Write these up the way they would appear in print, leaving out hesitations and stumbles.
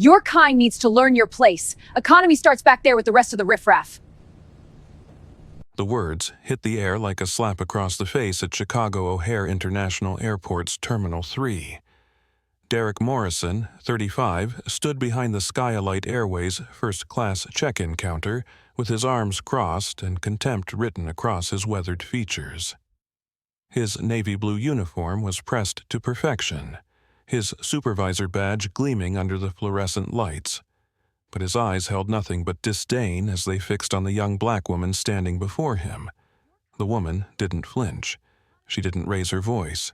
Your kind needs to learn your place. Economy starts back there with the rest of the riffraff. The words hit the air like a slap across the face at Chicago O'Hare International Airport's Terminal 3. Derek Morrison, 35, stood behind the SkyElite Airways first-class check-in counter with his arms crossed and contempt written across his weathered features. His navy blue uniform was pressed to perfection, his supervisor badge gleaming under the fluorescent lights. But his eyes held nothing but disdain as they fixed on the young black woman standing before him. The woman didn't flinch. She didn't raise her voice.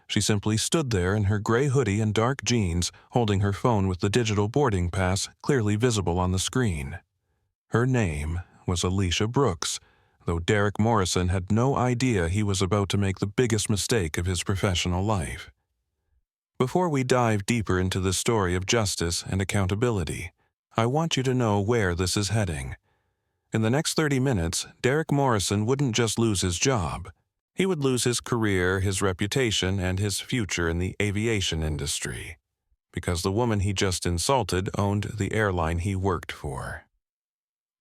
She simply stood there in her gray hoodie and dark jeans, holding her phone with the digital boarding pass clearly visible on the screen. Her name was Alicia Brooks, though Derek Morrison had no idea he was about to make the biggest mistake of his professional life. Before we dive deeper into the story of justice and accountability, I want you to know where this is heading. In the next 30 minutes, Derek Morrison wouldn't just lose his job. He would lose his career, his reputation, and his future in the aviation industry, because the woman he just insulted owned the airline he worked for.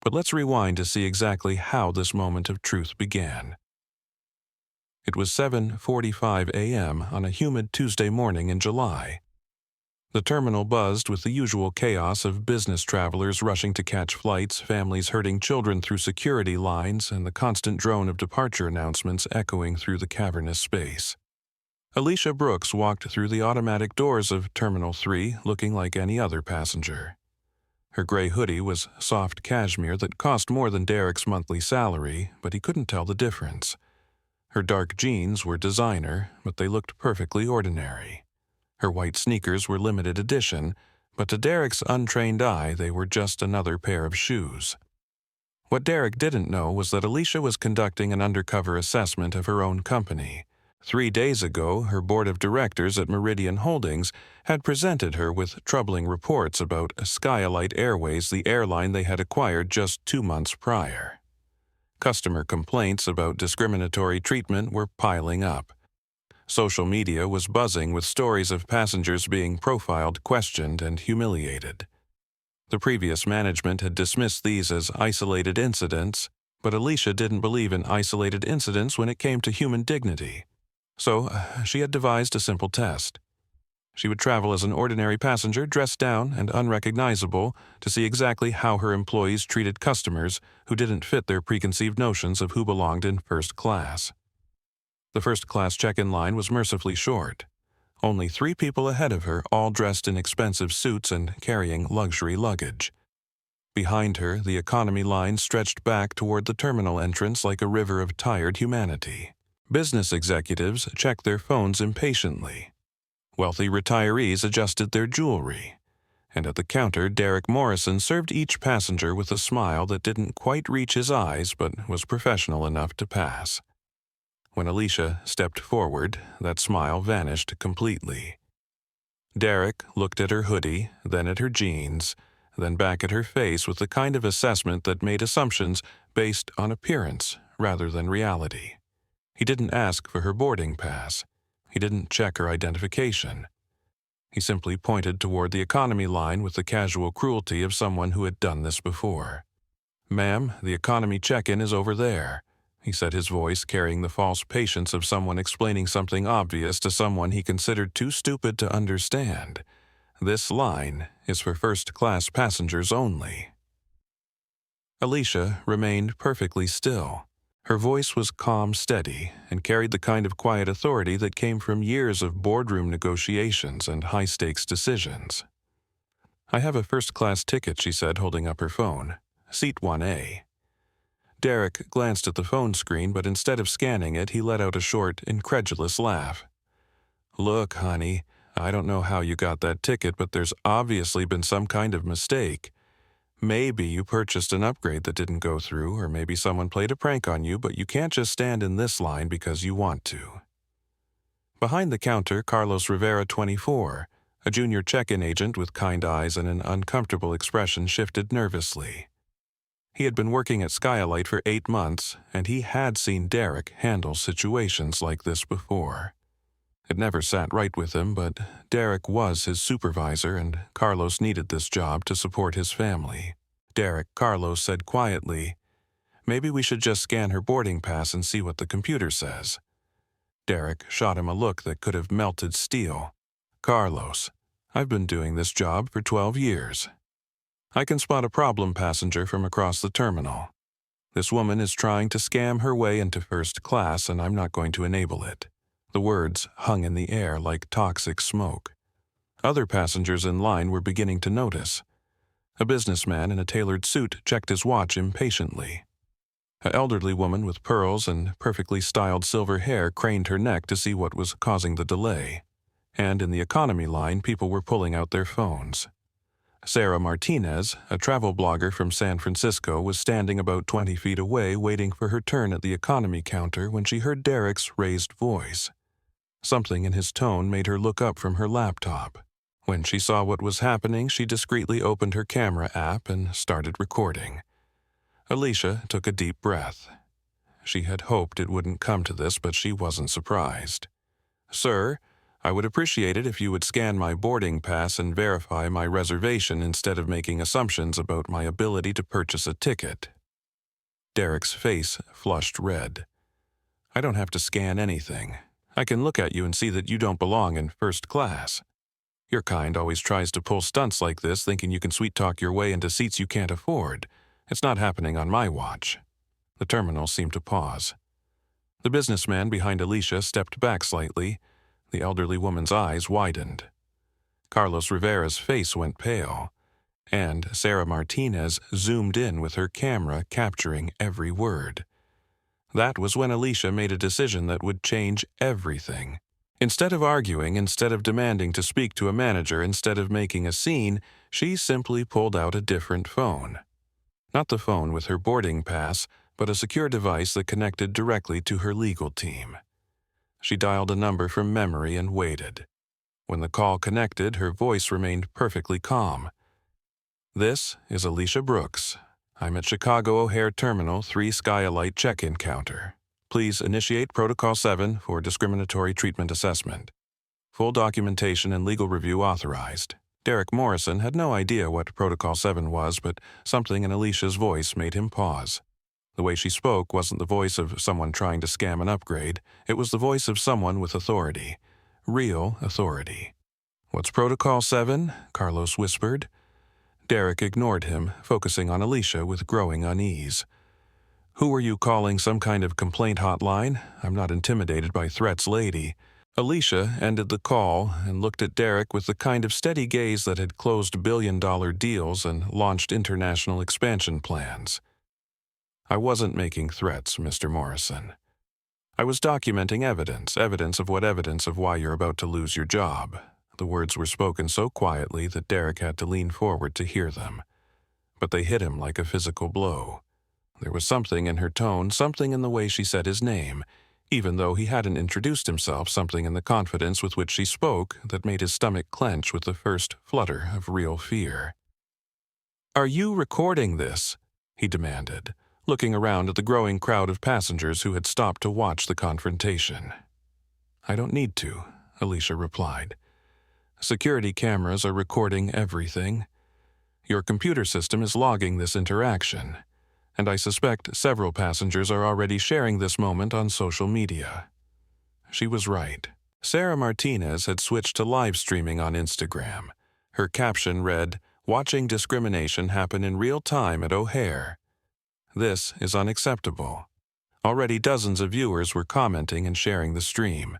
But let's rewind to see exactly how this moment of truth began. It was 7:45 a.m. on a humid Tuesday morning in July. The terminal buzzed with the usual chaos of business travelers rushing to catch flights, families herding children through security lines, and the constant drone of departure announcements echoing through the cavernous space. Alicia Brooks walked through the automatic doors of Terminal 3 looking like any other passenger. Her gray hoodie was soft cashmere that cost more than Derek's monthly salary, but he couldn't tell the difference. Her dark jeans were designer, but they looked perfectly ordinary. Her white sneakers were limited edition, but to Derek's untrained eye, they were just another pair of shoes. What Derek didn't know was that Alicia was conducting an undercover assessment of her own company. 3 days ago, her board of directors at Meridian Holdings had presented her with troubling reports about SkyElite Airways, the airline they had acquired just 2 months prior. Customer complaints about discriminatory treatment were piling up. Social media was buzzing with stories of passengers being profiled, questioned, and humiliated. The previous management had dismissed these as isolated incidents, but Alicia didn't believe in isolated incidents when it came to human dignity. So she had devised a simple test. She would travel as an ordinary passenger, dressed down and unrecognizable, to see exactly how her employees treated customers who didn't fit their preconceived notions of who belonged in first class. The first-class check-in line was mercifully short. Only 3 people ahead of her, all dressed in expensive suits and carrying luxury luggage. Behind her, the economy line stretched back toward the terminal entrance like a river of tired humanity. Business executives checked their phones impatiently. Wealthy retirees adjusted their jewelry. And at the counter, Derek Morrison served each passenger with a smile that didn't quite reach his eyes but was professional enough to pass. When Alicia stepped forward, that smile vanished completely. Derek looked at her hoodie, then at her jeans, then back at her face with the kind of assessment that made assumptions based on appearance rather than reality. He didn't ask for her boarding pass. He didn't check her identification. He simply pointed toward the economy line with the casual cruelty of someone who had done this before. "Ma'am, the economy check-in is over there," he said, his voice carrying the false patience of someone explaining something obvious to someone he considered too stupid to understand. "This line is for first-class passengers only." Alicia remained perfectly still. Her voice was calm, steady, and carried the kind of quiet authority that came from years of boardroom negotiations and high-stakes decisions. "I have a first-class ticket," she said, holding up her phone. "Seat 1A. Derek glanced at the phone screen, but instead of scanning it, he let out a short, incredulous laugh. "Look, honey, I don't know how you got that ticket, but there's obviously been some kind of mistake. Maybe you purchased an upgrade that didn't go through, or maybe someone played a prank on you, but you can't just stand in this line because you want to." Behind the counter, Carlos Rivera, 24, a junior check-in agent with kind eyes and an uncomfortable expression, shifted nervously. He had been working at SkyElite for 8 months, and he had seen Derek handle situations like this before. It never sat right with him, but Derek was his supervisor and Carlos needed this job to support his family. Carlos said quietly, "Maybe we should just scan her boarding pass and see what the computer says." Derek shot him a look that could have melted steel. "Carlos, I've been doing this job for 12 years. I can spot a problem passenger from across the terminal. This woman is trying to scam her way into first class, and I'm not going to enable it." The words hung in the air like toxic smoke. Other passengers in line were beginning to notice. A businessman in a tailored suit checked his watch impatiently. An elderly woman with pearls and perfectly styled silver hair craned her neck to see what was causing the delay. And in the economy line, people were pulling out their phones. Sarah Martinez, a travel blogger from San Francisco, was standing about 20 feet away waiting for her turn at the economy counter when she heard Derek's raised voice. Something in his tone made her look up from her laptop. When she saw what was happening, she discreetly opened her camera app and started recording. Alicia took a deep breath. She had hoped it wouldn't come to this, but she wasn't surprised. "Sir, I would appreciate it if you would scan my boarding pass and verify my reservation instead of making assumptions about my ability to purchase a ticket." Derek's face flushed red. "I don't have to scan anything. I can look at you and see that you don't belong in first class. Your kind always tries to pull stunts like this, thinking you can sweet-talk your way into seats you can't afford. It's not happening on my watch." The terminal seemed to pause. The businessman behind Alicia stepped back slightly. The elderly woman's eyes widened. Carlos Rivera's face went pale, and Sarah Martinez zoomed in with her camera, capturing every word. That was when Alicia made a decision that would change everything. Instead of arguing, instead of demanding to speak to a manager, instead of making a scene, she simply pulled out a different phone. Not the phone with her boarding pass, but a secure device that connected directly to her legal team. She dialed a number from memory and waited. When the call connected, her voice remained perfectly calm. "This is Alicia Brooks. I'm at Chicago O'Hare Terminal 3 SkyElite check-in counter. Please initiate Protocol 7 for discriminatory treatment assessment. Full documentation and legal review authorized." Derek Morrison had no idea what Protocol 7 was, but something in Alicia's voice made him pause. The way she spoke wasn't the voice of someone trying to scam an upgrade. It was the voice of someone with authority. Real authority. "What's Protocol 7? Carlos whispered. Derek ignored him, focusing on Alicia with growing unease. "Who are you calling, some kind of complaint hotline? I'm not intimidated by threats, lady." Alicia ended the call and looked at Derek with the kind of steady gaze that had closed billion-dollar deals and launched international expansion plans. "I wasn't making threats, Mr. Morrison. I was documenting evidence of why you're about to lose your job." The words were spoken so quietly that Derek had to lean forward to hear them. But they hit him like a physical blow. There was something in her tone, something in the way she said his name, even though he hadn't introduced himself, something in the confidence with which she spoke that made his stomach clench with the first flutter of real fear. "Are you recording this?" he demanded, looking around at the growing crowd of passengers who had stopped to watch the confrontation. "I don't need to," Alicia replied. "Security cameras are recording everything. Your computer system is logging this interaction, and I suspect several passengers are already sharing this moment on social media." She was right. Sarah Martinez had switched to live streaming on Instagram. Her caption read, "Watching discrimination happen in real time at O'Hare. This is unacceptable." Already dozens of viewers were commenting and sharing the stream.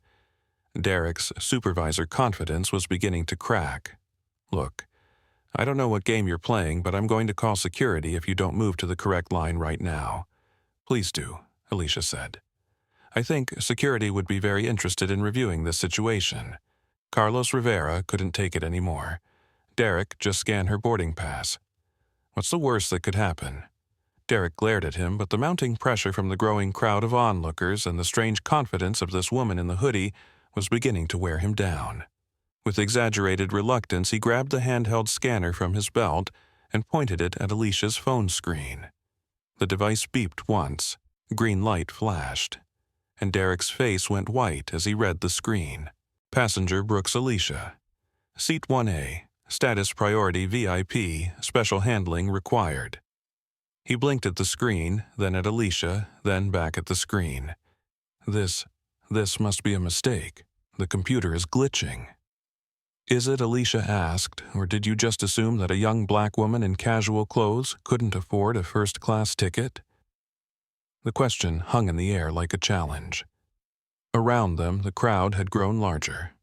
Derek's supervisor confidence was beginning to crack. "Look, I don't know what game you're playing, but I'm going to call security if you don't move to the correct line right now." "Please do," Alicia said. "I think security would be very interested in reviewing this situation." Carlos Rivera couldn't take it anymore. "Derek, just scan her boarding pass. What's the worst that could happen?" Derek glared at him, but the mounting pressure from the growing crowd of onlookers and the strange confidence of this woman in the hoodie was beginning to wear him down. With exaggerated reluctance, he grabbed the handheld scanner from his belt and pointed it at Alicia's phone screen. The device beeped once, green light flashed, and Derek's face went white as he read the screen. Passenger Brooks Alicia. Seat 1A. Status Priority VIP. Special handling required. He blinked at the screen, then at Alicia, then back at the screen. This must be a mistake. The computer is glitching. Is it, Alicia asked, or did you just assume that a young black woman in casual clothes couldn't afford a first-class ticket? The question hung in the air like a challenge. Around them, the crowd had grown larger.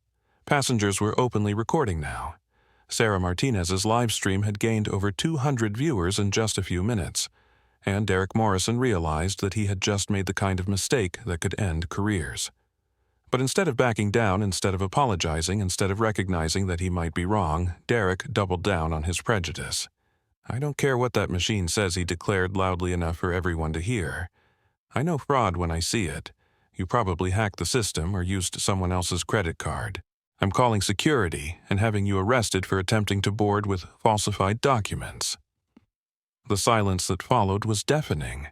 Passengers were openly recording now. Sarah Martinez's live stream had gained over 200 viewers in just a few minutes, and Derek Morrison realized that he had just made the kind of mistake that could end careers. But instead of backing down, instead of apologizing, instead of recognizing that he might be wrong, Derek doubled down on his prejudice. "I don't care what that machine says," he declared loudly enough for everyone to hear. "I know fraud when I see it. You probably hacked the system or used someone else's credit card. I'm calling security and having you arrested for attempting to board with falsified documents." The silence that followed was deafening.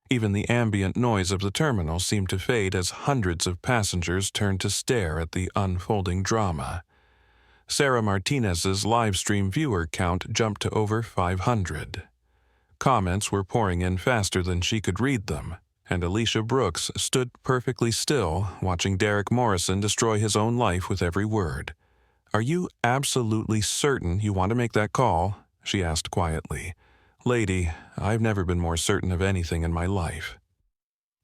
Even the ambient noise of the terminal seemed to fade as hundreds of passengers turned to stare at the unfolding drama. Sarah Martinez's live stream viewer count jumped to over 500. Comments were pouring in faster than she could read them, and Alicia Brooks stood perfectly still, watching Derek Morrison destroy his own life with every word. "Are you absolutely certain you want to make that call?" she asked quietly. "Lady, I've never been more certain of anything in my life."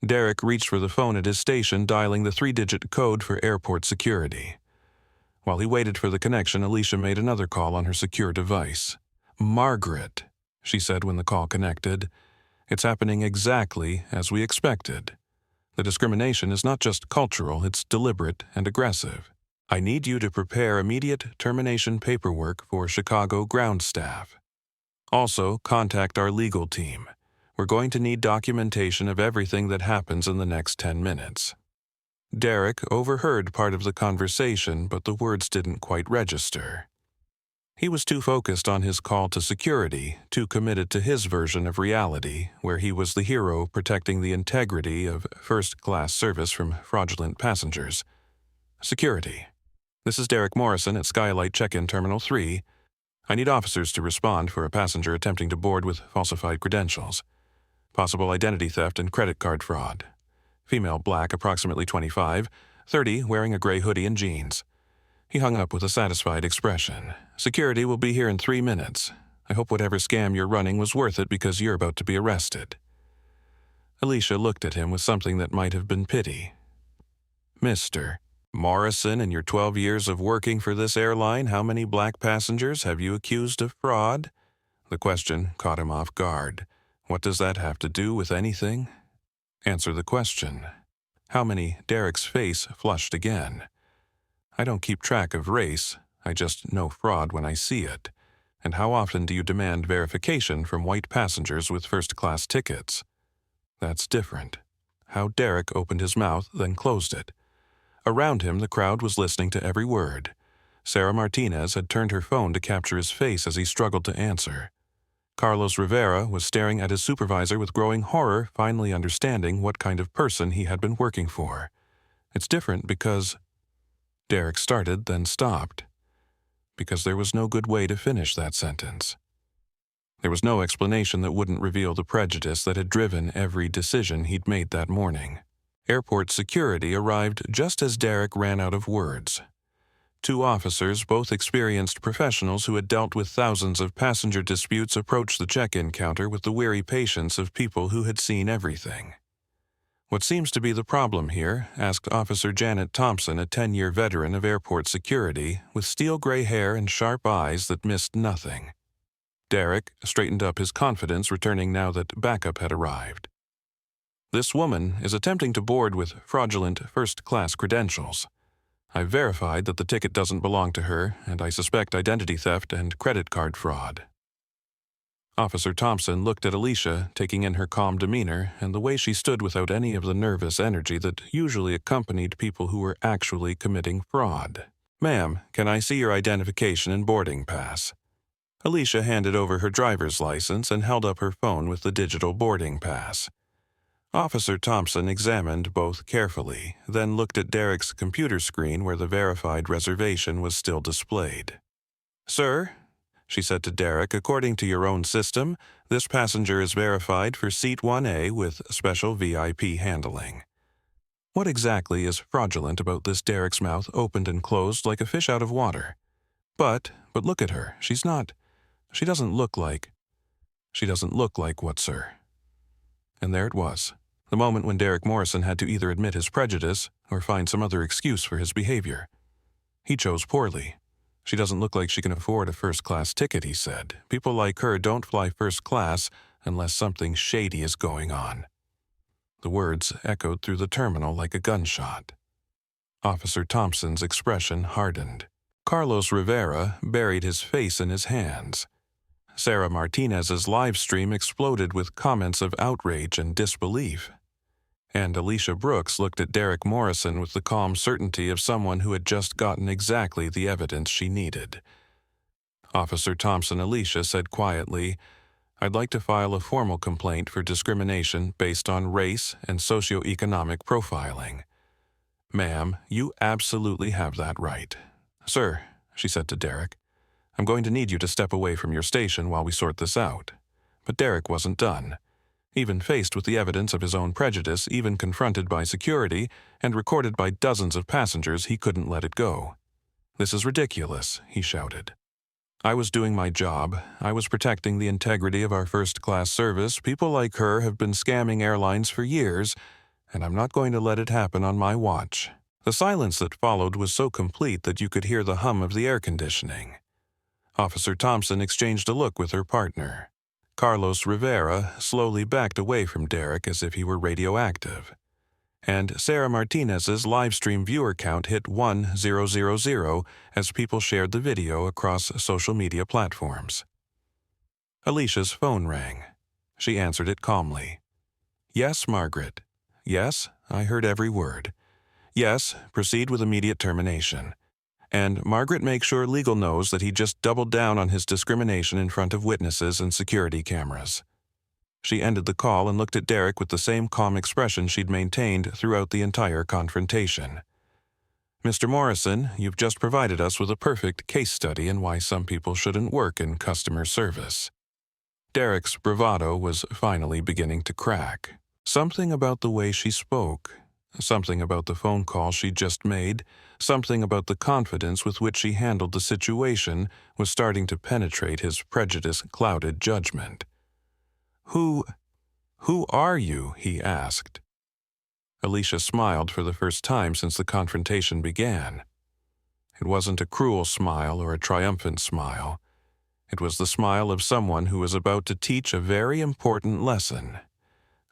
Derek reached for the phone at his station, dialing the 3-digit code for airport security. While he waited for the connection, Alicia made another call on her secure device. "Margaret," she said when the call connected, "it's happening exactly as we expected. The discrimination is not just cultural, it's deliberate and aggressive. I need you to prepare immediate termination paperwork for Chicago ground staff. Also, contact our legal team. We're going to need documentation of everything that happens in the next 10 minutes. Derek overheard part of the conversation, but the words didn't quite register. He was too focused on his call to security, too committed to his version of reality, where he was the hero protecting the integrity of first-class service from fraudulent passengers. "Security. This is Derek Morrison at SkyElite Check-in Terminal 3. I need officers to respond for a passenger attempting to board with falsified credentials. Possible identity theft and credit card fraud. Female, black, approximately 25, 30, wearing a gray hoodie and jeans." He hung up with a satisfied expression. "Security will be here in 3 minutes. I hope whatever scam you're running was worth it because you're about to be arrested." Alicia looked at him with something that might have been pity. "Mr. Morrison, in your 12 years of working for this airline, how many black passengers have you accused of fraud?" The question caught him off guard. What does that have to do with anything? Answer the question. "How many?" Derek's face flushed again. "I don't keep track of race. I just know fraud when I see it. And how often do you demand verification from white passengers with first-class tickets?" That's different. How Derek opened his mouth, then closed it. Around him, the crowd was listening to every word. Sarah Martinez had turned her phone to capture his face as he struggled to answer. Carlos Rivera was staring at his supervisor with growing horror, finally understanding what kind of person he had been working for. "It's different because—" Derek started, then stopped. Because there was no good way to finish that sentence. There was no explanation that wouldn't reveal the prejudice that had driven every decision he'd made that morning. Airport security arrived just as Derek ran out of words. 2 officers, both experienced professionals who had dealt with thousands of passenger disputes, approached the check-in counter with the weary patience of people who had seen everything. "What seems to be the problem here?" asked Officer Janet Thompson, a 10-year veteran of airport security, with steel gray hair and sharp eyes that missed nothing. Derek straightened up, his confidence returning now that backup had arrived. "This woman is attempting to board with fraudulent first-class credentials. I've verified that the ticket doesn't belong to her, and I suspect identity theft and credit card fraud." Officer Thompson looked at Alicia, taking in her calm demeanor and the way she stood without any of the nervous energy that usually accompanied people who were actually committing fraud. "Ma'am, can I see your identification and boarding pass?" Alicia handed over her driver's license and held up her phone with the digital boarding pass. Officer Thompson examined both carefully, then looked at Derek's computer screen where the verified reservation was still displayed. "Sir," she said to Derek, "according to your own system, this passenger is verified for seat 1A with special VIP handling." What exactly is fraudulent about this? Derek's mouth opened and closed like a fish out of water. But look at her. She doesn't look like what, sir? And there it was, the moment when Derek Morrison had to either admit his prejudice or find some other excuse for his behavior. He chose poorly. "She doesn't look like she can afford a first-class ticket," he said. "People like her don't fly first class unless something shady is going on." The words echoed through the terminal like a gunshot. Officer Thompson's expression hardened. Carlos Rivera buried his face in his hands. Sarah Martinez's live stream exploded with comments of outrage and disbelief. And Alicia Brooks looked at Derek Morrison with the calm certainty of someone who had just gotten exactly the evidence she needed. Officer Thompson Alicia said quietly, "I'd like to file a formal complaint for discrimination based on race and socioeconomic profiling." "Ma'am, you absolutely have that right." "Sir," she said to Derek, "I'm going to need you to step away from your station while we sort this out." But Derek wasn't done. Even faced with the evidence of his own prejudice, even confronted by security, and recorded by dozens of passengers, he couldn't let it go. "This is ridiculous," he shouted. "I was doing my job. I was protecting the integrity of our first-class service. People like her have been scamming airlines for years, and I'm not going to let it happen on my watch." The silence that followed was so complete that you could hear the hum of the air conditioning. Officer Thompson exchanged a look with her partner. Carlos Rivera slowly backed away from Derek as if he were radioactive. And Sarah Martinez's livestream viewer count hit 1000 as people shared the video across social media platforms. Alicia's phone rang. She answered it calmly. "Yes, Margaret. Yes, I heard every word. Yes, proceed with immediate termination. And Margaret, make sure legal knows that he just doubled down on his discrimination in front of witnesses and security cameras." She ended the call and looked at Derek with the same calm expression she'd maintained throughout the entire confrontation. "Mr. Morrison, you've just provided us with a perfect case study in why some people shouldn't work in customer service." Derek's bravado was finally beginning to crack. Something about the way she spoke, something about the phone call she'd just made, something about the confidence with which she handled the situation was starting to penetrate his prejudice-clouded judgment. Who are you?" he asked. Alicia smiled for the first time since the confrontation began. It wasn't a cruel smile or a triumphant smile. It was the smile of someone who was about to teach a very important lesson.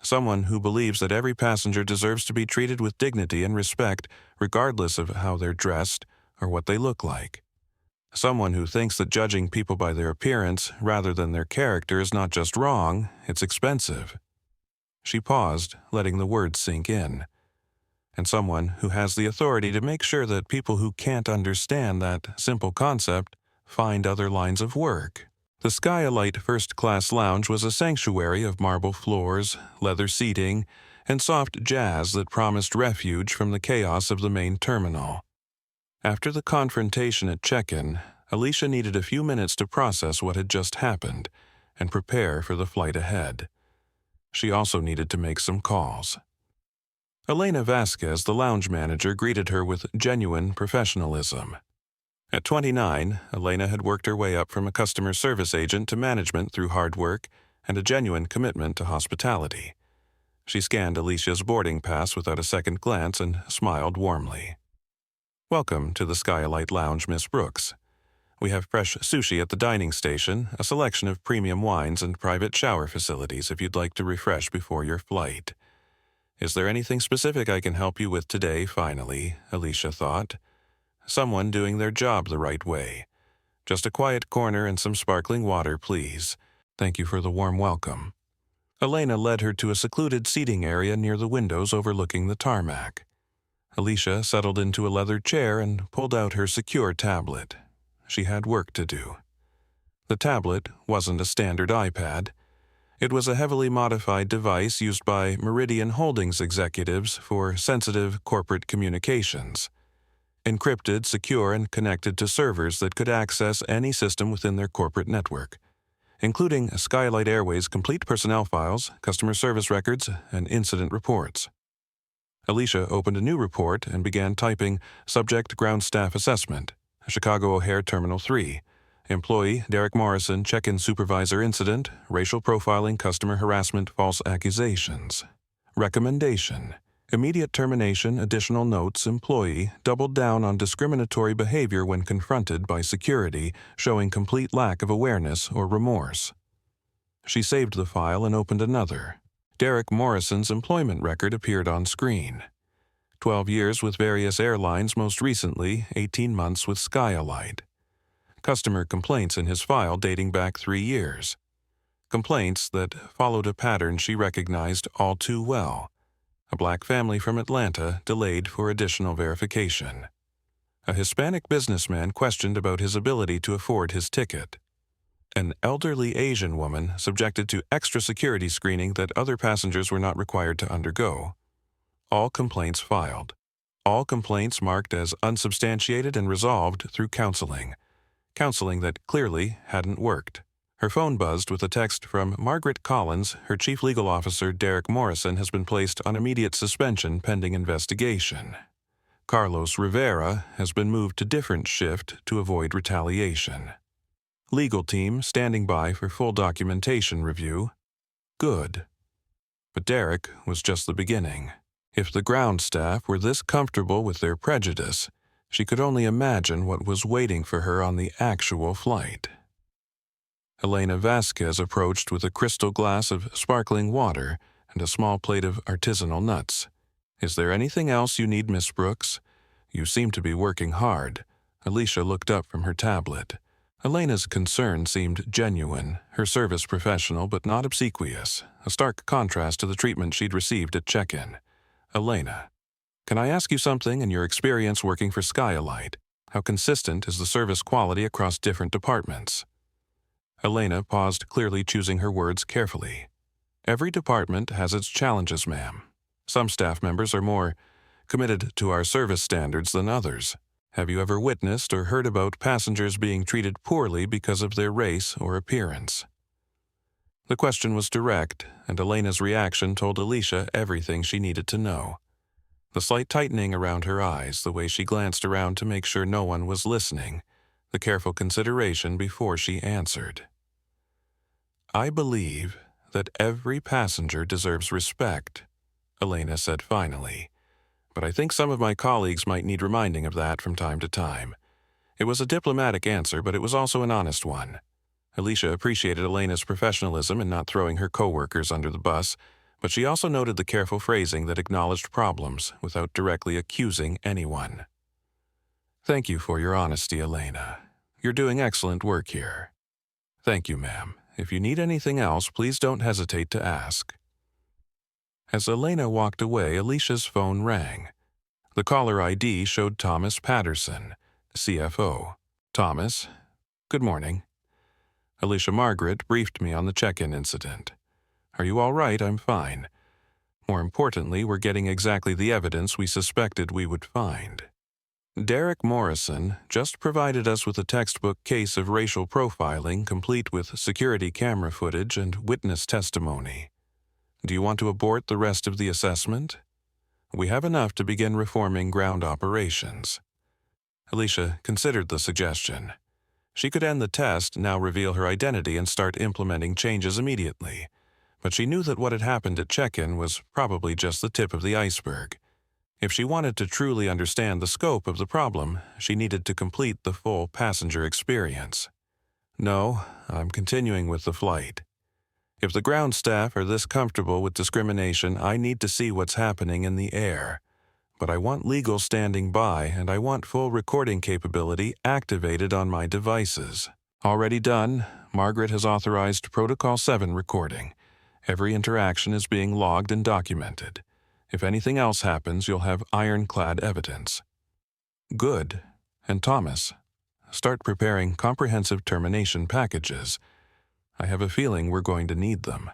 Someone who believes that every passenger deserves to be treated with dignity and respect, regardless of how they're dressed or what they look like. Someone who thinks that judging people by their appearance rather than their character is not just wrong, it's expensive. She paused, letting the words sink in. And someone who has the authority to make sure that people who can't understand that simple concept find other lines of work. The SkyElite first-class lounge was a sanctuary of marble floors, leather seating, and soft jazz that promised refuge from the chaos of the main terminal. After the confrontation at check-in, Alicia needed a few minutes to process what had just happened and prepare for the flight ahead. She also needed to make some calls. Elena Vasquez, the lounge manager, greeted her with genuine professionalism. At 29, Elena had worked her way up from a customer service agent to management through hard work and a genuine commitment to hospitality. She scanned Alicia's boarding pass without a second glance and smiled warmly. "Welcome to the SkyElite Lounge, Miss Brooks. We have fresh sushi at the dining station, a selection of premium wines, and private shower facilities if you'd like to refresh before your flight. Is there anything specific I can help you with today, finally?" Alicia thought. Someone doing their job the right way. "Just a quiet corner and some sparkling water, please. Thank you for the warm welcome." Elena led her to a secluded seating area near the windows overlooking the tarmac. Alicia settled into a leather chair and pulled out her secure tablet. She had work to do. The tablet wasn't a standard iPad. It was a heavily modified device used by Meridian Holdings executives for sensitive corporate communications. Encrypted, secure, and connected to servers that could access any system within their corporate network, including SkyElite Airways' complete personnel files, customer service records, and incident reports. Alicia opened a new report and began typing Subject Ground Staff Assessment, Chicago O'Hare Terminal 3, Employee Derek Morrison Check-in Supervisor Incident, Racial Profiling, Customer Harassment, False Accusations. Recommendation: Immediate termination. Additional notes: Employee doubled down on discriminatory behavior when confronted by security, showing complete lack of awareness or remorse. She saved the file and opened another. Derek Morrison's employment record appeared on screen. 12 years with various airlines, most recently 18 months with SkyElite. Customer complaints in his file dating back 3 years. Complaints that followed a pattern she recognized all too well. A black family from Atlanta delayed for additional verification. A Hispanic businessman questioned about his ability to afford his ticket. An elderly Asian woman subjected to extra security screening that other passengers were not required to undergo. All complaints filed. All complaints marked as unsubstantiated and resolved through counseling. Counseling that clearly hadn't worked. Her phone buzzed with a text from Margaret Collins. Her chief legal officer, Derek Morrison, has been placed on immediate suspension pending investigation. Carlos Rivera has been moved to different shift to avoid retaliation. Legal team standing by for full documentation review. Good. But Derek was just the beginning. If the ground staff were this comfortable with their prejudice, she could only imagine what was waiting for her on the actual flight. Elena Vasquez approached with a crystal glass of sparkling water and a small plate of artisanal nuts. "Is there anything else you need, Miss Brooks? You seem to be working hard." Alicia looked up from her tablet. Elena's concern seemed genuine, her service professional but not obsequious, a stark contrast to the treatment she'd received at check-in. "Elena, can I ask you something in your experience working for SkyElite? How consistent is the service quality across different departments?" Elena paused, clearly choosing her words carefully. "Every department has its challenges, ma'am. Some staff members are more committed to our service standards than others. Have you ever witnessed or heard about passengers being treated poorly because of their race or appearance?" The question was direct, and Elena's reaction told Alicia everything she needed to know. The slight tightening around her eyes, the way she glanced around to make sure no one was listening, the careful consideration before she answered. "I believe that every passenger deserves respect," Elena said finally. "But I think some of my colleagues might need reminding of that from time to time." It was a diplomatic answer, but it was also an honest one. Alicia appreciated Elena's professionalism in not throwing her coworkers under the bus, but she also noted the careful phrasing that acknowledged problems without directly accusing anyone. "Thank you for your honesty, Elena. You're doing excellent work here." "Thank you, ma'am. If you need anything else, please don't hesitate to ask." As Elena walked away, Alicia's phone rang. The caller ID showed Thomas Patterson, CFO. "Thomas, good morning." Alicia Margaret briefed me on the check-in incident. "Are you all right?" "I'm fine. More importantly, we're getting exactly the evidence we suspected we would find. Derek Morrison just provided us with a textbook case of racial profiling, complete with security camera footage and witness testimony. Do you want to abort the rest of the assessment? We have enough to begin reforming ground operations." Alicia considered the suggestion. She could end the test, now reveal her identity, and start implementing changes immediately. But she knew that what had happened at check-in was probably just the tip of the iceberg. If she wanted to truly understand the scope of the problem, she needed to complete the full passenger experience. "No, I'm continuing with the flight. If the ground staff are this comfortable with discrimination, I need to see what's happening in the air. But I want legal standing by, and I want full recording capability activated on my devices." "Already done. Margaret has authorized Protocol 7 recording. Every interaction is being logged and documented. If anything else happens, you'll have ironclad evidence." "Good. And Thomas, start preparing comprehensive termination packages. I have a feeling we're going to need them."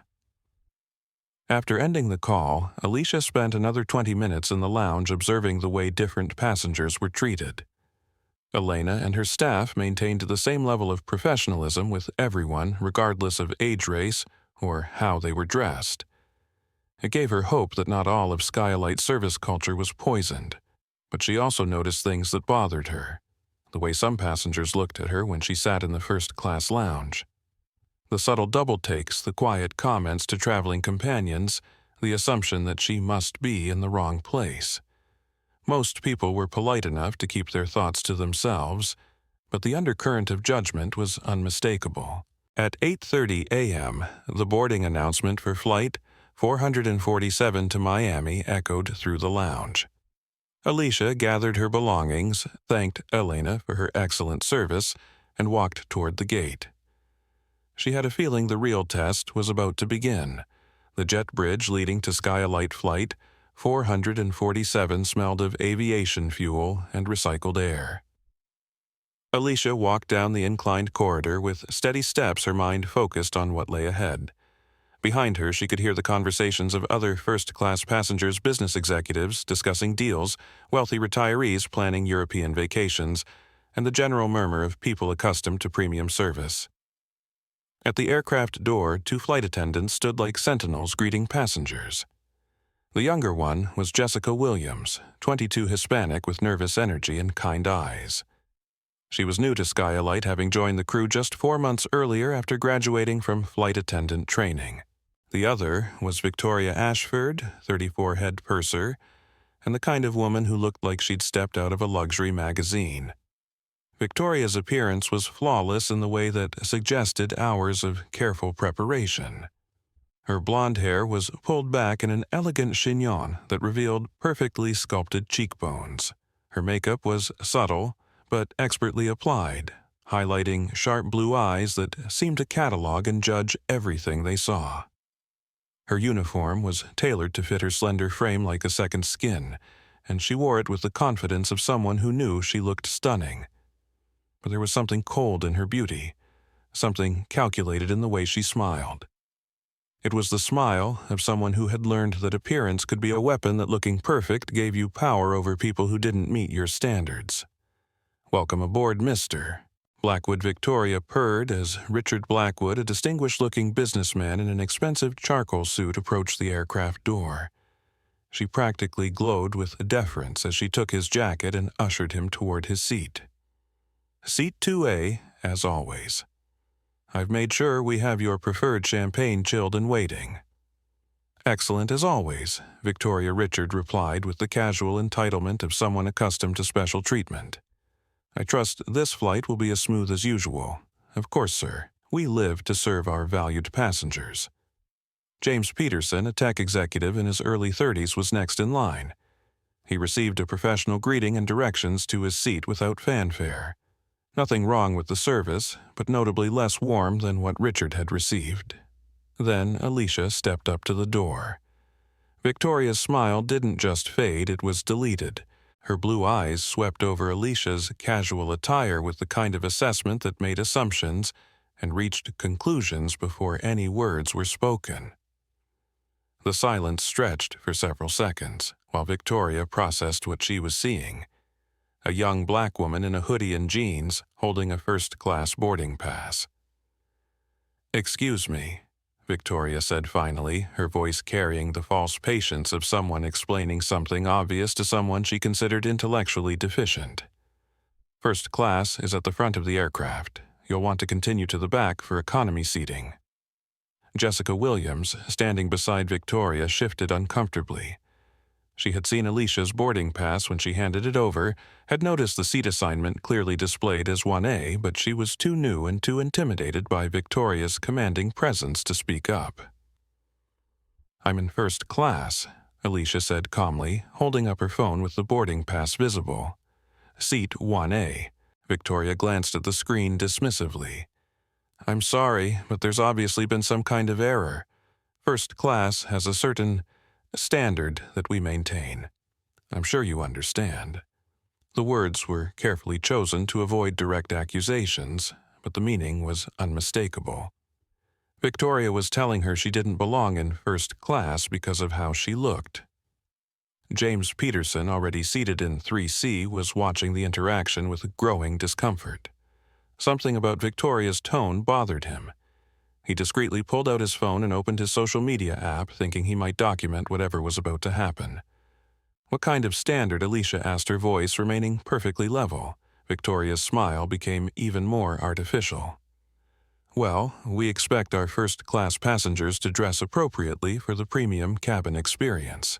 After ending the call, Alicia spent another 20 minutes in the lounge observing the way different passengers were treated. Elena and her staff maintained the same level of professionalism with everyone, regardless of age, race, or how they were dressed. It gave her hope that not all of SkyElite service culture was poisoned, but she also noticed things that bothered her. The way some passengers looked at her when she sat in the first-class lounge. The subtle double-takes, the quiet comments to traveling companions, the assumption that she must be in the wrong place. Most people were polite enough to keep their thoughts to themselves, but the undercurrent of judgment was unmistakable. At 8:30 a.m., the boarding announcement for Flight 447 to Miami echoed through the lounge. Alicia gathered her belongings, thanked Elena for her excellent service, and walked toward the gate. She had a feeling the real test was about to begin. The jet bridge leading to SkyElite Flight 447 smelled of aviation fuel and recycled air. Alicia walked down the inclined corridor with steady steps, her mind focused on what lay ahead. Behind her, she could hear the conversations of other first-class passengers, business executives discussing deals, wealthy retirees planning European vacations, and the general murmur of people accustomed to premium service. At the aircraft door, 2 flight attendants stood like sentinels greeting passengers. The younger one was Jessica Williams, 22, Hispanic with nervous energy and kind eyes. She was new to SkyElite, having joined the crew just 4 months earlier after graduating from flight attendant training. The other was Victoria Ashford, 34, head purser, and the kind of woman who looked like she'd stepped out of a luxury magazine. Victoria's appearance was flawless in the way that suggested hours of careful preparation. Her blonde hair was pulled back in an elegant chignon that revealed perfectly sculpted cheekbones. Her makeup was subtle, but expertly applied, highlighting sharp blue eyes that seemed to catalog and judge everything they saw. Her uniform was tailored to fit her slender frame like a second skin, and she wore it with the confidence of someone who knew she looked stunning. But there was something cold in her beauty, something calculated in the way she smiled. It was the smile of someone who had learned that appearance could be a weapon, that looking perfect gave you power over people who didn't meet your standards. "Welcome aboard, Mr. Blackwood," Victoria purred as Richard Blackwood, a distinguished-looking businessman in an expensive charcoal suit, approached the aircraft door. She practically glowed with deference as she took his jacket and ushered him toward his seat. "Seat 2A, as always. I've made sure we have your preferred champagne chilled and waiting." "Excellent as always," Victoria Richard replied with the casual entitlement of someone accustomed to special treatment. "I trust this flight will be as smooth as usual." "Of course, sir. We live to serve our valued passengers." James Peterson, a tech executive in his early 30s, was next in line. He received a professional greeting and directions to his seat without fanfare. Nothing wrong with the service, but notably less warm than what Richard had received. Then Alicia stepped up to the door. Victoria's smile didn't just fade, it was deleted. Her blue eyes swept over Alicia's casual attire with the kind of assessment that made assumptions and reached conclusions before any words were spoken. The silence stretched for several seconds, while Victoria processed what she was seeing. A young black woman in a hoodie and jeans, holding a first-class boarding pass. "Excuse me," Victoria said finally, her voice carrying the false patience of someone explaining something obvious to someone she considered intellectually deficient. "First class is at the front of the aircraft. You'll want to continue to the back for economy seating." Jessica Williams, standing beside Victoria, shifted uncomfortably. She had seen Alicia's boarding pass when she handed it over, had noticed the seat assignment clearly displayed as 1A, but she was too new and too intimidated by Victoria's commanding presence to speak up. "I'm in first class," Alicia said calmly, holding up her phone with the boarding pass visible. "Seat 1A. Victoria glanced at the screen dismissively. "I'm sorry, but there's obviously been some kind of error. First class has a certain standard that we maintain. I'm sure you understand." The words were carefully chosen to avoid direct accusations, but the meaning was unmistakable. Victoria was telling her she didn't belong in first class because of how she looked. James Peterson, already seated in 3C, was watching the interaction with growing discomfort. Something about Victoria's tone bothered him. He discreetly pulled out his phone and opened his social media app, thinking he might document whatever was about to happen. "What kind of standard?" Alicia asked, her voice remaining perfectly level. Victoria's smile became even more artificial. "Well, we expect our first-class passengers to dress appropriately for the premium cabin experience.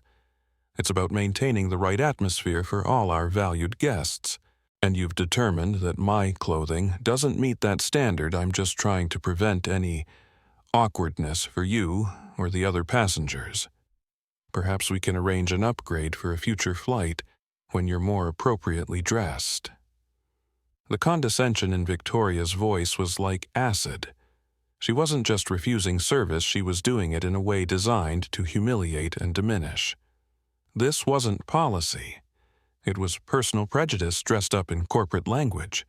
It's about maintaining the right atmosphere for all our valued guests. And you've determined that my clothing doesn't meet that standard. I'm just trying to prevent any awkwardness for you or the other passengers. Perhaps we can arrange an upgrade for a future flight when you're more appropriately dressed." The condescension in Victoria's voice was like acid. She wasn't just refusing service, she was doing it in a way designed to humiliate and diminish. This wasn't policy. It was personal prejudice dressed up in corporate language.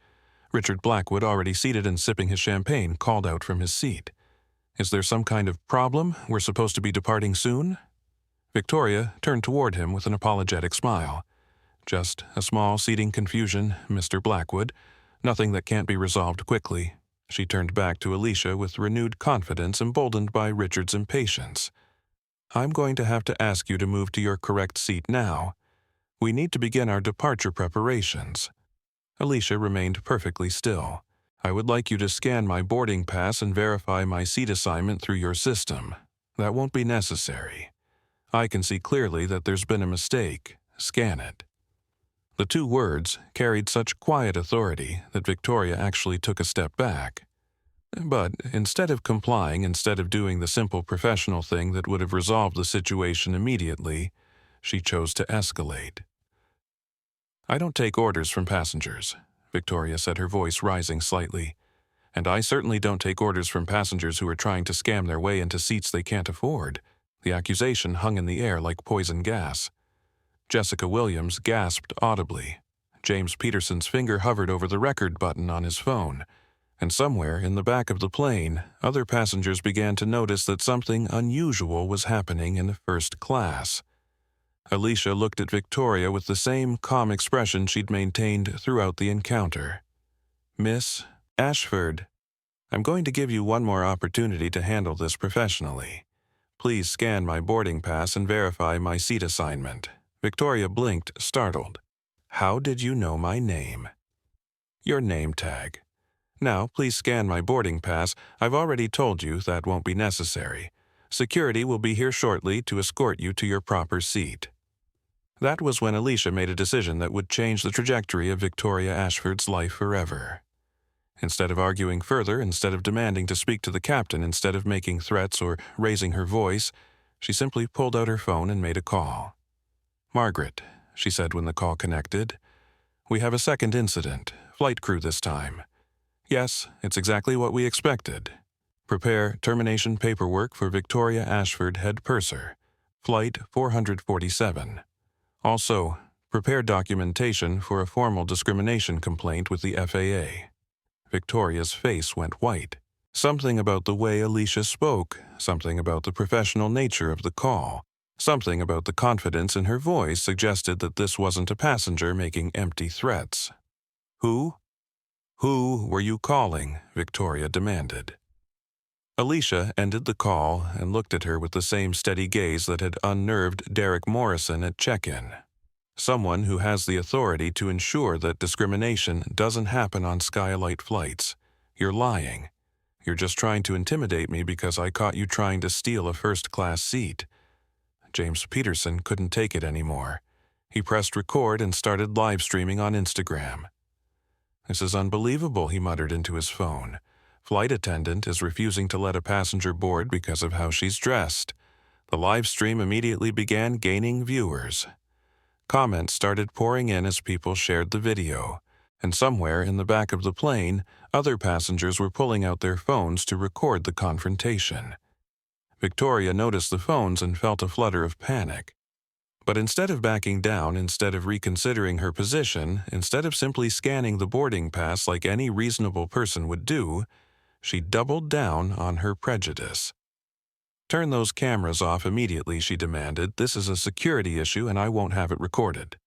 Richard Blackwood, already seated and sipping his champagne, called out from his seat. "Is there some kind of problem? We're supposed to be departing soon?" Victoria turned toward him with an apologetic smile. "Just a small seating confusion, Mr. Blackwood. Nothing that can't be resolved quickly." She turned back to Alicia with renewed confidence, emboldened by Richard's impatience. "I'm going to have to ask you to move to your correct seat now. We need to begin our departure preparations." Alicia remained perfectly still. "I would like you to scan my boarding pass and verify my seat assignment through your system. That won't be necessary. I can see clearly that there's been a mistake. Scan it." The two words carried such quiet authority that Victoria actually took a step back. But instead of complying, instead of doing the simple professional thing that would have resolved the situation immediately, she chose to escalate. "I don't take orders from passengers," Victoria said, her voice rising slightly. "And I certainly don't take orders from passengers who are trying to scam their way into seats they can't afford." The accusation hung in the air like poison gas. Jessica Williams gasped audibly. James Peterson's finger hovered over the record button on his phone, and somewhere in the back of the plane, other passengers began to notice that something unusual was happening in first class. Alicia looked at Victoria with the same calm expression she'd maintained throughout the encounter. "Miss Ashford, I'm going to give you one more opportunity to handle this professionally. Please scan my boarding pass and verify my seat assignment." Victoria blinked, startled. "How did you know my name?" "Your name tag. Now, please scan my boarding pass. I've already told you that won't be necessary. Security will be here shortly to escort you to your proper seat." That was when Alicia made a decision that would change the trajectory of Victoria Ashford's life forever. Instead of arguing further, instead of demanding to speak to the captain, instead of making threats or raising her voice, she simply pulled out her phone and made a call. "Margaret," she said when the call connected, "we have a second incident. Flight crew this time." "Yes, it's exactly what we expected. Prepare termination paperwork for Victoria Ashford, head purser. Flight 447. Also, prepare documentation for a formal discrimination complaint with the FAA." Victoria's face went white. Something about the way Alicia spoke, something about the professional nature of the call, something about the confidence in her voice suggested that this wasn't a passenger making empty threats. "Who were you calling?" Victoria demanded. Alicia ended the call and looked at her with the same steady gaze that had unnerved Derek Morrison at check-in. "Someone who has the authority to ensure that discrimination doesn't happen on SkyElite flights. You're lying. You're just trying to intimidate me because I caught you trying to steal a first-class seat." James Peterson couldn't take it anymore. He pressed record and started live streaming on Instagram. "This is unbelievable," he muttered into his phone. "Flight attendant is refusing to let a passenger board because of how she's dressed." The live stream immediately began gaining viewers. Comments started pouring in as people shared the video, and somewhere in the back of the plane, other passengers were pulling out their phones to record the confrontation. Victoria noticed the phones and felt a flutter of panic. But instead of backing down, instead of reconsidering her position, instead of simply scanning the boarding pass like any reasonable person would do, She doubled down on her prejudice. "Turn those cameras off immediately," she demanded. "This is a security issue and I won't have it recorded."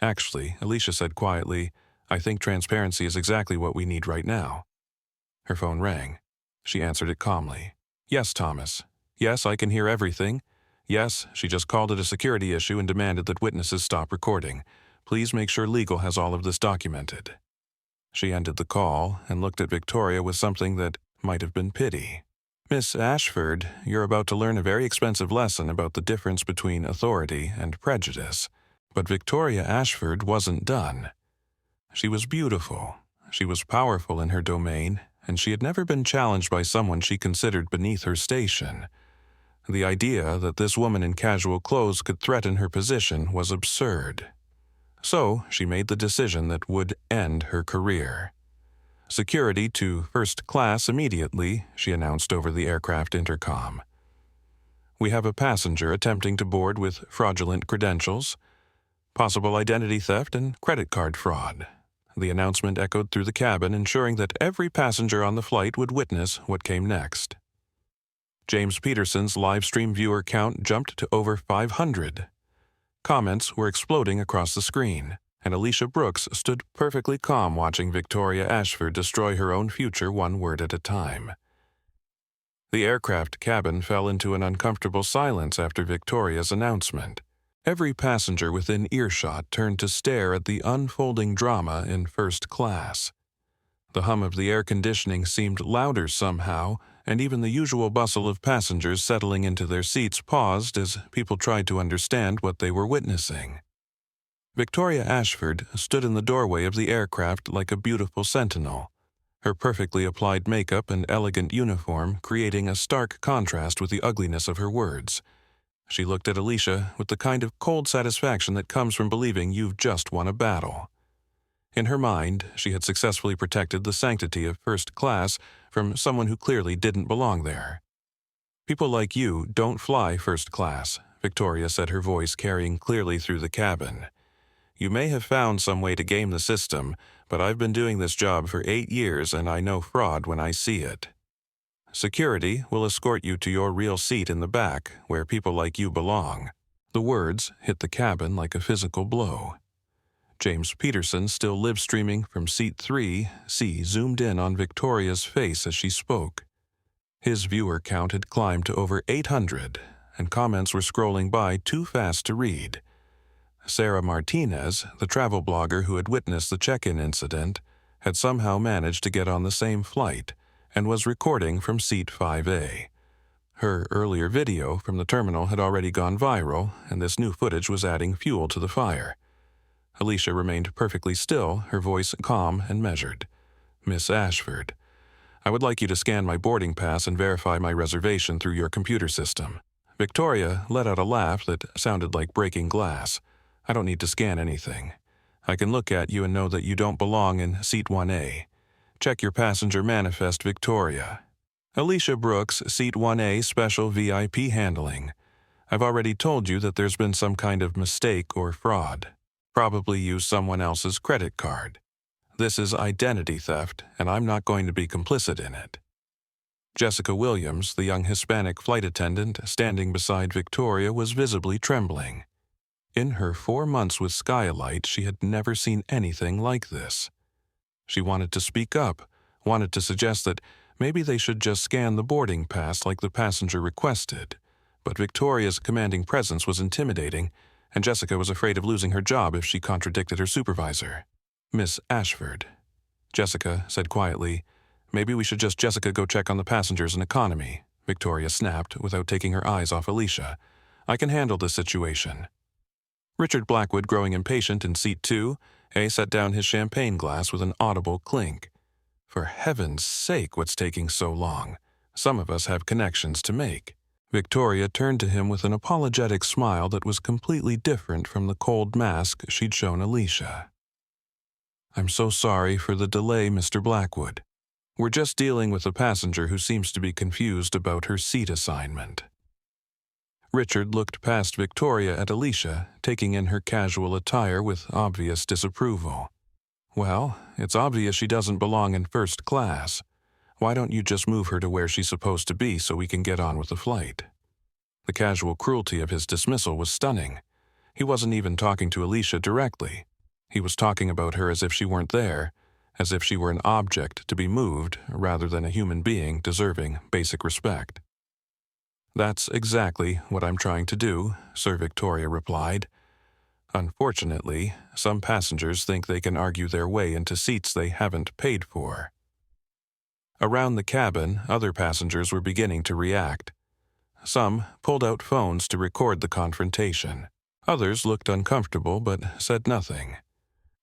"Actually," Alicia said quietly, "I think transparency is exactly what we need right now." Her phone rang. She answered it calmly. "Yes, Thomas. Yes, I can hear everything. Yes, she just called it a security issue and demanded that witnesses stop recording. Please make sure legal has all of this documented." She ended the call and looked at Victoria with something that might have been pity. "Miss Ashford, you're about to learn a very expensive lesson about the difference between authority and prejudice." But Victoria Ashford wasn't done. She was beautiful, she was powerful in her domain, and she had never been challenged by someone she considered beneath her station. The idea that this woman in casual clothes could threaten her position was absurd. So she made the decision that would end her career. "Security to first class immediately," she announced over the aircraft intercom. "We have a passenger attempting to board with fraudulent credentials, possible identity theft and credit card fraud." The announcement echoed through the cabin, ensuring that every passenger on the flight would witness what came next. James Peterson's live stream viewer count jumped to over 500. Comments were exploding across the screen, and Alicia Brooks stood perfectly calm watching Victoria Ashford destroy her own future one word at a time. The aircraft cabin fell into an uncomfortable silence after Victoria's announcement. Every passenger within earshot turned to stare at the unfolding drama in first class. The hum of the air conditioning seemed louder somehow, and even the usual bustle of passengers settling into their seats paused as people tried to understand what they were witnessing. Victoria Ashford stood in the doorway of the aircraft like a beautiful sentinel, her perfectly applied makeup and elegant uniform creating a stark contrast with the ugliness of her words. She looked at Alicia with the kind of cold satisfaction that comes from believing you've just won a battle. In her mind, she had successfully protected the sanctity of first class from someone who clearly didn't belong there. "People like you don't fly first class," Victoria said, her voice carrying clearly through the cabin. "You may have found some way to game the system, but I've been doing this job for 8 years and I know fraud when I see it. Security will escort you to your real seat in the back, where people like you belong." The words hit the cabin like a physical blow. James Peterson, still live-streaming from seat 3C, zoomed in on Victoria's face as she spoke. His viewer count had climbed to over 800, and comments were scrolling by too fast to read. Sarah Martinez, the travel blogger who had witnessed the check-in incident, had somehow managed to get on the same flight and was recording from seat 5A. Her earlier video from the terminal had already gone viral, and this new footage was adding fuel to the fire. Alicia remained perfectly still, her voice calm and measured. "Miss Ashford, I would like you to scan my boarding pass and verify my reservation through your computer system." Victoria let out a laugh that sounded like breaking glass. "I don't need to scan anything. I can look at you and know that you don't belong in seat 1A. Check your passenger manifest, Victoria. Alicia Brooks, seat 1A, special VIP handling. I've already told you that there's been some kind of mistake or fraud. Probably used someone else's credit card. This is identity theft, and I'm not going to be complicit in it." Jessica Williams, the young Hispanic flight attendant standing beside Victoria, was visibly trembling. In her 4 months with SkyElite, she had never seen anything like this. She wanted to speak up, wanted to suggest that maybe they should just scan the boarding pass like the passenger requested. But Victoria's commanding presence was intimidating, and Jessica was afraid of losing her job if she contradicted her supervisor. "Miss Ashford," Jessica said quietly. "Maybe we should just Jessica go check on the passengers in economy," Victoria snapped without taking her eyes off Alicia. "I can handle this situation." Richard Blackwood, growing impatient in seat 2A, set down his champagne glass with an audible clink. "For heaven's sake, what's taking so long? Some of us have connections to make." Victoria turned to him with an apologetic smile that was completely different from the cold mask she'd shown Alicia. "I'm so sorry for the delay, Mr. Blackwood. We're just dealing with a passenger who seems to be confused about her seat assignment." Richard looked past Victoria at Alicia, taking in her casual attire with obvious disapproval. "Well, it's obvious she doesn't belong in first class. Why don't you just move her to where she's supposed to be so we can get on with the flight?" The casual cruelty of his dismissal was stunning. He wasn't even talking to Alicia directly. He was talking about her as if she weren't there, as if she were an object to be moved rather than a human being deserving basic respect. "That's exactly what I'm trying to do," Sir Victoria replied. "Unfortunately, some passengers think they can argue their way into seats they haven't paid for." Around the cabin, other passengers were beginning to react. Some pulled out phones to record the confrontation. Others looked uncomfortable but said nothing.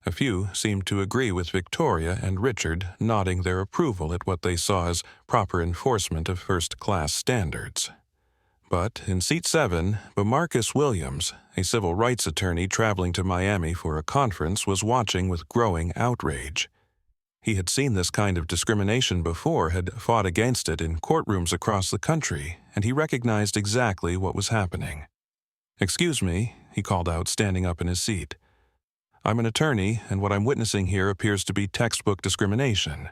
A few seemed to agree with Victoria and Richard, nodding their approval at what they saw as proper enforcement of first-class standards. But in Seat 7, Marcus Williams, a civil rights attorney traveling to Miami for a conference, was watching with growing outrage. He had seen this kind of discrimination before, had fought against it in courtrooms across the country, and he recognized exactly what was happening. "Excuse me," he called out, standing up in his seat. "I'm an attorney, and what I'm witnessing here appears to be textbook discrimination.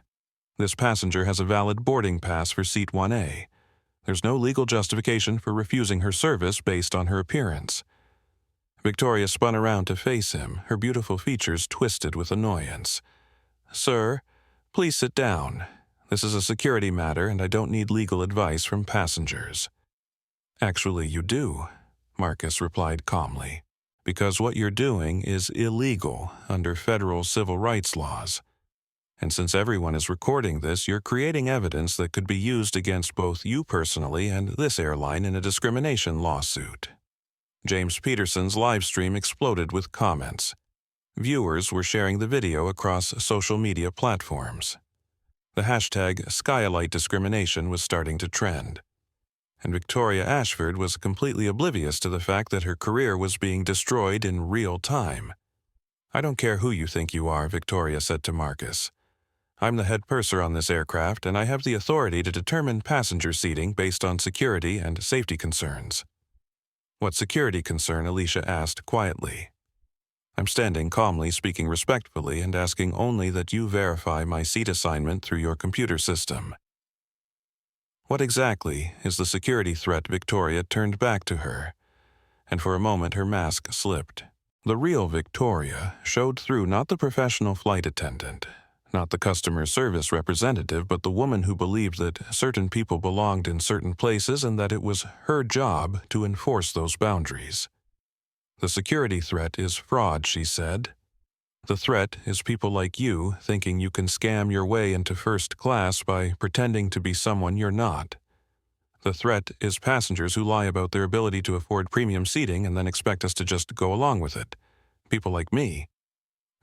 This passenger has a valid boarding pass for Seat 1A. There's no legal justification for refusing her service based on her appearance." Victoria spun around to face him, her beautiful features twisted with annoyance. "Sir, please sit down. This is a security matter, and I don't need legal advice from passengers." "Actually, you do," Marcus replied calmly, "because what you're doing is illegal under federal civil rights laws. And since everyone is recording this, you're creating evidence that could be used against both you personally and this airline in a discrimination lawsuit." James Peterson's live stream exploded with comments. Viewers were sharing the video across social media platforms. The hashtag SkyElite discrimination was starting to trend. And Victoria Ashford was completely oblivious to the fact that her career was being destroyed in real time. "I don't care who you think you are," Victoria said to Marcus. "I'm the head purser on this aircraft, and I have the authority to determine passenger seating based on security and safety concerns." "What security concern?" Alicia asked quietly. "I'm standing calmly, speaking respectfully, and asking only that you verify my seat assignment through your computer system." "What exactly is the security threat?" Victoria turned back to her, and for a moment her mask slipped. The real Victoria showed through, not the professional flight attendant, not the customer service representative, but the woman who believed that certain people belonged in certain places and that it was her job to enforce those boundaries. "The security threat is fraud," she said. "The threat is people like you thinking you can scam your way into first class by pretending to be someone you're not. The threat is passengers who lie about their ability to afford premium seating and then expect us to just go along with it. People like me.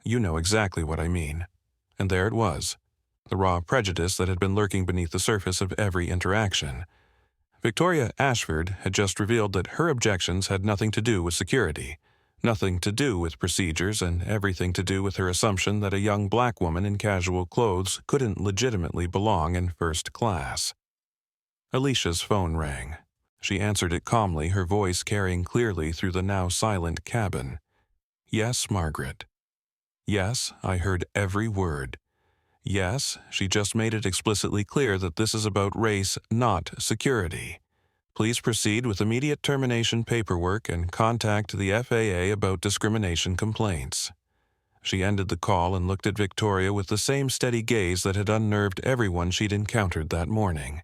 You know exactly what I mean." And there it was, the raw prejudice that had been lurking beneath the surface of every interaction. Victoria Ashford had just revealed that her objections had nothing to do with security, nothing to do with procedures, and everything to do with her assumption that a young black woman in casual clothes couldn't legitimately belong in first class. Alicia's phone rang. She answered it calmly, her voice carrying clearly through the now silent cabin. "Yes, Margaret." "Yes, I heard every word." "Yes, she just made it explicitly clear that this is about race, not security. Please proceed with immediate termination paperwork and contact the FAA about discrimination complaints." She ended the call and looked at Victoria with the same steady gaze that had unnerved everyone she'd encountered that morning.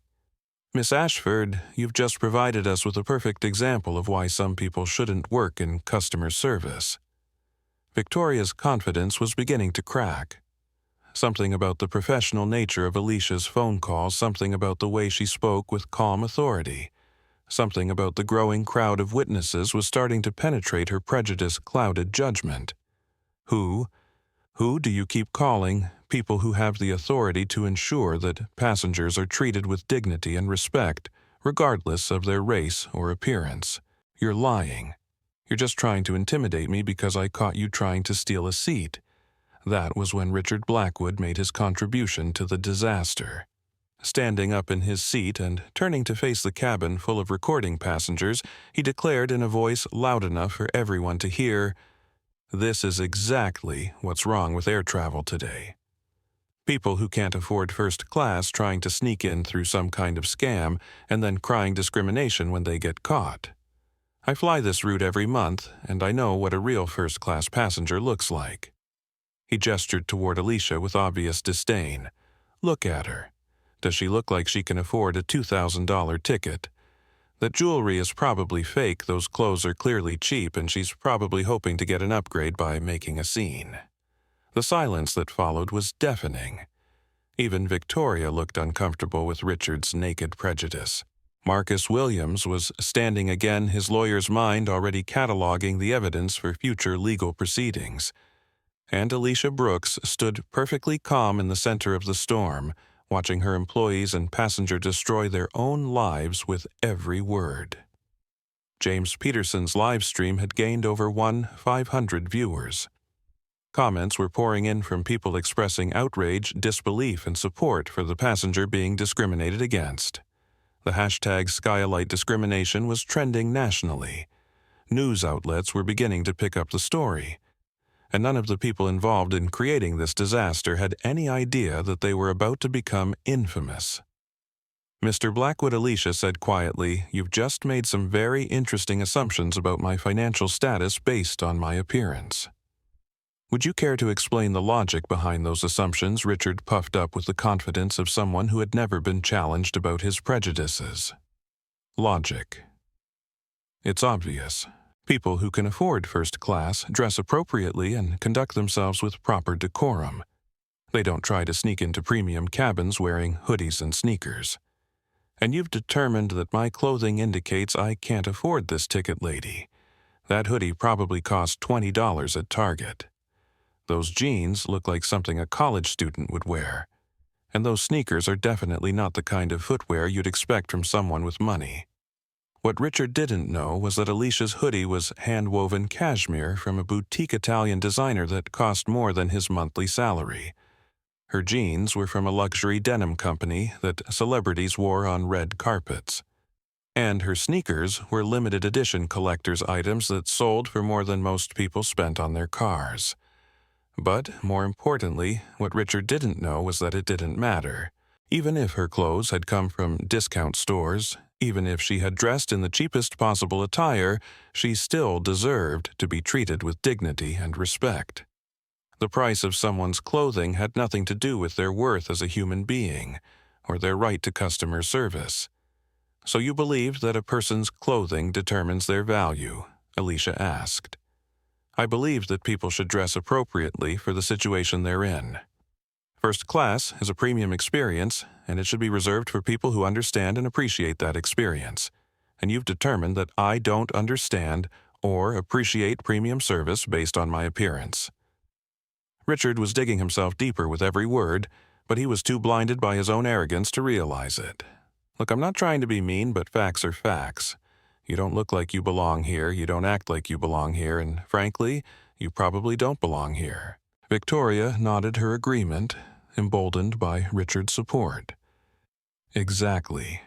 "Miss Ashford, you've just provided us with a perfect example of why some people shouldn't work in customer service." Victoria's confidence was beginning to crack. Something about the professional nature of Alicia's phone call, something about the way she spoke with calm authority, something about the growing crowd of witnesses was starting to penetrate her prejudice-clouded judgment. Who do you keep calling people who have the authority to ensure that passengers are treated with dignity and respect, regardless of their race or appearance? You're lying. You're just trying to intimidate me because I caught you trying to steal a seat. That was when Richard Blackwood made his contribution to the disaster. Standing up in his seat and turning to face the cabin full of recording passengers, he declared in a voice loud enough for everyone to hear, "This is exactly what's wrong with air travel today. People who can't afford first class trying to sneak in through some kind of scam and then crying discrimination when they get caught. I fly this route every month, and I know what a real first-class passenger looks like. He gestured toward Alicia with obvious disdain. Look at her. Does she look like she can afford a $2,000 ticket? That jewelry is probably fake, those clothes are clearly cheap, and she's probably hoping to get an upgrade by making a scene. The silence that followed was deafening. Even Victoria looked uncomfortable with Richard's naked prejudice. Marcus Williams was standing again, his lawyer's mind already cataloging the evidence for future legal proceedings. And Alicia Brooks stood perfectly calm in the center of the storm, watching her employees and passenger destroy their own lives with every word. James Peterson's live stream had gained over 500 viewers. Comments were pouring in from people expressing outrage, disbelief, and support for the passenger being discriminated against. The hashtag SkyElite discrimination was trending nationally. News outlets were beginning to pick up the story, and none of the people involved in creating this disaster had any idea that they were about to become infamous. Mr. Blackwood, Alicia said quietly, "You've just made some very interesting assumptions about my financial status based on my appearance." "Would you care to explain the logic behind those assumptions?" Richard puffed up with the confidence of someone who had never been challenged about his prejudices. Logic. It's obvious. People who can afford first class dress appropriately and conduct themselves with proper decorum. They don't try to sneak into premium cabins wearing hoodies and sneakers. And you've determined that my clothing indicates I can't afford this ticket, lady. That hoodie probably cost $20 at Target. Those jeans look like something a college student would wear. And those sneakers are definitely not the kind of footwear you'd expect from someone with money. What Richard didn't know was that Alicia's hoodie was hand-woven cashmere from a boutique Italian designer that cost more than his monthly salary. Her jeans were from a luxury denim company that celebrities wore on red carpets. And her sneakers were limited edition collector's items that sold for more than most people spent on their cars. But, more importantly, what Richard didn't know was that it didn't matter. Even if her clothes had come from discount stores, even if she had dressed in the cheapest possible attire, she still deserved to be treated with dignity and respect. The price of someone's clothing had nothing to do with their worth as a human being, or their right to customer service. "So you believe that a person's clothing determines their value?" Alicia asked. "I believe that people should dress appropriately for the situation they're in. First class is a premium experience, and it should be reserved for people who understand and appreciate that experience. And you've determined that I don't understand or appreciate premium service based on my appearance." Richard was digging himself deeper with every word, but he was too blinded by his own arrogance to realize it. "Look, I'm not trying to be mean, but facts are facts. You don't look like you belong here, you don't act like you belong here, and frankly, you probably don't belong here." Victoria nodded her agreement, emboldened by Richard's support. "Exactly.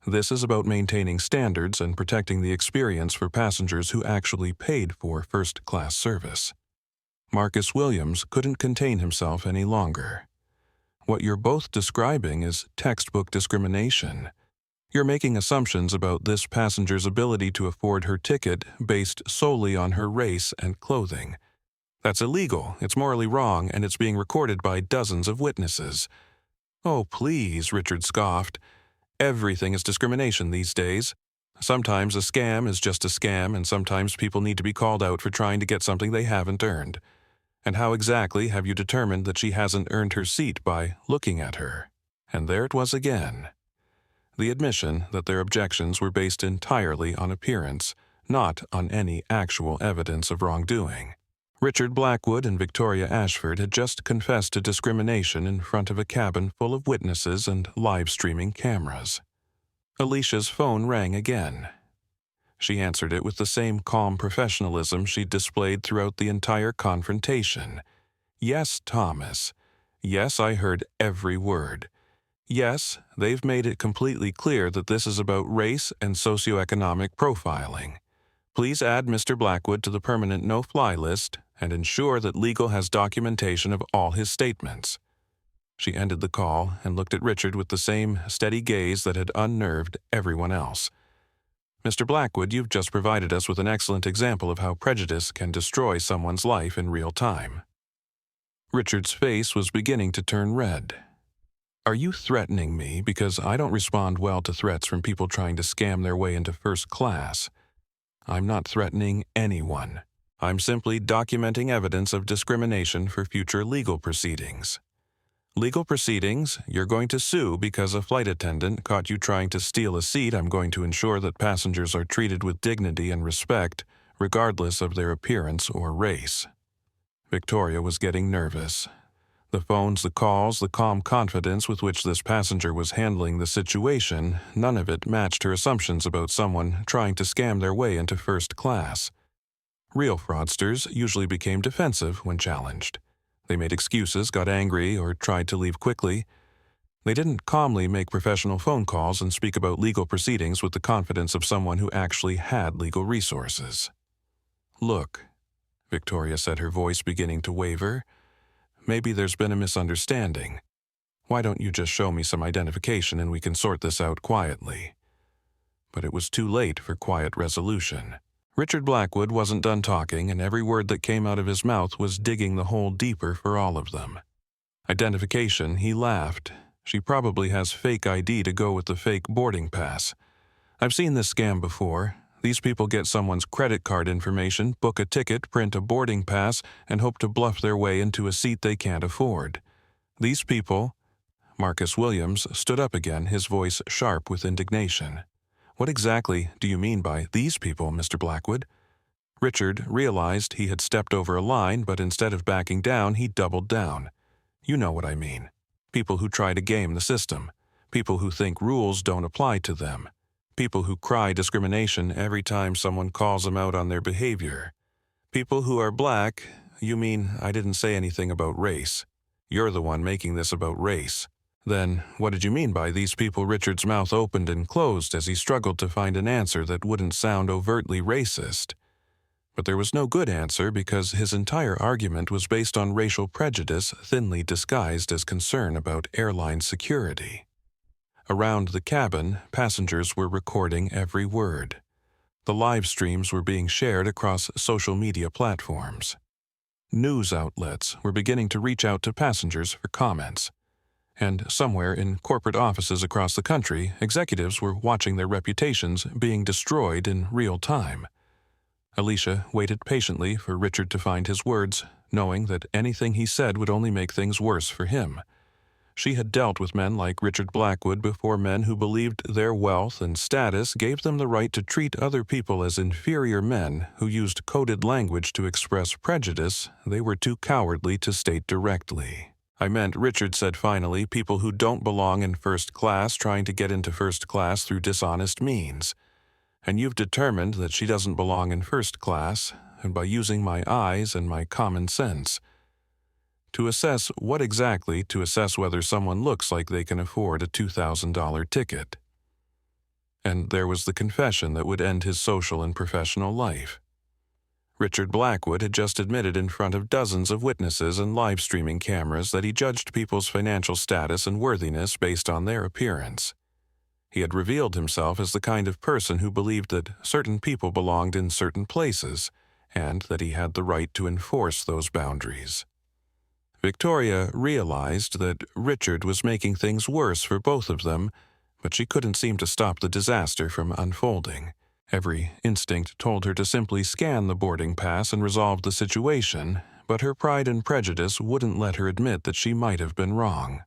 This is about maintaining standards and protecting the experience for passengers who actually paid for first-class service." Marcus Williams couldn't contain himself any longer. "What you're both describing is textbook discrimination. You're making assumptions about this passenger's ability to afford her ticket based solely on her race and clothing. That's illegal, it's morally wrong, and it's being recorded by dozens of witnesses." "Oh, please," Richard scoffed. "Everything is discrimination these days. Sometimes a scam is just a scam, and sometimes people need to be called out for trying to get something they haven't earned. And how exactly have you determined that she hasn't earned her seat by looking at her?" And there it was again. The admission that their objections were based entirely on appearance, not on any actual evidence of wrongdoing. Richard Blackwood and Victoria Ashford had just confessed to discrimination in front of a cabin full of witnesses and live-streaming cameras. Alicia's phone rang again. She answered it with the same calm professionalism she'd displayed throughout the entire confrontation. "Yes, Thomas. Yes, I heard every word. Yes, they've made it completely clear that this is about race and socioeconomic profiling. Please add Mr. Blackwood to the permanent no-fly list and ensure that legal has documentation of all his statements." She ended the call and looked at Richard with the same steady gaze that had unnerved everyone else. Mr. Blackwood, you've just provided us with an excellent example of how prejudice can destroy someone's life in real time. Richard's face was beginning to turn red. Are you threatening me because I don't respond well to threats from people trying to scam their way into first class? I'm not threatening anyone. I'm simply documenting evidence of discrimination for future legal proceedings. Legal proceedings, you're going to sue because a flight attendant caught you trying to steal a seat. I'm going to ensure that passengers are treated with dignity and respect, regardless of their appearance or race. Victoria was getting nervous. The phones, the calls, the calm confidence with which this passenger was handling the situation, none of it matched her assumptions about someone trying to scam their way into first class. Real fraudsters usually became defensive when challenged. They made excuses, got angry, or tried to leave quickly. They didn't calmly make professional phone calls and speak about legal proceedings with the confidence of someone who actually had legal resources. Look, Victoria said, her voice beginning to waver. Maybe there's been a misunderstanding. Why don't you just show me some identification and we can sort this out quietly? But it was too late for quiet resolution. Richard Blackwood wasn't done talking, and every word that came out of his mouth was digging the hole deeper for all of them. Identification, he laughed. She probably has fake ID to go with the fake boarding pass. I've seen this scam before. These people get someone's credit card information, book a ticket, print a boarding pass, and hope to bluff their way into a seat they can't afford. These people— Marcus Williams stood up again, his voice sharp with indignation. What exactly do you mean by these people, Mr. Blackwood? Richard realized he had stepped over a line, but instead of backing down, he doubled down. You know what I mean. People who try to game the system. People who think rules don't apply to them. People who cry discrimination every time someone calls them out on their behavior. People who are black— You mean I didn't say anything about race? You're the one making this about race. Then, what did you mean by these people? Richard's mouth opened and closed as he struggled to find an answer that wouldn't sound overtly racist. But there was no good answer because his entire argument was based on racial prejudice thinly disguised as concern about airline security. Around the cabin, passengers were recording every word. The live streams were being shared across social media platforms. News outlets were beginning to reach out to passengers for comments. And somewhere in corporate offices across the country, executives were watching their reputations being destroyed in real time. Alicia waited patiently for Richard to find his words, knowing that anything he said would only make things worse for him. She had dealt with men like Richard Blackwood before, men who believed their wealth and status gave them the right to treat other people as inferior men who used coded language to express prejudice they were too cowardly to state directly. I meant, Richard said finally, people who don't belong in first class trying to get into first class through dishonest means. And you've determined that she doesn't belong in first class, and by using my eyes and my common sense. To assess what exactly? To assess whether someone looks like they can afford a $2,000 ticket. And there was the confession that would end his social and professional life. Richard Blackwood had just admitted in front of dozens of witnesses and live streaming cameras that he judged people's financial status and worthiness based on their appearance. He had revealed himself as the kind of person who believed that certain people belonged in certain places, and that he had the right to enforce those boundaries. Victoria realized that Richard was making things worse for both of them, but she couldn't seem to stop the disaster from unfolding. Every instinct told her to simply scan the boarding pass and resolve the situation, but her pride and prejudice wouldn't let her admit that she might have been wrong.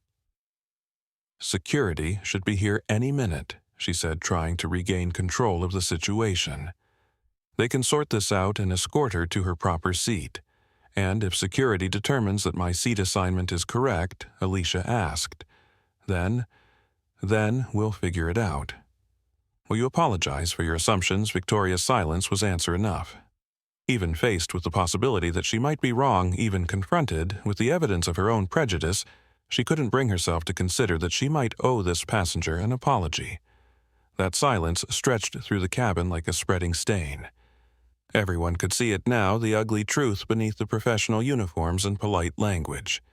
Security should be here any minute, she said, trying to regain control of the situation. They can sort this out and escort her to her proper seat. And if security determines that my seat assignment is correct, Alicia asked, then we'll figure it out. Will you apologize for your assumptions? Victoria's silence was answer enough. Even faced with the possibility that she might be wrong, even confronted with the evidence of her own prejudice, she couldn't bring herself to consider that she might owe this passenger an apology. That silence stretched through the cabin like a spreading stain. Everyone could see it now, the ugly truth beneath the professional uniforms and polite language.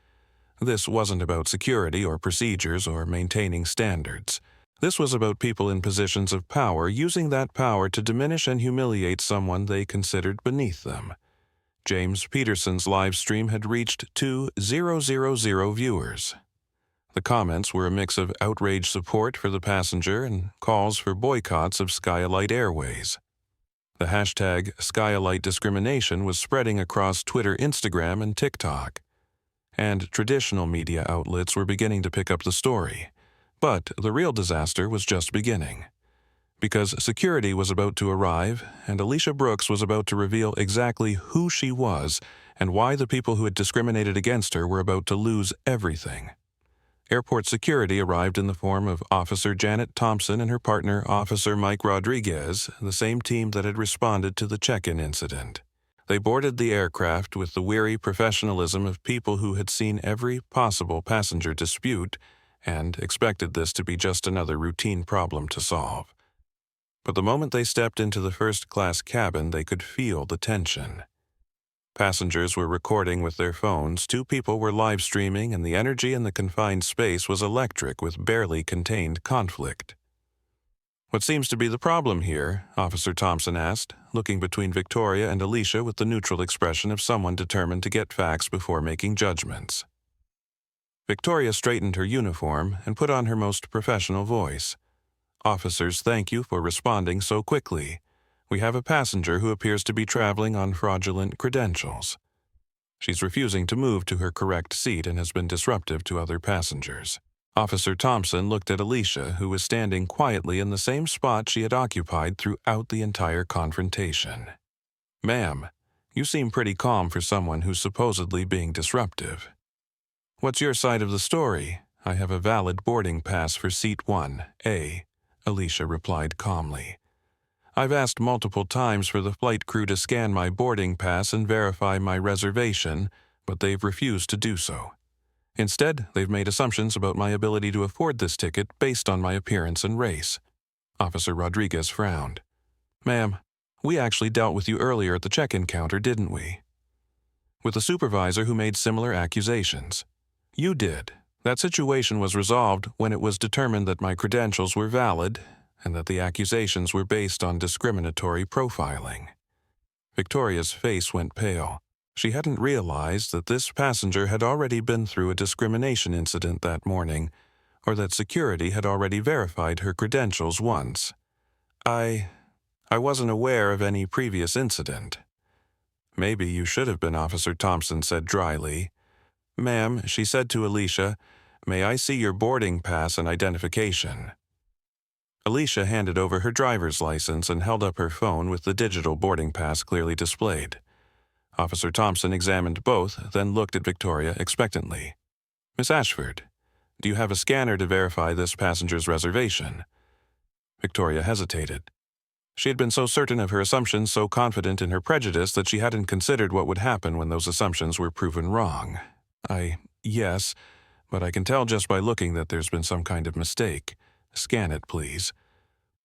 This wasn't about security or procedures or maintaining standards. This was about people in positions of power using that power to diminish and humiliate someone they considered beneath them. James Peterson's live stream had reached 2,000 viewers. The comments were a mix of outraged support for the passenger and calls for boycotts of SkyElite Airways. The hashtag SkyElite discrimination was spreading across Twitter, Instagram, and TikTok. And traditional media outlets were beginning to pick up the story. But the real disaster was just beginning. Because security was about to arrive, and Alicia Brooks was about to reveal exactly who she was and why the people who had discriminated against her were about to lose everything. Airport security arrived in the form of Officer Janet Thompson and her partner, Officer Mike Rodriguez, the same team that had responded to the check-in incident. They boarded the aircraft with the weary professionalism of people who had seen every possible passenger dispute and expected this to be just another routine problem to solve. But the moment they stepped into the first-class cabin, they could feel the tension. Passengers were recording with their phones, 2 people were live streaming, and the energy in the confined space was electric with barely contained conflict. "What seems to be the problem here?" Officer Thompson asked, looking between Victoria and Alicia with the neutral expression of someone determined to get facts before making judgments. Victoria straightened her uniform and put on her most professional voice. "Officers, thank you for responding so quickly. We have a passenger who appears to be traveling on fraudulent credentials. She's refusing to move to her correct seat and has been disruptive to other passengers." Officer Thompson looked at Alicia, who was standing quietly in the same spot she had occupied throughout the entire confrontation. "Ma'am, you seem pretty calm for someone who's supposedly being disruptive." "What's your side of the story? I have a valid boarding pass for seat 1A, Alicia replied calmly. "I've asked multiple times for the flight crew to scan my boarding pass and verify my reservation, but they've refused to do so. Instead, they've made assumptions about my ability to afford this ticket based on my appearance and race." Officer Rodriguez frowned. "Ma'am, we actually dealt with you earlier at the check-in counter, didn't we? With a supervisor who made similar accusations. You did. That situation was resolved when it was determined that my credentials were valid and that the accusations were based on discriminatory profiling." Victoria's face went pale. She hadn't realized that this passenger had already been through a discrimination incident that morning, or that security had already verified her credentials once. I wasn't aware of any previous incident." "Maybe you should have been," Officer Thompson said dryly. "Ma'am," she said to Alicia, "may I see your boarding pass and identification?" Alicia handed over her driver's license and held up her phone with the digital boarding pass clearly displayed. Officer Thompson examined both, then looked at Victoria expectantly. "Miss Ashford, do you have a scanner to verify this passenger's reservation?" Victoria hesitated. She had been so certain of her assumptions, so confident in her prejudice, that she hadn't considered what would happen when those assumptions were proven wrong. Yes, but I can tell just by looking that there's been some kind of mistake. Scan it, please."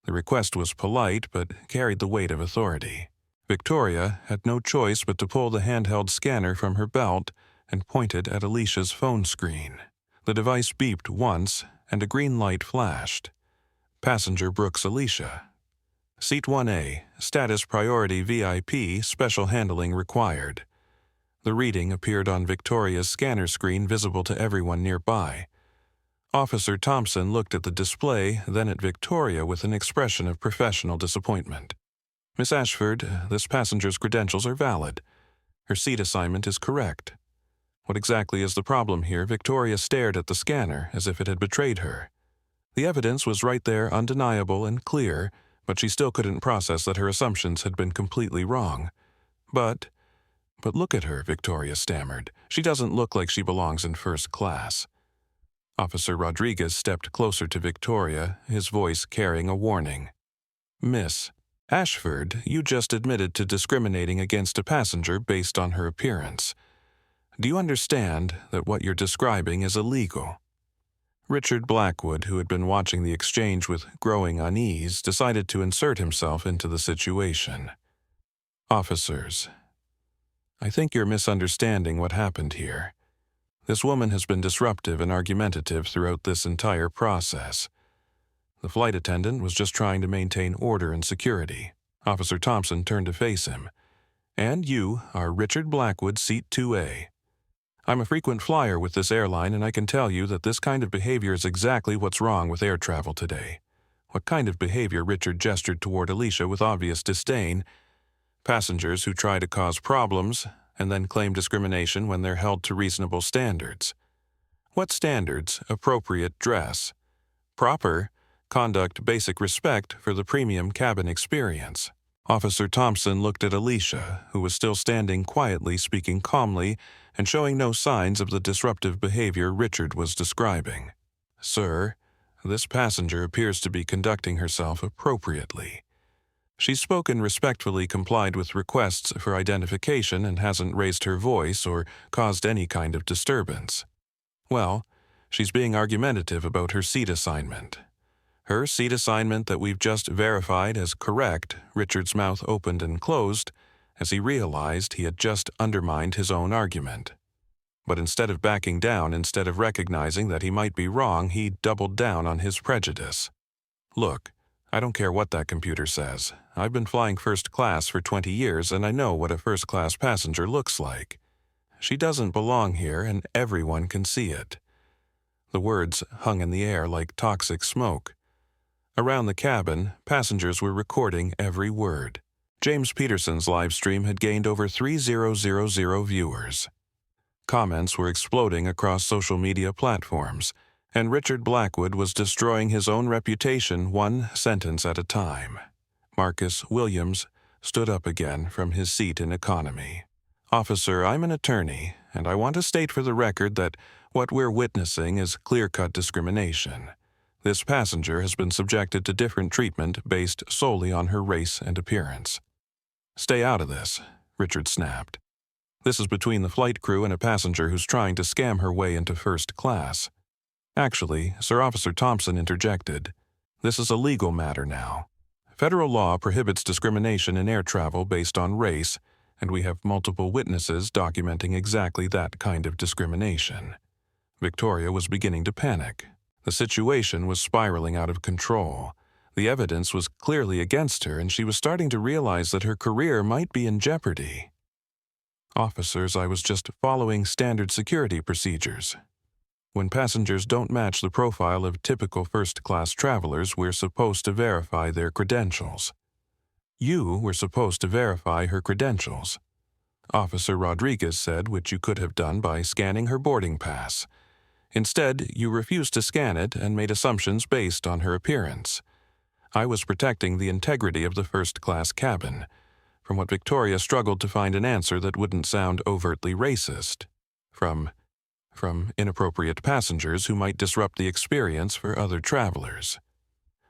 The request was polite, but carried the weight of authority. Victoria had no choice but to pull the handheld scanner from her belt and point it at Alicia's phone screen. The device beeped once, and a green light flashed. Passenger Brooks Alicia. Seat 1A, status priority VIP, special handling required. The reading appeared on Victoria's scanner screen, visible to everyone nearby. Officer Thompson looked at the display, then at Victoria with an expression of professional disappointment. "Miss Ashford, this passenger's credentials are valid. Her seat assignment is correct." What exactly is the problem here? Victoria stared at the scanner as if it had betrayed her. The evidence was right there, undeniable and clear, but she still couldn't process that her assumptions had been completely wrong. But look at her," Victoria stammered. "She doesn't look like she belongs in first class." Officer Rodriguez stepped closer to Victoria, his voice carrying a warning. "Miss Ashford, you just admitted to discriminating against a passenger based on her appearance. Do you understand that what you're describing is illegal?" Richard Blackwood, who had been watching the exchange with growing unease, decided to insert himself into the situation. "Officers, I think you're misunderstanding what happened here. This woman has been disruptive and argumentative throughout this entire process. The flight attendant was just trying to maintain order and security. Officer Thompson turned to face him. And you are Richard Blackwood, Seat 2A. I'm a frequent flyer with this airline, and I can tell you that this kind of behavior is exactly what's wrong with air travel today. What kind of behavior? Richard gestured toward Alicia with obvious disdain. Passengers who try to cause problems and then claim discrimination when they're held to reasonable standards. What standards? Appropriate dress. Proper conduct, basic respect for the premium cabin experience. Officer Thompson looked at Alicia, who was still standing quietly, speaking calmly, and showing no signs of the disruptive behavior Richard was describing. Sir, this passenger appears to be conducting herself appropriately. She's spoken respectfully, complied with requests for identification, and hasn't raised her voice or caused any kind of disturbance. Well, she's being argumentative about her seat assignment. Her seat assignment that we've just verified as correct. Richard's mouth opened and closed as he realized he had just undermined his own argument. But instead of backing down, instead of recognizing that he might be wrong, he doubled down on his prejudice. Look, I don't care what that computer says. I've been flying first class for 20 years, and I know what a first-class passenger looks like. She doesn't belong here, and everyone can see it. The words hung in the air like toxic smoke. Around the cabin, passengers were recording every word. James Peterson's live stream had gained over 3,000 viewers. Comments were exploding across social media platforms, and Richard Blackwood was destroying his own reputation one sentence at a time. Marcus Williams stood up again from his seat in economy. Officer, I'm an attorney, and I want to state for the record that what we're witnessing is clear-cut discrimination. This passenger has been subjected to different treatment based solely on her race and appearance. Stay out of this, Richard snapped. This is between the flight crew and a passenger who's trying to scam her way into first class. Actually, Sir Officer Thompson interjected. This is a legal matter now. Federal law prohibits discrimination in air travel based on race, and we have multiple witnesses documenting exactly that kind of discrimination. Victoria was beginning to panic. The situation was spiraling out of control. The evidence was clearly against her, and she was starting to realize that her career might be in jeopardy. Officers, I was just following standard security procedures. When passengers don't match the profile of typical first-class travelers, we're supposed to verify their credentials. You were supposed to verify her credentials. Officer Rodriguez said, which you could have done by scanning her boarding pass. Instead, you refused to scan it and made assumptions based on her appearance. I was protecting the integrity of the first-class cabin. From what Victoria struggled to find an answer that wouldn't sound overtly racist. From inappropriate passengers who might disrupt the experience for other travelers.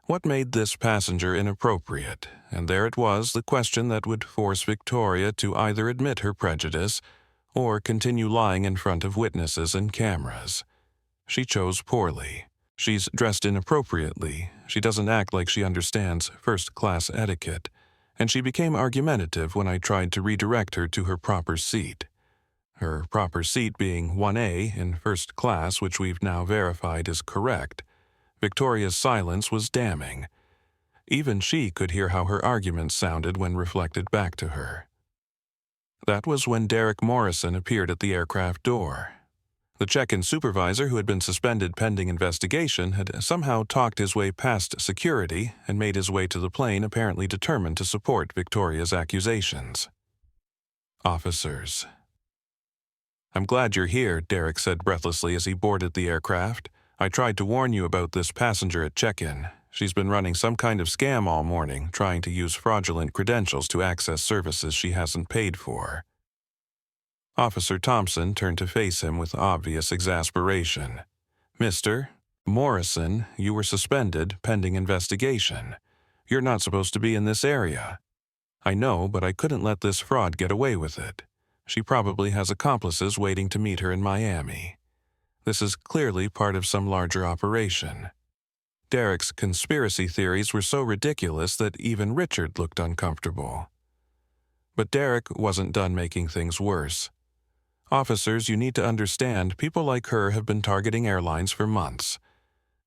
What made this passenger inappropriate? And there it was, the question that would force Victoria to either admit her prejudice or continue lying in front of witnesses and cameras. She chose poorly. She's dressed inappropriately. She doesn't act like she understands first-class etiquette. And she became argumentative when I tried to redirect her to her proper seat. Her proper seat being 1A in first class, which we've now verified is correct. Victoria's silence was damning. Even she could hear how her arguments sounded when reflected back to her. That was when Derek Morrison appeared at the aircraft door. The check-in supervisor, who had been suspended pending investigation, had somehow talked his way past security and made his way to the plane, apparently determined to support Victoria's accusations. Officers. I'm glad you're here, Derek said breathlessly as he boarded the aircraft. I tried to warn you about this passenger at check-in. She's been running some kind of scam all morning, trying to use fraudulent credentials to access services she hasn't paid for. Officer Thompson turned to face him with obvious exasperation. Mr. Morrison, you were suspended pending investigation. You're not supposed to be in this area. I know, but I couldn't let this fraud get away with it. She probably has accomplices waiting to meet her in Miami. This is clearly part of some larger operation. Derek's conspiracy theories were so ridiculous that even Richard looked uncomfortable. But Derek wasn't done making things worse. Officers, you need to understand, people like her have been targeting airlines for months.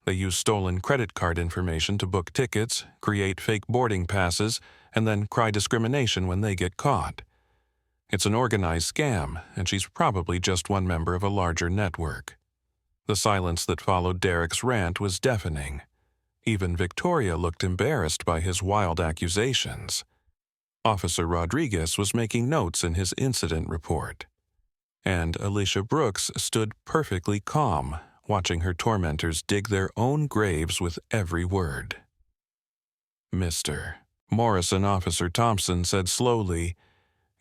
They use stolen credit card information to book tickets, create fake boarding passes, and then cry discrimination when they get caught. It's an organized scam, and she's probably just one member of a larger network. The silence that followed Derek's rant was deafening. Even Victoria looked embarrassed by his wild accusations. Officer Rodriguez was making notes in his incident report. And Alicia Brooks stood perfectly calm, watching her tormentors dig their own graves with every word. Mr. Morrison, Officer Thompson said slowly,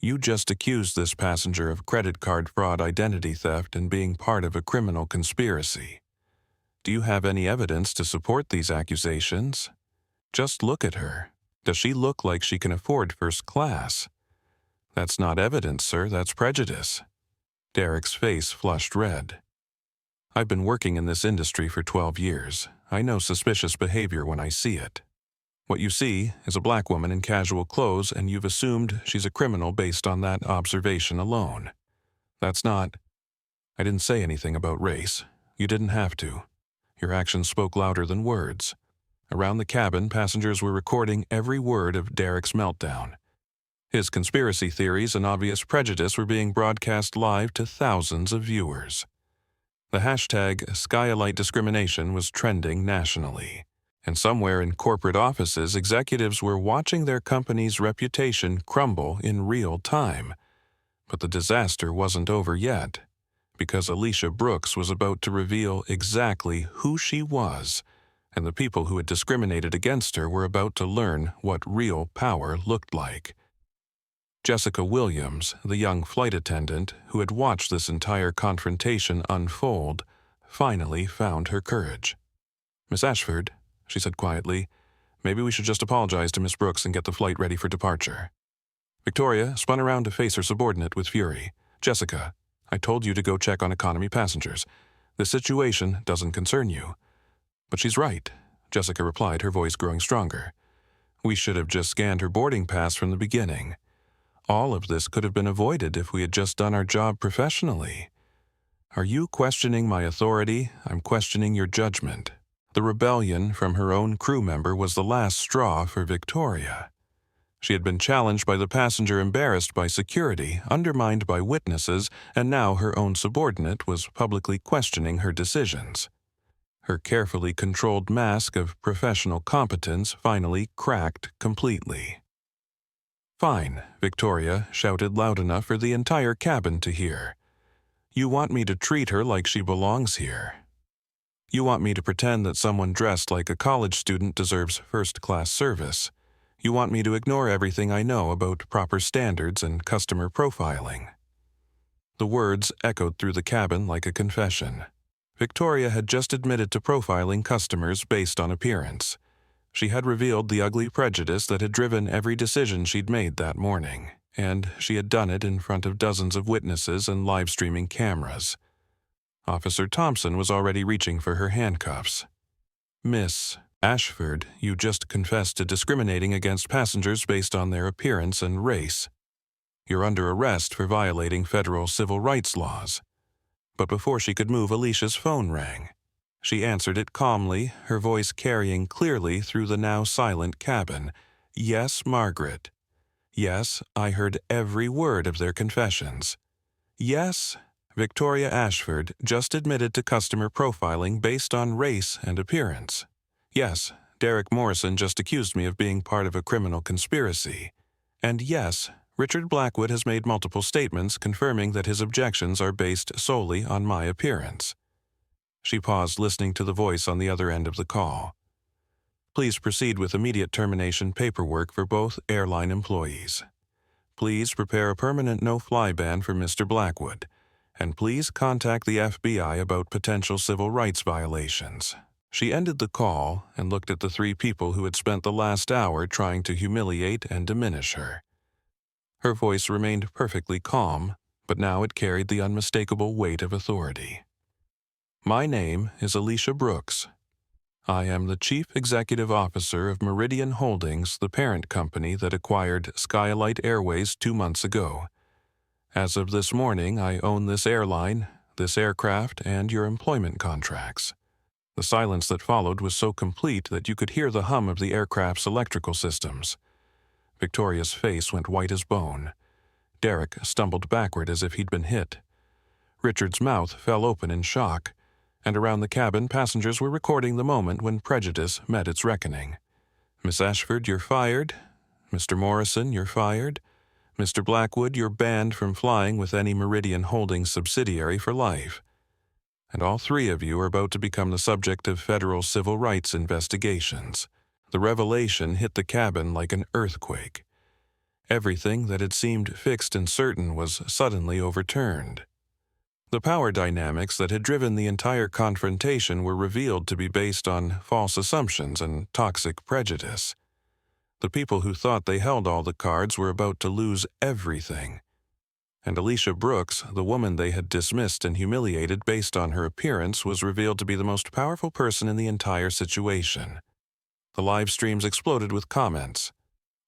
"You just accused this passenger of credit card fraud, identity theft, and being part of a criminal conspiracy. Do you have any evidence to support these accusations? Just look at her. Does she look like she can afford first class? That's not evidence, sir, that's prejudice." Derek's face flushed red. "I've been working in this industry for 12 years. I know suspicious behavior when I see it. What you see is a black woman in casual clothes, and you've assumed she's a criminal based on that observation alone. That's not... I didn't say anything about race. You didn't have to. Your actions spoke louder than words. Around the cabin, passengers were recording every word of Derek's meltdown. His conspiracy theories and obvious prejudice were being broadcast live to thousands of viewers. The hashtag SkyElite discrimination was trending nationally. And somewhere in corporate offices, executives were watching their company's reputation crumble in real time. But the disaster wasn't over yet, because Alicia Brooks was about to reveal exactly who she was, and the people who had discriminated against her were about to learn what real power looked like. Jessica Williams, the young flight attendant who had watched this entire confrontation unfold, finally found her courage. "Miss Ashford," she said quietly, "maybe we should just apologize to Miss Brooks and get the flight ready for departure." Victoria spun around to face her subordinate with fury. "Jessica, I told you to go check on economy passengers. This situation doesn't concern you." "But she's right," Jessica replied, her voice growing stronger. "We should have just scanned her boarding pass from the beginning. All of this could have been avoided if we had just done our job professionally. Are you questioning my authority? I'm questioning your judgment." The rebellion from her own crew member was the last straw for Victoria. She had been challenged by the passenger, embarrassed by security, undermined by witnesses, and now her own subordinate was publicly questioning her decisions. Her carefully controlled mask of professional competence finally cracked completely. "Fine," Victoria shouted loud enough for the entire cabin to hear. "You want me to treat her like she belongs here. You want me to pretend that someone dressed like a college student deserves first-class service. You want me to ignore everything I know about proper standards and customer profiling." The words echoed through the cabin like a confession. Victoria had just admitted to profiling customers based on appearance. She had revealed the ugly prejudice that had driven every decision she'd made that morning, and she had done it in front of dozens of witnesses and live-streaming cameras. Officer Thompson was already reaching for her handcuffs. "Miss Ashford, you just confessed to discriminating against passengers based on their appearance and race. You're under arrest for violating federal civil rights laws." But before she could move, Alicia's phone rang. She answered it calmly, her voice carrying clearly through the now silent cabin. "Yes, Margaret. Yes, I heard every word of their confessions. Yes, Victoria Ashford just admitted to customer profiling based on race and appearance. Yes, Derek Morrison just accused me of being part of a criminal conspiracy. And yes, Richard Blackwood has made multiple statements confirming that his objections are based solely on my appearance." She paused, listening to the voice on the other end of the call. "Please proceed with immediate termination paperwork for both airline employees. Please prepare a permanent no-fly ban for Mr. Blackwood. And please contact the FBI about potential civil rights violations." She ended the call and looked at the three people who had spent the last hour trying to humiliate and diminish her. Her voice remained perfectly calm, but now it carried the unmistakable weight of authority. "My name is Alicia Brooks. I am the Chief Executive Officer of Meridian Holdings, the parent company that acquired SkyElite Airways 2 months ago. As of this morning, I own this airline, this aircraft, and your employment contracts." The silence that followed was so complete that you could hear the hum of the aircraft's electrical systems. Victoria's face went white as bone. Derek stumbled backward as if he'd been hit. Richard's mouth fell open in shock, and around the cabin passengers were recording the moment when prejudice met its reckoning. "Miss Ashford, you're fired. Mr. Morrison, you're fired. Mr. Blackwood, you're banned from flying with any Meridian Holdings subsidiary for life. And all three of you are about to become the subject of federal civil rights investigations." The revelation hit the cabin like an earthquake. Everything that had seemed fixed and certain was suddenly overturned. The power dynamics that had driven the entire confrontation were revealed to be based on false assumptions and toxic prejudice. The people who thought they held all the cards were about to lose everything. And Alicia Brooks, the woman they had dismissed and humiliated based on her appearance, was revealed to be the most powerful person in the entire situation. The live streams exploded with comments.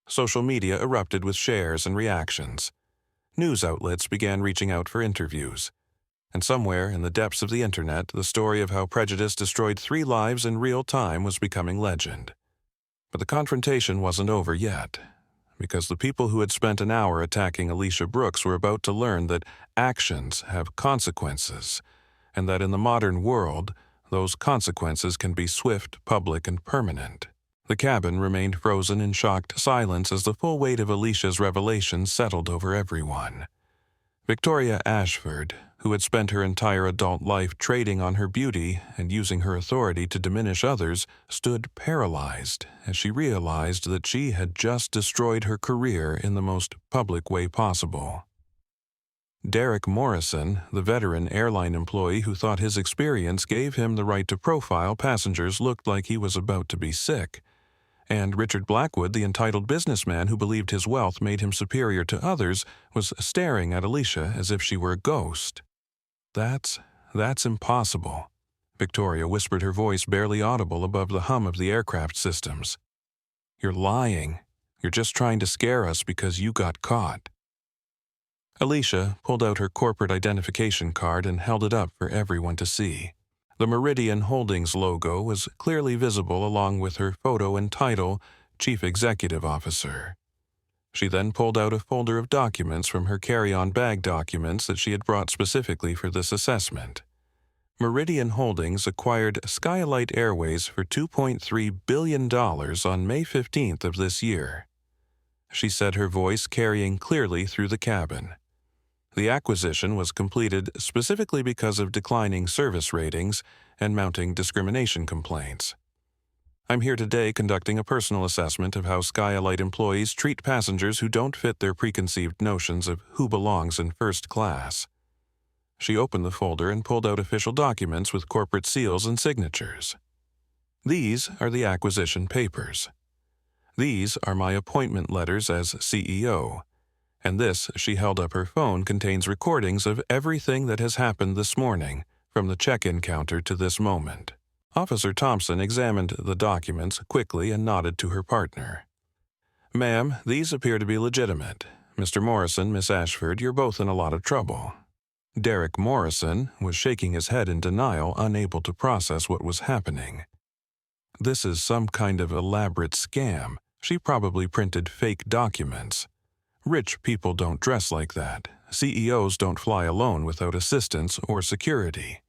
Social media erupted with shares and reactions. News outlets began reaching out for interviews. And somewhere in the depths of the internet, the story of how prejudice destroyed 3 lives in real time was becoming legend. But the confrontation wasn't over yet, because the people who had spent an hour attacking Alicia Brooks were about to learn that actions have consequences, and that in the modern world, those consequences can be swift, public, and permanent. The cabin remained frozen in shocked silence as the full weight of Alicia's revelations settled over everyone. Victoria Ashford, who had spent her entire adult life trading on her beauty and using her authority to diminish others, stood paralyzed as she realized that she had just destroyed her career in the most public way possible. Derek Morrison, the veteran airline employee who thought his experience gave him the right to profile passengers, looked like he was about to be sick. And Richard Blackwood, the entitled businessman who believed his wealth made him superior to others, was staring at Alicia as if she were a ghost. That's impossible," Victoria whispered, her voice barely audible above the hum of the aircraft systems. "You're lying. You're just trying to scare us because you got caught." Alicia pulled out her corporate identification card and held it up for everyone to see. The Meridian Holdings logo was clearly visible along with her photo and title, Chief Executive Officer. She then pulled out a folder of documents from her carry-on bag documents that she had brought specifically for this assessment. Meridian Holdings acquired SkyElite Airways for $2.3 billion on May 15th of this year. She said, her voice carrying clearly through the cabin. The acquisition was completed specifically because of declining service ratings and mounting discrimination complaints. "I'm here today conducting a personal assessment of how SkyElite employees treat passengers who don't fit their preconceived notions of who belongs in first class." She opened the folder and pulled out official documents with corporate seals and signatures. "These are the acquisition papers. These are my appointment letters as CEO. And this," she held up her phone, "contains recordings of everything that has happened this morning, from the check-in counter to this moment." Officer Thompson examined the documents quickly and nodded to her partner. "Ma'am, these appear to be legitimate. Mr. Morrison, Miss Ashford, you're both in a lot of trouble." Derek Morrison was shaking his head in denial, unable to process what was happening. "This is some kind of elaborate scam. She probably printed fake documents. Rich people don't dress like that. CEOs don't fly alone without assistance or security."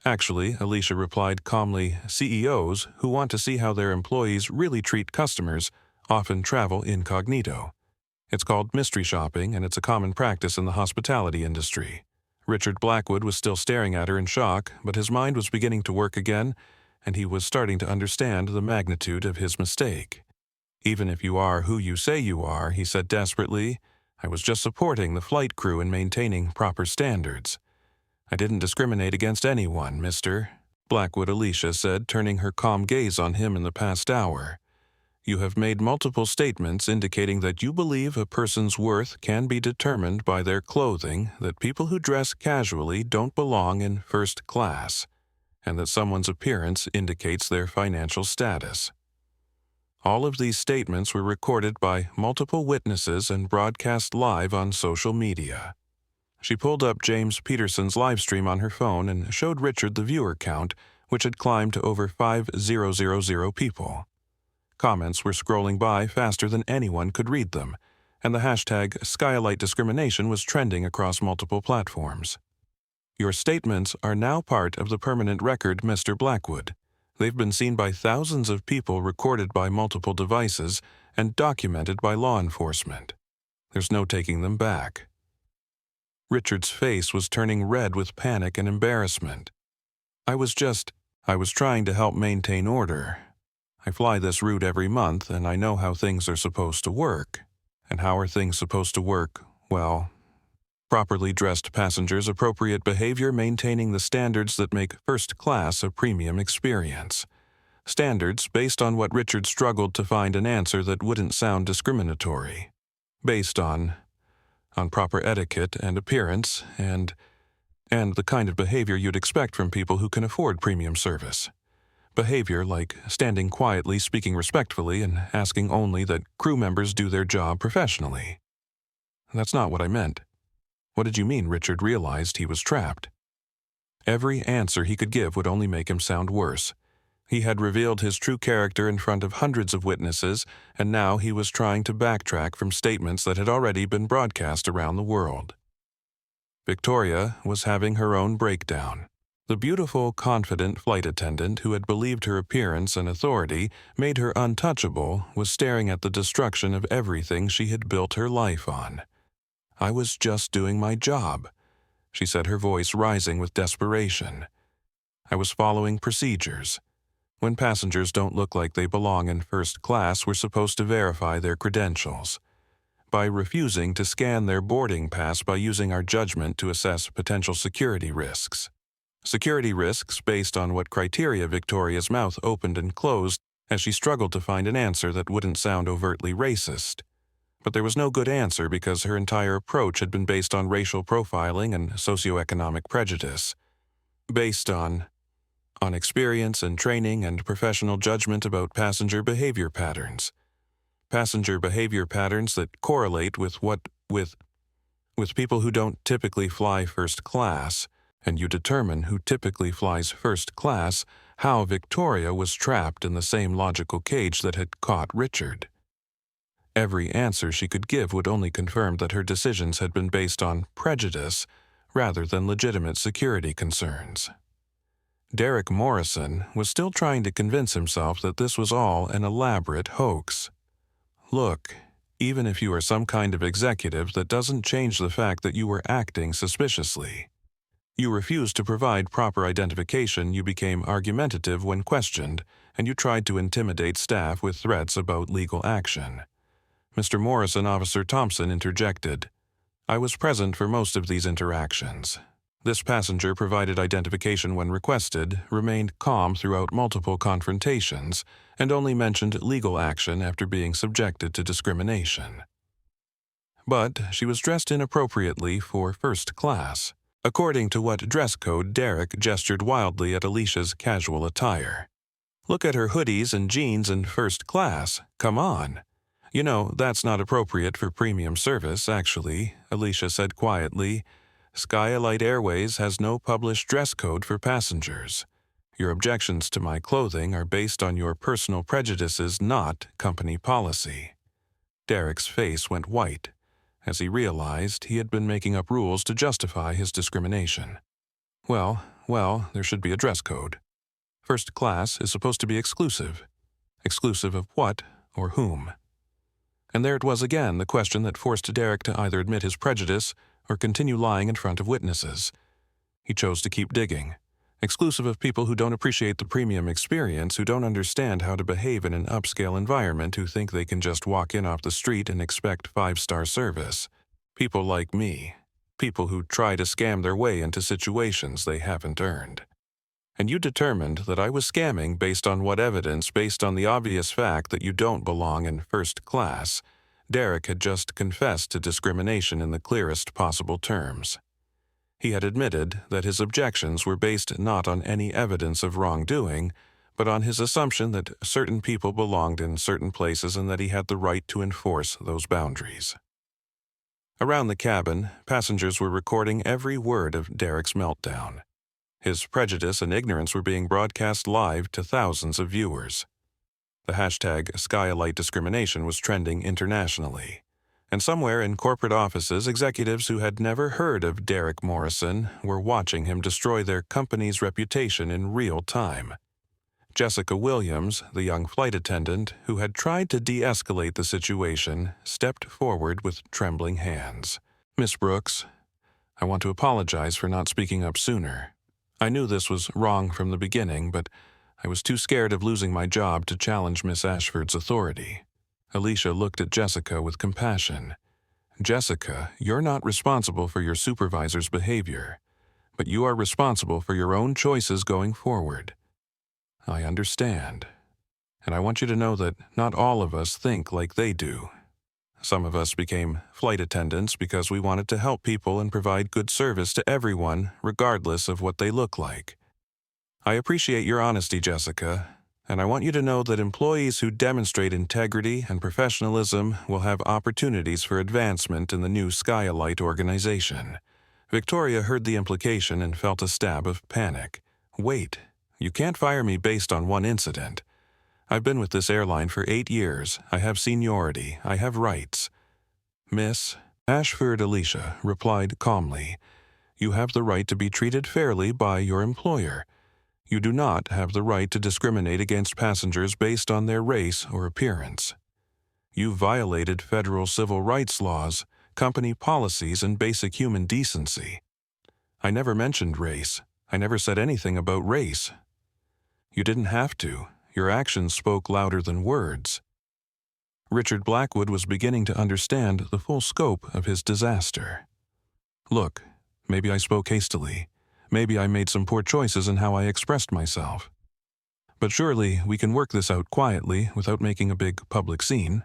"Actually," Alicia replied calmly, "CEOs who want to see how their employees really treat customers often travel incognito. It's called mystery shopping, and it's a common practice in the hospitality industry." Richard Blackwood was still staring at her in shock, but his mind was beginning to work again, and he was starting to understand the magnitude of his mistake. "Even if you are who you say you are," he said desperately, "I was just supporting the flight crew in maintaining proper standards. I didn't discriminate against anyone, Mr. Blackwood," Alicia said, turning her calm gaze on him in the past hour. "You have made multiple statements indicating that you believe a person's worth can be determined by their clothing, that people who dress casually don't belong in first class, and that someone's appearance indicates their financial status. All of these statements were recorded by multiple witnesses and broadcast live on social media. She pulled up James Peterson's livestream on her phone and showed Richard the viewer count, which had climbed to over 5,000 people. Comments were scrolling by faster than anyone could read them, and the hashtag SkyElite discrimination was trending across multiple platforms. Your statements are now part of the permanent record, Mr. Blackwood. They've been seen by thousands of people, recorded by multiple devices, and documented by law enforcement. There's no taking them back. Richard's face was turning red with panic and embarrassment. I was trying to help maintain order. I fly this route every month, and I know how things are supposed to work. And how are things supposed to work? Well, properly dressed passengers, appropriate behavior, maintaining the standards that make first class a premium experience. Standards based on what Richard struggled to find an answer that wouldn't sound discriminatory. Based on proper etiquette and appearance and the kind of behavior you'd expect from people who can afford premium service. Behavior like standing quietly, speaking respectfully, and asking only that crew members do their job professionally. That's not what I meant. What did you mean? Richard realized he was trapped. Every answer he could give would only make him sound worse. He had revealed his true character in front of hundreds of witnesses, and now he was trying to backtrack from statements that had already been broadcast around the world. Victoria was having her own breakdown. The beautiful, confident flight attendant who had believed her appearance and authority made her untouchable was staring at the destruction of everything she had built her life on. I was just doing my job, she said, her voice rising with desperation. I was following procedures. When passengers don't look like they belong in first class, we're supposed to verify their credentials. By refusing to scan their boarding pass by using our judgment to assess potential security risks. Security risks based on what criteria? Victoria's mouth opened and closed as she struggled to find an answer that wouldn't sound overtly racist. But there was no good answer because her entire approach had been based on racial profiling and socioeconomic prejudice. Based on experience and training and professional judgment about passenger behavior patterns. Passenger behavior patterns that correlate with people who don't typically fly first class, and you determine who typically flies first class, how Victoria was trapped in the same logical cage that had caught Richard. Every answer she could give would only confirm that her decisions had been based on prejudice rather than legitimate security concerns. Derek Morrison was still trying to convince himself that this was all an elaborate hoax. Look, even if you are some kind of executive, that doesn't change the fact that you were acting suspiciously. You refused to provide proper identification, you became argumentative when questioned, and you tried to intimidate staff with threats about legal action. Mr. Morrison, Officer Thompson interjected. I was present for most of these interactions. This passenger provided identification when requested, remained calm throughout multiple confrontations, and only mentioned legal action after being subjected to discrimination. But she was dressed inappropriately for first class. According to what dress code? Derek gestured wildly at Alicia's casual attire. Look at her hoodies and jeans in first class. Come on. You know, that's not appropriate for premium service, actually, Alicia said quietly. SkyElite Airways has no published dress code for passengers. Your objections to my clothing are based on your personal prejudices, not company policy. Derek's face went white, as he realized he had been making up rules to justify his discrimination. Well, there should be a dress code. First class is supposed to be exclusive. Exclusive of what or whom? And there it was again, the question that forced Derek to either admit his prejudice or continue lying in front of witnesses. He chose to keep digging. Exclusive of people who don't appreciate the premium experience, who don't understand how to behave in an upscale environment, who think they can just walk in off the street and expect 5-star service. People like me. People who try to scam their way into situations they haven't earned. And you determined that I was scamming based on what evidence? Based on the obvious fact that you don't belong in first class. Derek had just confessed to discrimination in the clearest possible terms. He had admitted that his objections were based not on any evidence of wrongdoing, but on his assumption that certain people belonged in certain places and that he had the right to enforce those boundaries. Around the cabin, passengers were recording every word of Derek's meltdown. His prejudice and ignorance were being broadcast live to thousands of viewers. The hashtag SkyElite discrimination was trending internationally. And somewhere in corporate offices, executives who had never heard of Derek Morrison were watching him destroy their company's reputation in real time. Jessica Williams, the young flight attendant who had tried to de-escalate the situation, stepped forward with trembling hands. "Miss Brooks, I want to apologize for not speaking up sooner. I knew this was wrong from the beginning, but I was too scared of losing my job to challenge Miss Ashford's authority." Alicia looked at Jessica with compassion. "Jessica, you're not responsible for your supervisor's behavior, but you are responsible for your own choices going forward. I understand, and I want you to know that not all of us think like they do. Some of us became flight attendants because we wanted to help people and provide good service to everyone, regardless of what they look like. I appreciate your honesty, Jessica, and I want you to know that employees who demonstrate integrity and professionalism will have opportunities for advancement in the new SkyElite organization." Victoria heard the implication and felt a stab of panic. "Wait. You can't fire me based on one incident. I've been with this airline for 8 years. I have seniority. I have rights." "Miss Ashford," Alicia replied calmly, "you have the right to be treated fairly by your employer. You do not have the right to discriminate against passengers based on their race or appearance. You violated federal civil rights laws, company policies, and basic human decency." "I never mentioned race. I never said anything about race." "You didn't have to. Your actions spoke louder than words." Richard Blackwood was beginning to understand the full scope of his disaster. "Look, maybe I spoke hastily. Maybe I made some poor choices in how I expressed myself. But surely we can work this out quietly without making a big public scene.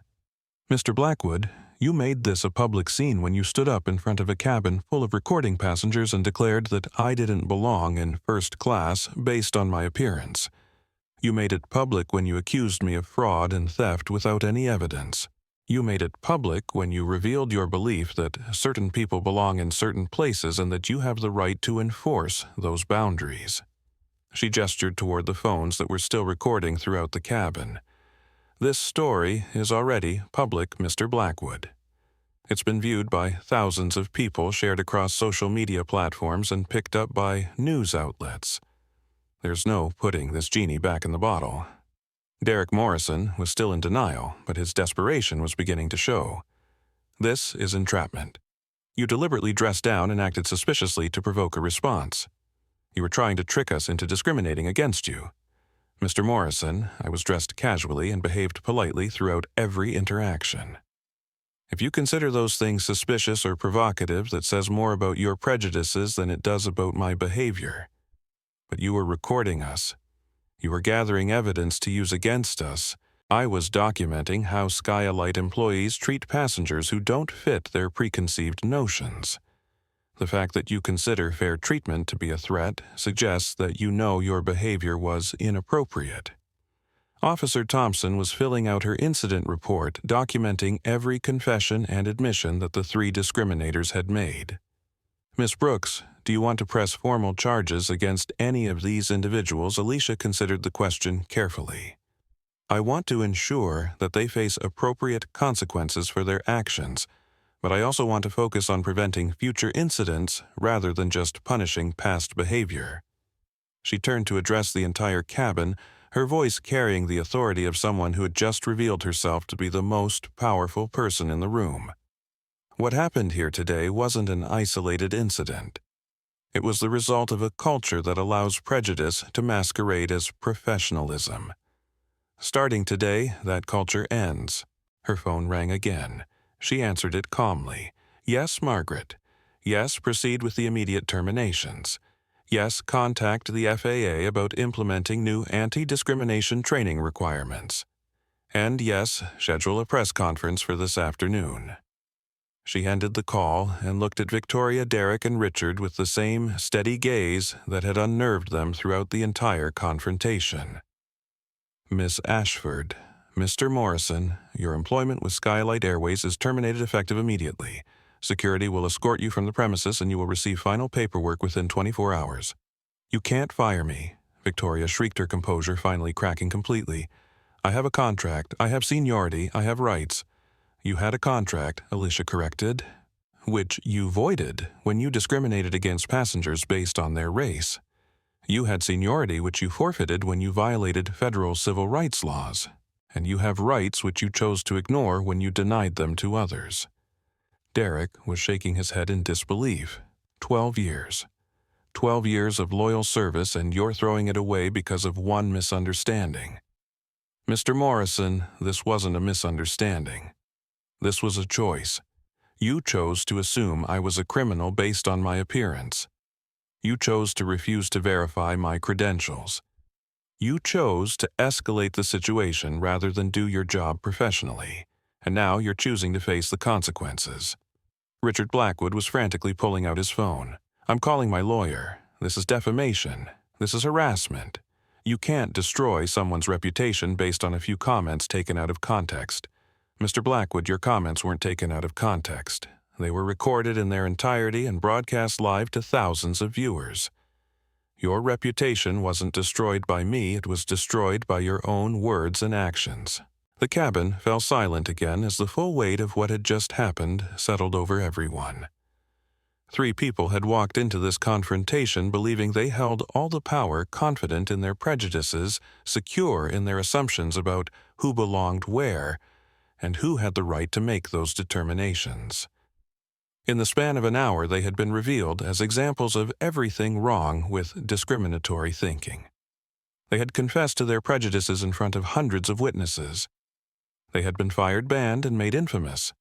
Mr. Blackwood, you made this a public scene when you stood up in front of a cabin full of recording passengers and declared that I didn't belong in first class based on my appearance. You made it public when you accused me of fraud and theft without any evidence. You made it public when you revealed your belief that certain people belong in certain places and that you have the right to enforce those boundaries." She gestured toward the phones that were still recording throughout the cabin. "This story is already public, Mr. Blackwood. It's been viewed by thousands of people, shared across social media platforms, and picked up by news outlets. There's no putting this genie back in the bottle." Derek Morrison was still in denial, but his desperation was beginning to show. "This is entrapment. You deliberately dressed down and acted suspiciously to provoke a response. You were trying to trick us into discriminating against you. Mr. Morrison, I was dressed casually and behaved politely throughout every interaction. If you consider those things suspicious or provocative, that says more about your prejudices than it does about my behavior. But you were recording us. You were gathering evidence to use against us. I was documenting how SkyElite employees treat passengers who don't fit their preconceived notions. The fact that you consider fair treatment to be a threat suggests that you know your behavior was inappropriate." Officer Thompson was filling out her incident report, documenting every confession and admission that the 3 discriminators had made. "Miss Brooks, do you want to press formal charges against any of these individuals?" Alicia considered the question carefully. "I want to ensure that they face appropriate consequences for their actions, but I also want to focus on preventing future incidents rather than just punishing past behavior." She turned to address the entire cabin, her voice carrying the authority of someone who had just revealed herself to be the most powerful person in the room. What happened here today wasn't an isolated incident. It was the result of a culture that allows prejudice to masquerade as professionalism. Starting today, that culture ends. Her phone rang again. She answered it calmly. "Yes, Margaret. Yes, proceed with the immediate terminations. Yes, contact the FAA about implementing new anti-discrimination training requirements. And yes, schedule a press conference for this afternoon." She ended the call and looked at Victoria, Derek, and Richard with the same steady gaze that had unnerved them throughout the entire confrontation. "Miss Ashford, Mr. Morrison, your employment with SkyElite Airways is terminated effective immediately. Security will escort you from the premises and you will receive final paperwork within 24 hours. You can't fire me, Victoria shrieked, her composure finally cracking completely. I have a contract, I have seniority, I have rights. You had a contract, Alicia corrected, which you voided when you discriminated against passengers based on their race. You had seniority which you forfeited when you violated federal civil rights laws, and you have rights which you chose to ignore when you denied them to others. Derek was shaking his head in disbelief. 12 years. 12 years of loyal service, and you're throwing it away because of one misunderstanding. Mr. Morrison, this wasn't a misunderstanding. This was a choice. You chose to assume I was a criminal based on my appearance. You chose to refuse to verify my credentials. You chose to escalate the situation rather than do your job professionally, and now you're choosing to face the consequences. Richard Blackwood was frantically pulling out his phone. I'm calling my lawyer. This is defamation. This is harassment. You can't destroy someone's reputation based on a few comments taken out of context. Mr. Blackwood, your comments weren't taken out of context. They were recorded in their entirety and broadcast live to thousands of viewers. Your reputation wasn't destroyed by me, it was destroyed by your own words and actions. The cabin fell silent again as the full weight of what had just happened settled over everyone. 3 people had walked into this confrontation believing they held all the power, confident in their prejudices, secure in their assumptions about who belonged where, and who had the right to make those determinations. In the span of an hour, they had been revealed as examples of everything wrong with discriminatory thinking. They had confessed to their prejudices in front of hundreds of witnesses. They had been fired, banned, and made infamous,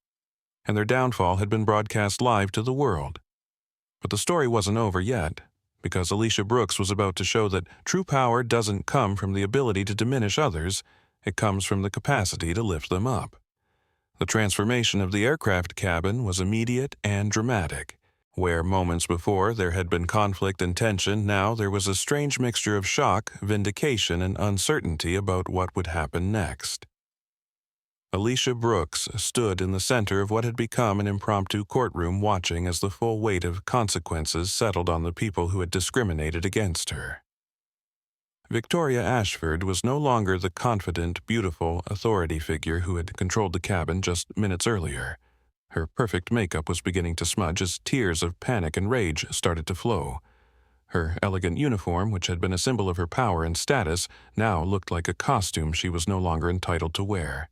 and their downfall had been broadcast live to the world. But the story wasn't over yet, because Alicia Brooks was about to show that true power doesn't come from the ability to diminish others, it comes from the capacity to lift them up. The transformation of the aircraft cabin was immediate and dramatic. Where moments before there had been conflict and tension, now there was a strange mixture of shock, vindication, and uncertainty about what would happen next. Alicia Brooks stood in the center of what had become an impromptu courtroom, watching as the full weight of consequences settled on the people who had discriminated against her. Victoria Ashford was no longer the confident, beautiful authority figure who had controlled the cabin just minutes earlier. Her perfect makeup was beginning to smudge as tears of panic and rage started to flow. Her elegant uniform, which had been a symbol of her power and status, now looked like a costume she was no longer entitled to wear.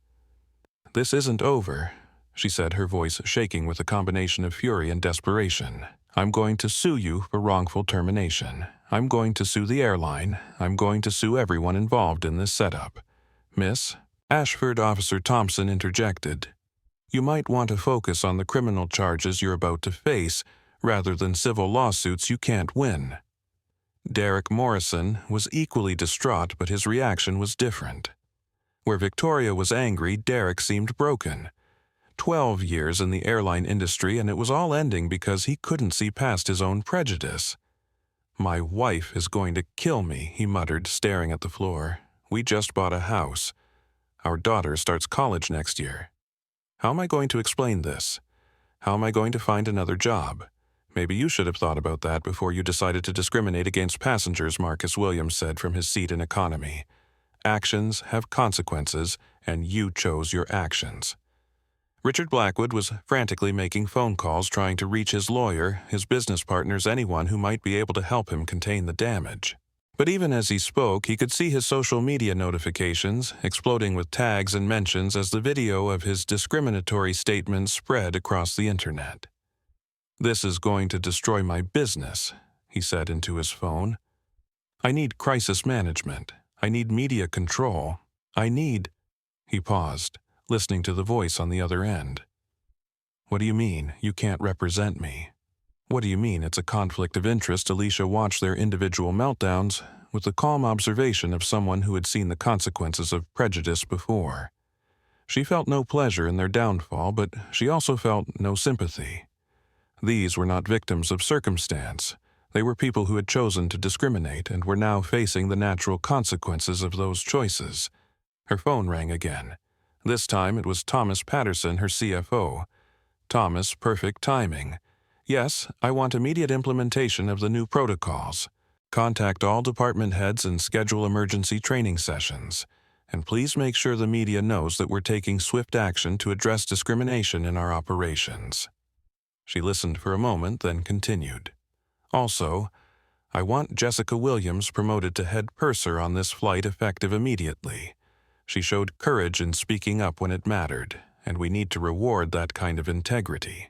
"This isn't over," she said, her voice shaking with a combination of fury and desperation. "I'm going to sue you for wrongful termination. I'm going to sue the airline. I'm going to sue everyone involved in this setup." "Miss," Ashford Officer Thompson interjected, "you might want to focus on the criminal charges you're about to face rather than civil lawsuits you can't win." Derek Morrison was equally distraught, but his reaction was different. Where Victoria was angry, Derek seemed broken. 12 years in the airline industry, and it was all ending because he couldn't see past his own prejudice. "My wife is going to kill me," he muttered, staring at the floor. "We just bought a house. Our daughter starts college next year. How am I going to explain this? How am I going to find another job? Maybe you should have thought about that before you decided to discriminate against passengers," Marcus Williams said from his seat in economy. "Actions have consequences, and you chose your actions." Richard Blackwood was frantically making phone calls, trying to reach his lawyer, his business partners, anyone who might be able to help him contain the damage. But even as he spoke, he could see his social media notifications exploding with tags and mentions as the video of his discriminatory statements spread across the internet. "This is going to destroy my business," he said into his phone. "I need crisis management. I need media control. I need—" He paused, listening to the voice on the other end. "What do you mean, you can't represent me? What do you mean it's a conflict of interest?" Alicia watched their individual meltdowns with the calm observation of someone who had seen the consequences of prejudice before. She felt no pleasure in their downfall, but she also felt no sympathy. These were not victims of circumstance. They were people who had chosen to discriminate and were now facing the natural consequences of those choices. Her phone rang again. This time it was Thomas Patterson, her CFO. Thomas, perfect timing. Yes, I want immediate implementation of the new protocols. Contact all department heads and schedule emergency training sessions. And please make sure the media knows that we're taking swift action to address discrimination in our operations." She listened for a moment, then continued. "Also, I want Jessica Williams promoted to head purser on this flight effective immediately. She showed courage in speaking up when it mattered, and we need to reward that kind of integrity."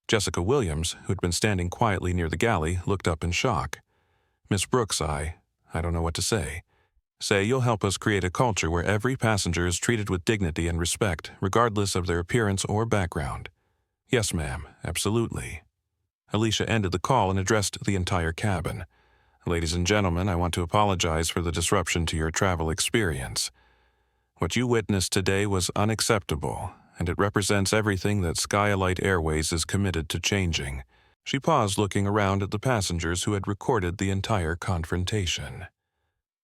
Jessica Williams, who'd been standing quietly near the galley, looked up in shock. "Miss Brooks, I don't know what to say. Say you'll help us create a culture where every passenger is treated with dignity and respect, regardless of their appearance or background." "Yes, ma'am, absolutely." Alicia ended the call and addressed the entire cabin. "Ladies and gentlemen, I want to apologize for the disruption to your travel experience. What you witnessed today was unacceptable, and it represents everything that SkyElite Airways is committed to changing." She paused, looking around at the passengers who had recorded the entire confrontation.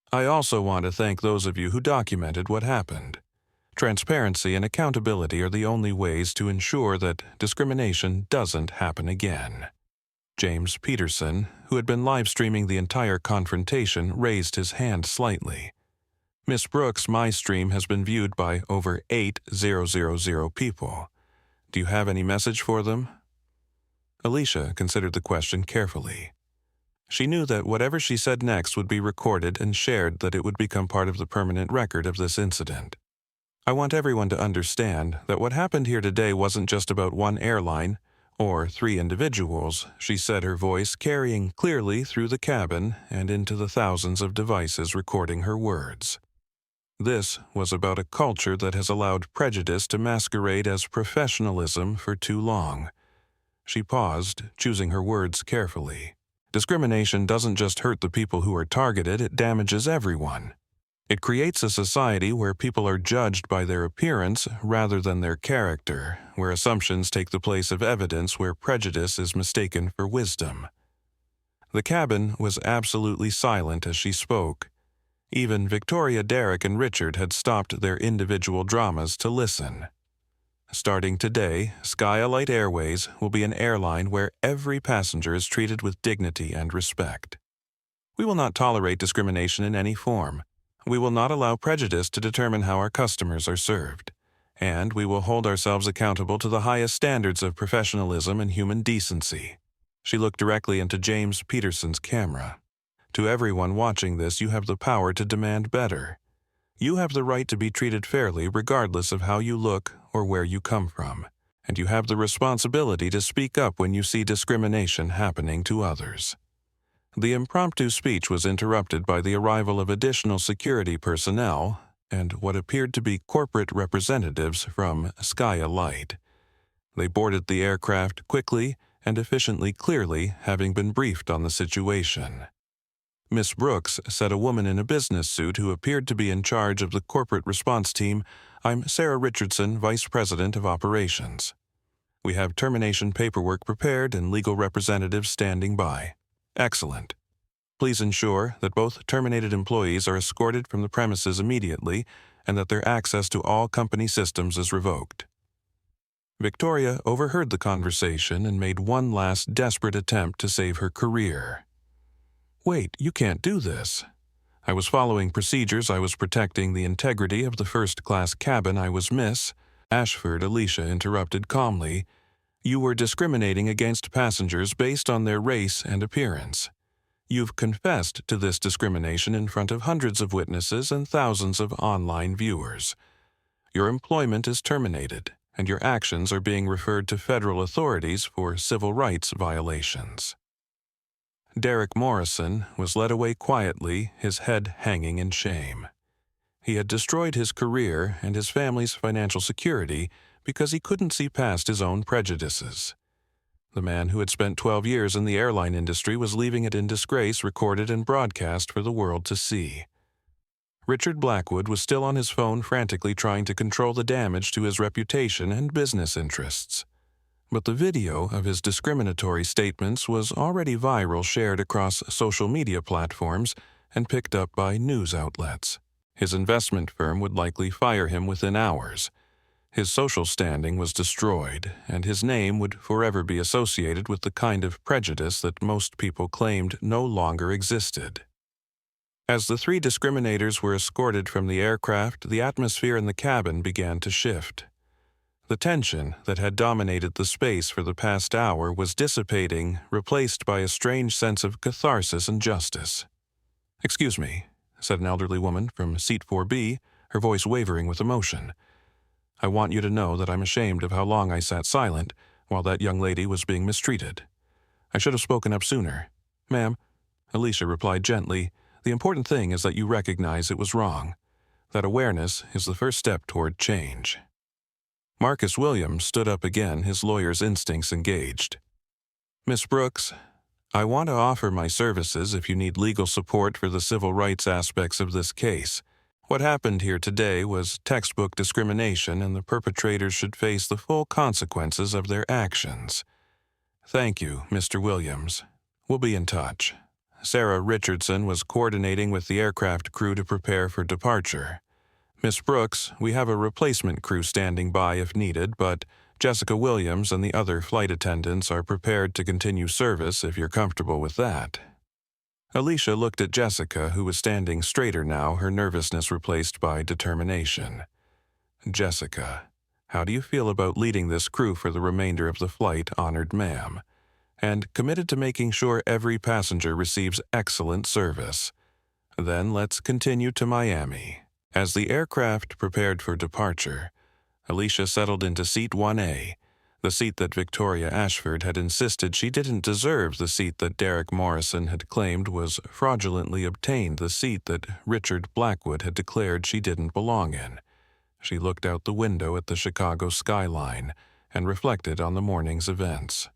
"I also want to thank those of you who documented what happened. Transparency and accountability are the only ways to ensure that discrimination doesn't happen again." James Peterson, who had been live-streaming the entire confrontation, raised his hand slightly. "Miss Brooks, my stream has been viewed by over 8,000 people. Do you have any message for them?" Alicia considered the question carefully. She knew that whatever she said next would be recorded and shared, that it would become part of the permanent record of this incident. "I want everyone to understand that what happened here today wasn't just about one airline or 3 individuals," she said, her voice carrying clearly through the cabin and into the thousands of devices recording her words. "This was about a culture that has allowed prejudice to masquerade as professionalism for too long." She paused, choosing her words carefully. "Discrimination doesn't just hurt the people who are targeted, it damages everyone. It creates a society where people are judged by their appearance rather than their character, where assumptions take the place of evidence, where prejudice is mistaken for wisdom." The cabin was absolutely silent as she spoke. Even Victoria, Derek, and Richard had stopped their individual dramas to listen. Starting today, SkyElite Airways will be an airline where every passenger is treated with dignity and respect. We will not tolerate discrimination in any form. We will not allow prejudice to determine how our customers are served. And we will hold ourselves accountable to the highest standards of professionalism and human decency. She looked directly into James Peterson's camera. "To everyone watching this, you have the power to demand better. You have the right to be treated fairly regardless of how you look or where you come from, and you have the responsibility to speak up when you see discrimination happening to others." The impromptu speech was interrupted by the arrival of additional security personnel and what appeared to be corporate representatives from SkyElite. They boarded the aircraft quickly and efficiently, clearly having been briefed on the situation. Miss Brooks, said a woman in a business suit who appeared to be in charge of the corporate response team, "I'm Sarah Richardson, Vice President of Operations. We have termination paperwork prepared and legal representatives standing by." "Excellent. Please ensure that both terminated employees are escorted from the premises immediately and that their access to all company systems is revoked." Victoria overheard the conversation and made one last desperate attempt to save her career. "Wait, you can't do this. I was following procedures. I was protecting the integrity of the first-class cabin. I was Miss Ashford," Alicia interrupted calmly. "You were discriminating against passengers based on their race and appearance. You've confessed to this discrimination in front of hundreds of witnesses and thousands of online viewers. Your employment is terminated, and your actions are being referred to federal authorities for civil rights violations." Derek Morrison was led away quietly, his head hanging in shame. He had destroyed his career and his family's financial security because he couldn't see past his own prejudices. The man who had spent 12 years in the airline industry was leaving it in disgrace, recorded and broadcast for the world to see. Richard Blackwood was still on his phone, frantically trying to control the damage to his reputation and business interests. But the video of his discriminatory statements was already viral, shared across social media platforms, and picked up by news outlets. His investment firm would likely fire him within hours. His social standing was destroyed, and his name would forever be associated with the kind of prejudice that most people claimed no longer existed. As the three discriminators were escorted from the aircraft, the atmosphere in the cabin began to shift. The tension that had dominated the space for the past hour was dissipating, replaced by a strange sense of catharsis and justice. "Excuse me," said an elderly woman from seat 4B, her voice wavering with emotion. "I want you to know that I'm ashamed of how long I sat silent while that young lady was being mistreated. I should have spoken up sooner." "Ma'am," Alicia replied gently, "the important thing is that you recognize it was wrong. That awareness is the first step toward change." Marcus Williams stood up again, his lawyer's instincts engaged. "Miss Brooks, I want to offer my services if you need legal support for the civil rights aspects of this case. What happened here today was textbook discrimination, and the perpetrators should face the full consequences of their actions. Thank you, Mr. Williams. We'll be in touch." Sarah Richardson was coordinating with the aircraft crew to prepare for departure. "Miss Brooks, we have a replacement crew standing by if needed, but Jessica Williams and the other flight attendants are prepared to continue service if you're comfortable with that." Alicia looked at Jessica, who was standing straighter now, her nervousness replaced by determination. "Jessica, how do you feel about leading this crew for the remainder of the flight, honored ma'am, and committed to making sure every passenger receives excellent service? Then let's continue to Miami." As the aircraft prepared for departure, Alicia settled into seat 1A, the seat that Victoria Ashford had insisted she didn't deserve, the seat that Derek Morrison had claimed was fraudulently obtained, the seat that Richard Blackwood had declared she didn't belong in. She looked out the window at the Chicago skyline and reflected on the morning's events.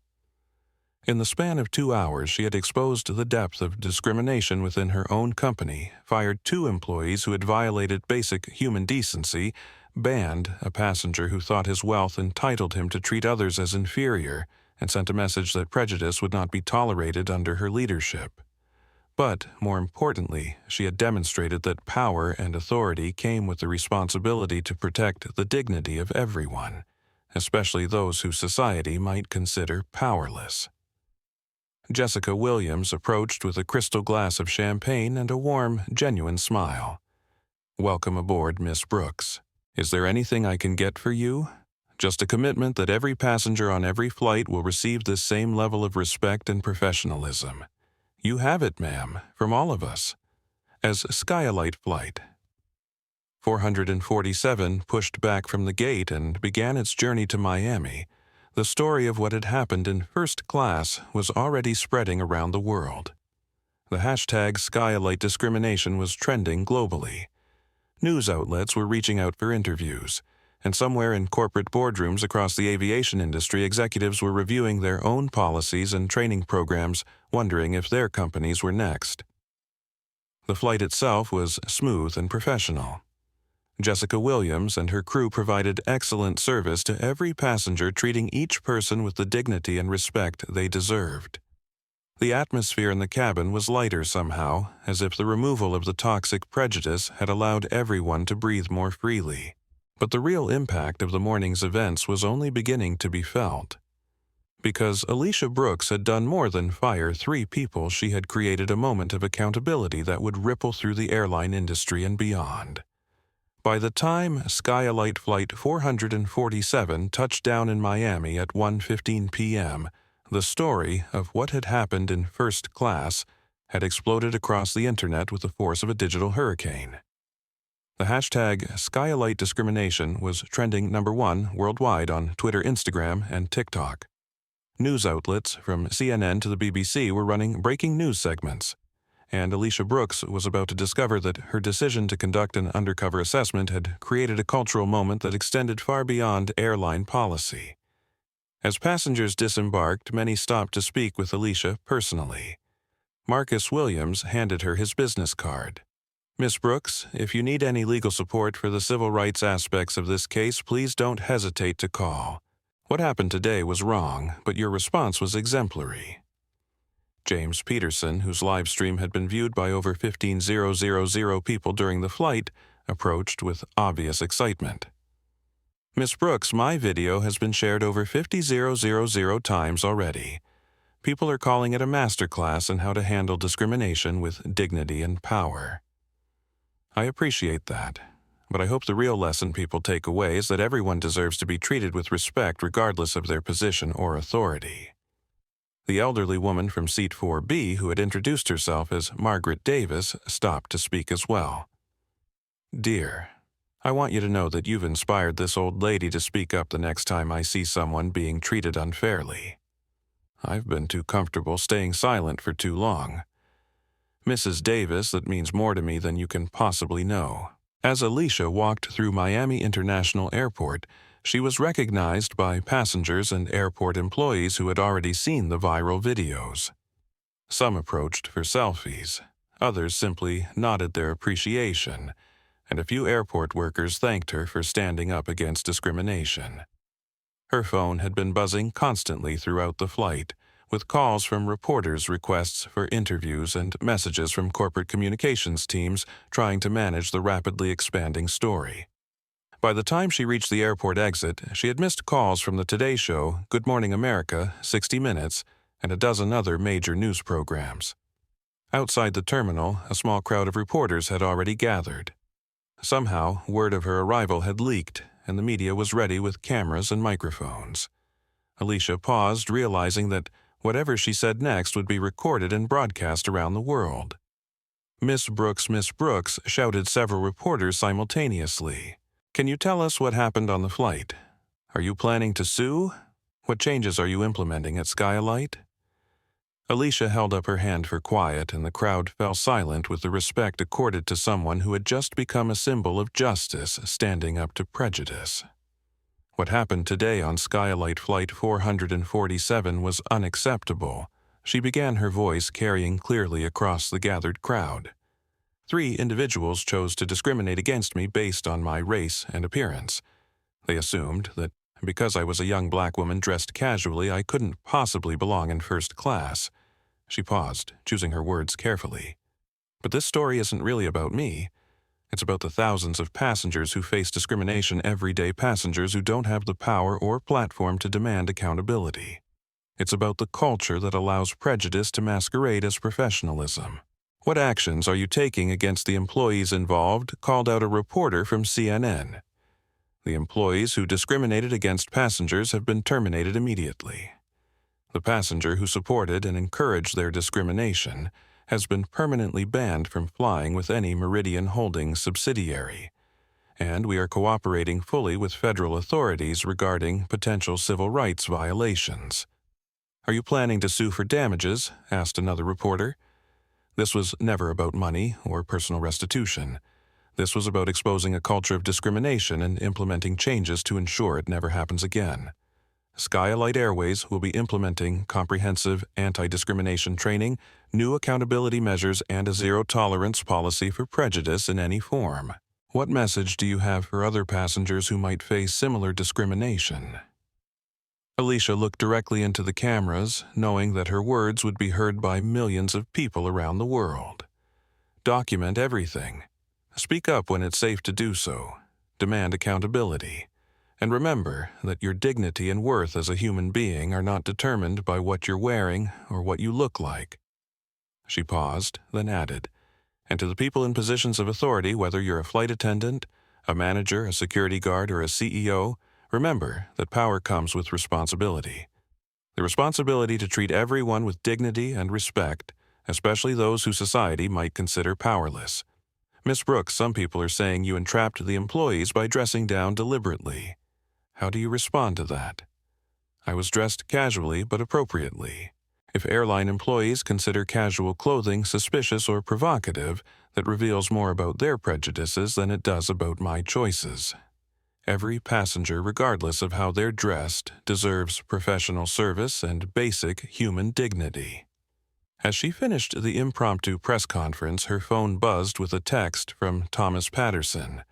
In the span of 2 hours, she had exposed the depth of discrimination within her own company, fired 2 employees who had violated basic human decency, banned a passenger who thought his wealth entitled him to treat others as inferior, and sent a message that prejudice would not be tolerated under her leadership. But, more importantly, she had demonstrated that power and authority came with the responsibility to protect the dignity of everyone, especially those who society might consider powerless. Jessica Williams approached with a crystal glass of champagne and a warm, genuine smile. "Welcome aboard, Miss Brooks. Is there anything I can get for you? Just a commitment that every passenger on every flight will receive this same level of respect and professionalism. You have it, ma'am, from all of us. As SkyElite Flight 447 pushed back from the gate and began its journey to Miami, the story of what had happened in first class was already spreading around the world. The hashtag SkyElite discrimination was trending globally. News outlets were reaching out for interviews, and somewhere in corporate boardrooms across the aviation industry, executives were reviewing their own policies and training programs, wondering if their companies were next. The flight itself was smooth and professional. Jessica Williams and her crew provided excellent service to every passenger, treating each person with the dignity and respect they deserved. The atmosphere in the cabin was lighter somehow, as if the removal of the toxic prejudice had allowed everyone to breathe more freely. But the real impact of the morning's events was only beginning to be felt. Because Alicia Brooks had done more than fire 3 people, she had created a moment of accountability that would ripple through the airline industry and beyond. By the time SkyElite Flight 447 touched down in Miami at 1:15 p.m., the story of what had happened in first class had exploded across the internet with the force of a digital hurricane. The hashtag SkyElite discrimination was trending #1 worldwide on Twitter, Instagram, and TikTok. News outlets from CNN to the BBC were running breaking news segments, and Alicia Brooks was about to discover that her decision to conduct an undercover assessment had created a cultural moment that extended far beyond airline policy. As passengers disembarked, many stopped to speak with Alicia personally. Marcus Williams handed her his business card. "Miss Brooks, if you need any legal support for the civil rights aspects of this case, please don't hesitate to call. What happened today was wrong, but your response was exemplary." James Peterson, whose live stream had been viewed by over 15,000 people during the flight, approached with obvious excitement. Miss Brooks, my video has been shared over 50,000 times already. People are calling it a masterclass in how to handle discrimination with dignity and power. I appreciate that, but I hope the real lesson people take away is that everyone deserves to be treated with respect regardless of their position or authority. The elderly woman from seat 4B, who had introduced herself as Margaret Davis, stopped to speak as well. Dear, I want you to know that you've inspired this old lady to speak up the next time I see someone being treated unfairly. I've been too comfortable staying silent for too long. Mrs. Davis, that means more to me than you can possibly know. As Alicia walked through Miami International Airport, she was recognized by passengers and airport employees who had already seen the viral videos. Some approached for selfies, others simply nodded their appreciation, and a few airport workers thanked her for standing up against discrimination. Her phone had been buzzing constantly throughout the flight, with calls from reporters' requests for interviews and messages from corporate communications teams trying to manage the rapidly expanding story. By the time she reached the airport exit, she had missed calls from the Today Show, Good Morning America, 60 Minutes, and a dozen other major news programs. Outside the terminal, a small crowd of reporters had already gathered. Somehow, word of her arrival had leaked, and the media was ready with cameras and microphones. Alicia paused, realizing that whatever she said next would be recorded and broadcast around the world. Miss Brooks, shouted several reporters simultaneously. Can you tell us what happened on the flight? Are you planning to sue? What changes are you implementing at SkyElite? Alicia held up her hand for quiet, and the crowd fell silent with the respect accorded to someone who had just become a symbol of justice standing up to prejudice. What happened today on SkyElite Flight 447 was unacceptable. She began, her voice carrying clearly across the gathered crowd. 3 individuals chose to discriminate against me based on my race and appearance. They assumed that because I was a young black woman dressed casually, I couldn't possibly belong in first class. She paused, choosing her words carefully. But this story isn't really about me. It's about the thousands of passengers who face discrimination, everyday passengers who don't have the power or platform to demand accountability. It's about the culture that allows prejudice to masquerade as professionalism. What actions are you taking against the employees involved? Called out a reporter from CNN. The employees who discriminated against passengers have been terminated immediately. The passenger who supported and encouraged their discrimination has been permanently banned from flying with any Meridian Holdings subsidiary, and we are cooperating fully with federal authorities regarding potential civil rights violations. Are you planning to sue for damages? Asked another reporter. This was never about money or personal restitution. This was about exposing a culture of discrimination and implementing changes to ensure it never happens again. SkyElite Airways will be implementing comprehensive anti-discrimination training, new accountability measures, and a zero-tolerance policy for prejudice in any form. What message do you have for other passengers who might face similar discrimination? Alicia looked directly into the cameras, knowing that her words would be heard by millions of people around the world. Document everything. Speak up when it's safe to do so. Demand accountability. And remember that your dignity and worth as a human being are not determined by what you're wearing or what you look like. She paused, then added, and to the people in positions of authority, whether you're a flight attendant, a manager, a security guard, or a CEO, remember that power comes with responsibility. The responsibility to treat everyone with dignity and respect, especially those who society might consider powerless. Miss Brooks, some people are saying you entrapped the employees by dressing down deliberately. How do you respond to that? I was dressed casually but appropriately. If airline employees consider casual clothing suspicious or provocative, that reveals more about their prejudices than it does about my choices. Every passenger, regardless of how they're dressed, deserves professional service and basic human dignity. As she finished the impromptu press conference, her phone buzzed with a text from Thomas Patterson.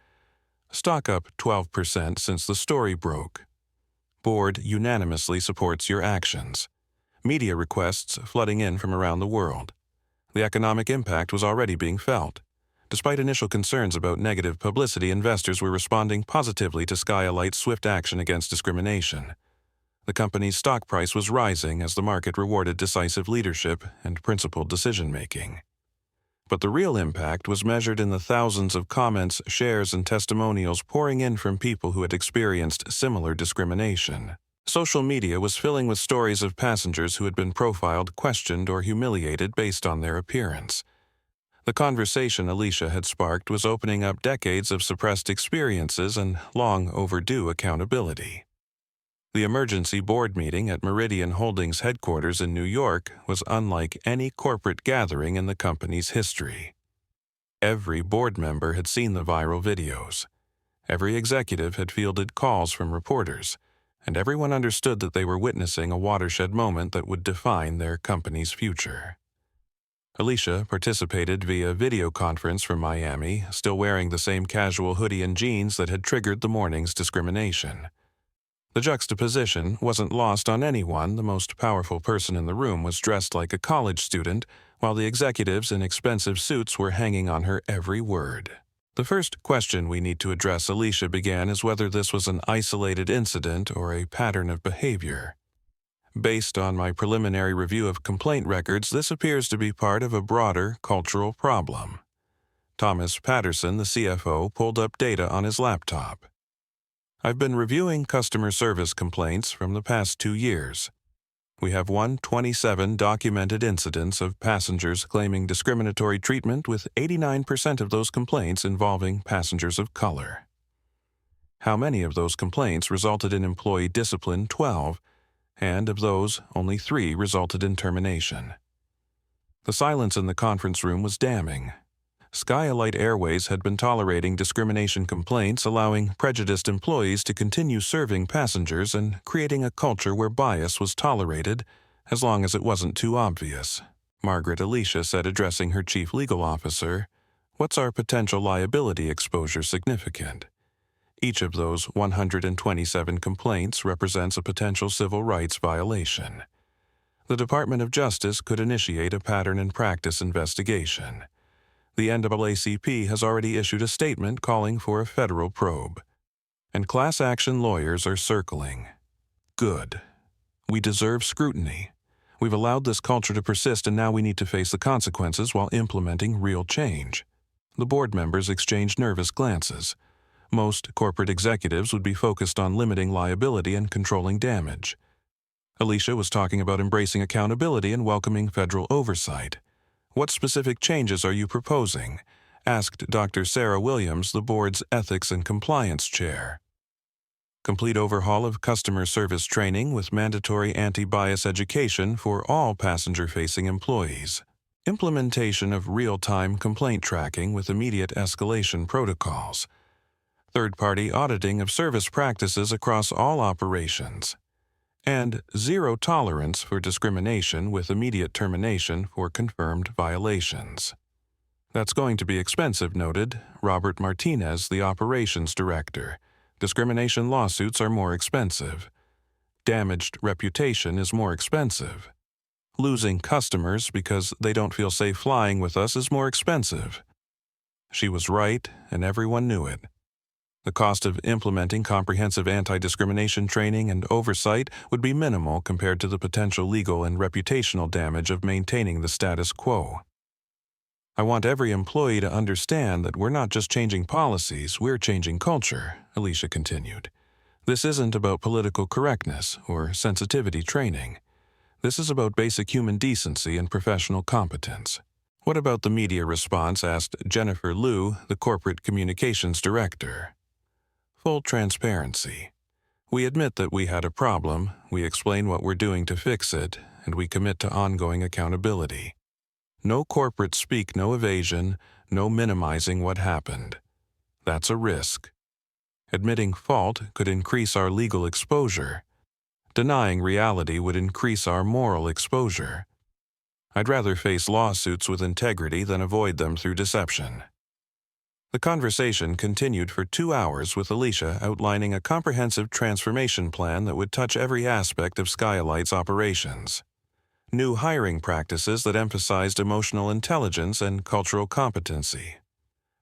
Stock up 12% since the story broke. Board unanimously supports your actions. Media requests flooding in from around the world. The economic impact was already being felt. Despite initial concerns about negative publicity, investors were responding positively to SkyElite's swift action against discrimination. The company's stock price was rising as the market rewarded decisive leadership and principled decision-making. But the real impact was measured in the thousands of comments, shares, and testimonials pouring in from people who had experienced similar discrimination. Social media was filling with stories of passengers who had been profiled, questioned, or humiliated based on their appearance. The conversation Alicia had sparked was opening up decades of suppressed experiences and long overdue accountability. The emergency board meeting at Meridian Holdings headquarters in New York was unlike any corporate gathering in the company's history. Every board member had seen the viral videos. Every executive had fielded calls from reporters, and everyone understood that they were witnessing a watershed moment that would define their company's future. Alicia participated via video conference from Miami, still wearing the same casual hoodie and jeans that had triggered the morning's discrimination. The juxtaposition wasn't lost on anyone. The most powerful person in the room was dressed like a college student, while the executives in expensive suits were hanging on her every word. The first question we need to address, Alicia began, is whether this was an isolated incident or a pattern of behavior. Based on my preliminary review of complaint records, this appears to be part of a broader cultural problem. Thomas Patterson, the CFO, pulled up data on his laptop. I've been reviewing customer service complaints from the past 2 years. We have 127 documented incidents of passengers claiming discriminatory treatment, with 89% of those complaints involving passengers of color. How many of those complaints resulted in employee discipline? 12, and of those, only 3 resulted in termination. The silence in the conference room was damning. SkyElite Airways had been tolerating discrimination complaints, allowing prejudiced employees to continue serving passengers and creating a culture where bias was tolerated as long as it wasn't too obvious. Margaret, Alicia said, addressing her chief legal officer, "What's our potential liability exposure significant?" Each of those 127 complaints represents a potential civil rights violation. The Department of Justice could initiate a pattern and practice investigation. The NAACP has already issued a statement calling for a federal probe. And class action lawyers are circling. Good. We deserve scrutiny. We've allowed this culture to persist, and now we need to face the consequences while implementing real change. The board members exchanged nervous glances. Most corporate executives would be focused on limiting liability and controlling damage. Alicia was talking about embracing accountability and welcoming federal oversight. "What specific changes are you proposing?" asked Dr. Sarah Williams, the board's Ethics and Compliance Chair. Complete overhaul of customer service training with mandatory anti-bias education for all passenger-facing employees. Implementation of real-time complaint tracking with immediate escalation protocols. Third-party auditing of service practices across all operations. And zero tolerance for discrimination with immediate termination for confirmed violations. "That's going to be expensive," noted Robert Martinez, the operations director. "Discrimination lawsuits are more expensive. Damaged reputation is more expensive. Losing customers because they don't feel safe flying with us is more expensive." She was right, and everyone knew it. The cost of implementing comprehensive anti-discrimination training and oversight would be minimal compared to the potential legal and reputational damage of maintaining the status quo. "I want every employee to understand that we're not just changing policies, we're changing culture," Alicia continued. "This isn't about political correctness or sensitivity training. This is about basic human decency and professional competence." "What about the media response?" asked Jennifer Liu, the corporate communications director. "Full transparency. We admit that we had a problem, we explain what we're doing to fix it, and we commit to ongoing accountability. No corporate speak, no evasion, no minimizing what happened. That's a risk. Admitting fault could increase our legal exposure. Denying reality would increase our moral exposure. I'd rather face lawsuits with integrity than avoid them through deception." The conversation continued for 2 hours, with Alicia outlining a comprehensive transformation plan that would touch every aspect of SkyElite's operations. New hiring practices that emphasized emotional intelligence and cultural competency.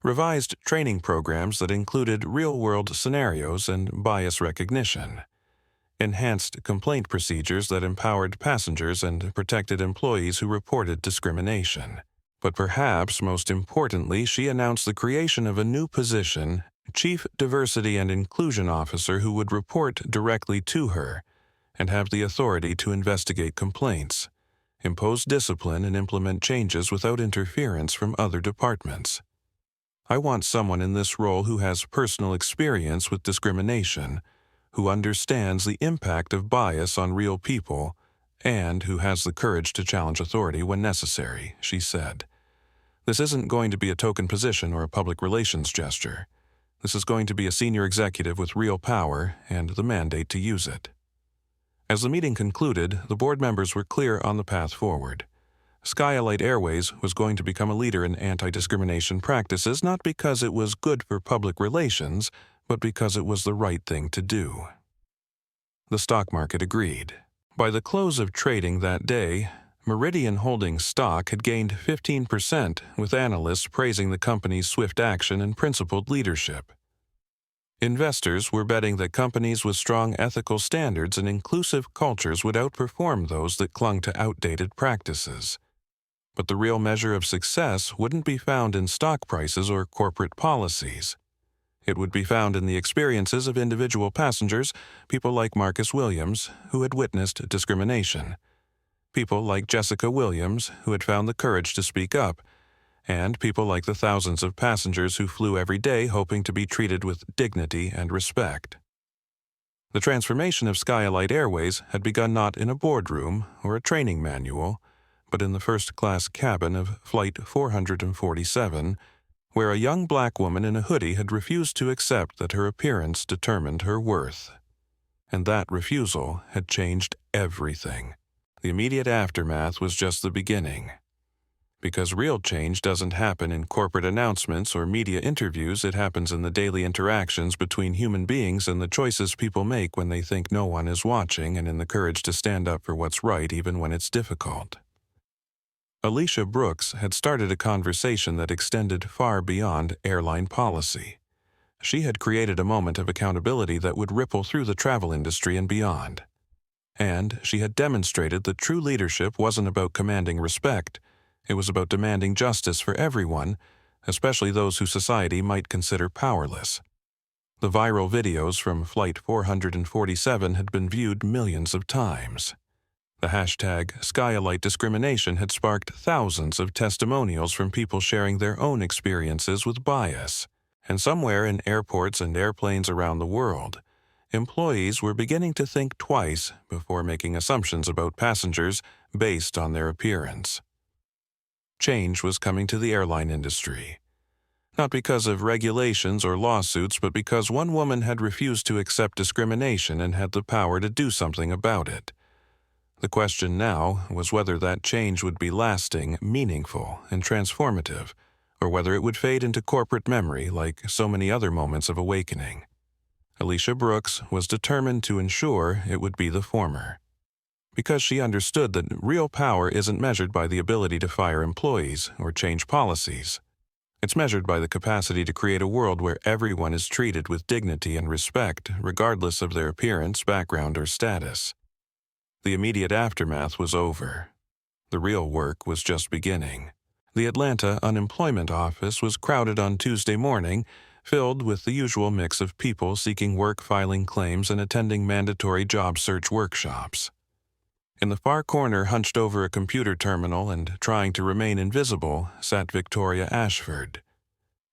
revised training programs that included real-world scenarios and bias recognition, enhanced complaint procedures that empowered passengers and protected employees who reported discrimination. But perhaps most importantly, she announced the creation of a new position, Chief Diversity and Inclusion Officer, who would report directly to her and have the authority to investigate complaints, impose discipline, and implement changes without interference from other departments. I want someone in this role who has personal experience with discrimination, who understands the impact of bias on real people, and who has the courage to challenge authority when necessary, she said. This isn't going to be a token position or a public relations gesture. This is going to be a senior executive with real power and the mandate to use it. As the meeting concluded, the board members were clear on the path forward. SkyElite Airways was going to become a leader in anti-discrimination practices, not because it was good for public relations, but because it was the right thing to do. The stock market agreed. By the close of trading that day, Meridian Holdings stock had gained 15%, with analysts praising the company's swift action and principled leadership. Investors were betting that companies with strong ethical standards and inclusive cultures would outperform those that clung to outdated practices. But the real measure of success wouldn't be found in stock prices or corporate policies. It would be found in the experiences of individual passengers, people like Marcus Williams, who had witnessed discrimination, people like Jessica Williams, who had found the courage to speak up, and people like the thousands of passengers who flew every day hoping to be treated with dignity and respect. The transformation of SkyElite Airways had begun not in a boardroom or a training manual, but in the first-class cabin of Flight 447, where a young black woman in a hoodie had refused to accept that her appearance determined her worth. And that refusal had changed everything. The immediate aftermath was just the beginning. Because real change doesn't happen in corporate announcements or media interviews, it happens in the daily interactions between human beings and the choices people make when they think no one is watching, and in the courage to stand up for what's right even when it's difficult. Alicia Brooks had started a conversation that extended far beyond airline policy. She had created a moment of accountability that would ripple through the travel industry and beyond. And she had demonstrated that true leadership wasn't about commanding respect. It was about demanding justice for everyone, especially those who society might consider powerless. The viral videos from Flight 447 had been viewed millions of times. The hashtag SkyElite discrimination had sparked thousands of testimonials from people sharing their own experiences with bias. And somewhere in airports and airplanes around the world, employees were beginning to think twice before making assumptions about passengers based on their appearance. Change was coming to the airline industry. Not because of regulations or lawsuits, but because one woman had refused to accept discrimination and had the power to do something about it. The question now was whether that change would be lasting, meaningful, and transformative, or whether it would fade into corporate memory like so many other moments of awakening. Alicia Brooks was determined to ensure it would be the former, because she understood that real power isn't measured by the ability to fire employees or change policies. It's measured by the capacity to create a world where everyone is treated with dignity and respect, regardless of their appearance, background, or status. The immediate aftermath was over. The real work was just beginning. The Atlanta unemployment office was crowded on Tuesday morning, filled with the usual mix of people seeking work, filing claims, and attending mandatory job search workshops. In the far corner, hunched over a computer terminal and trying to remain invisible, sat Victoria Ashford.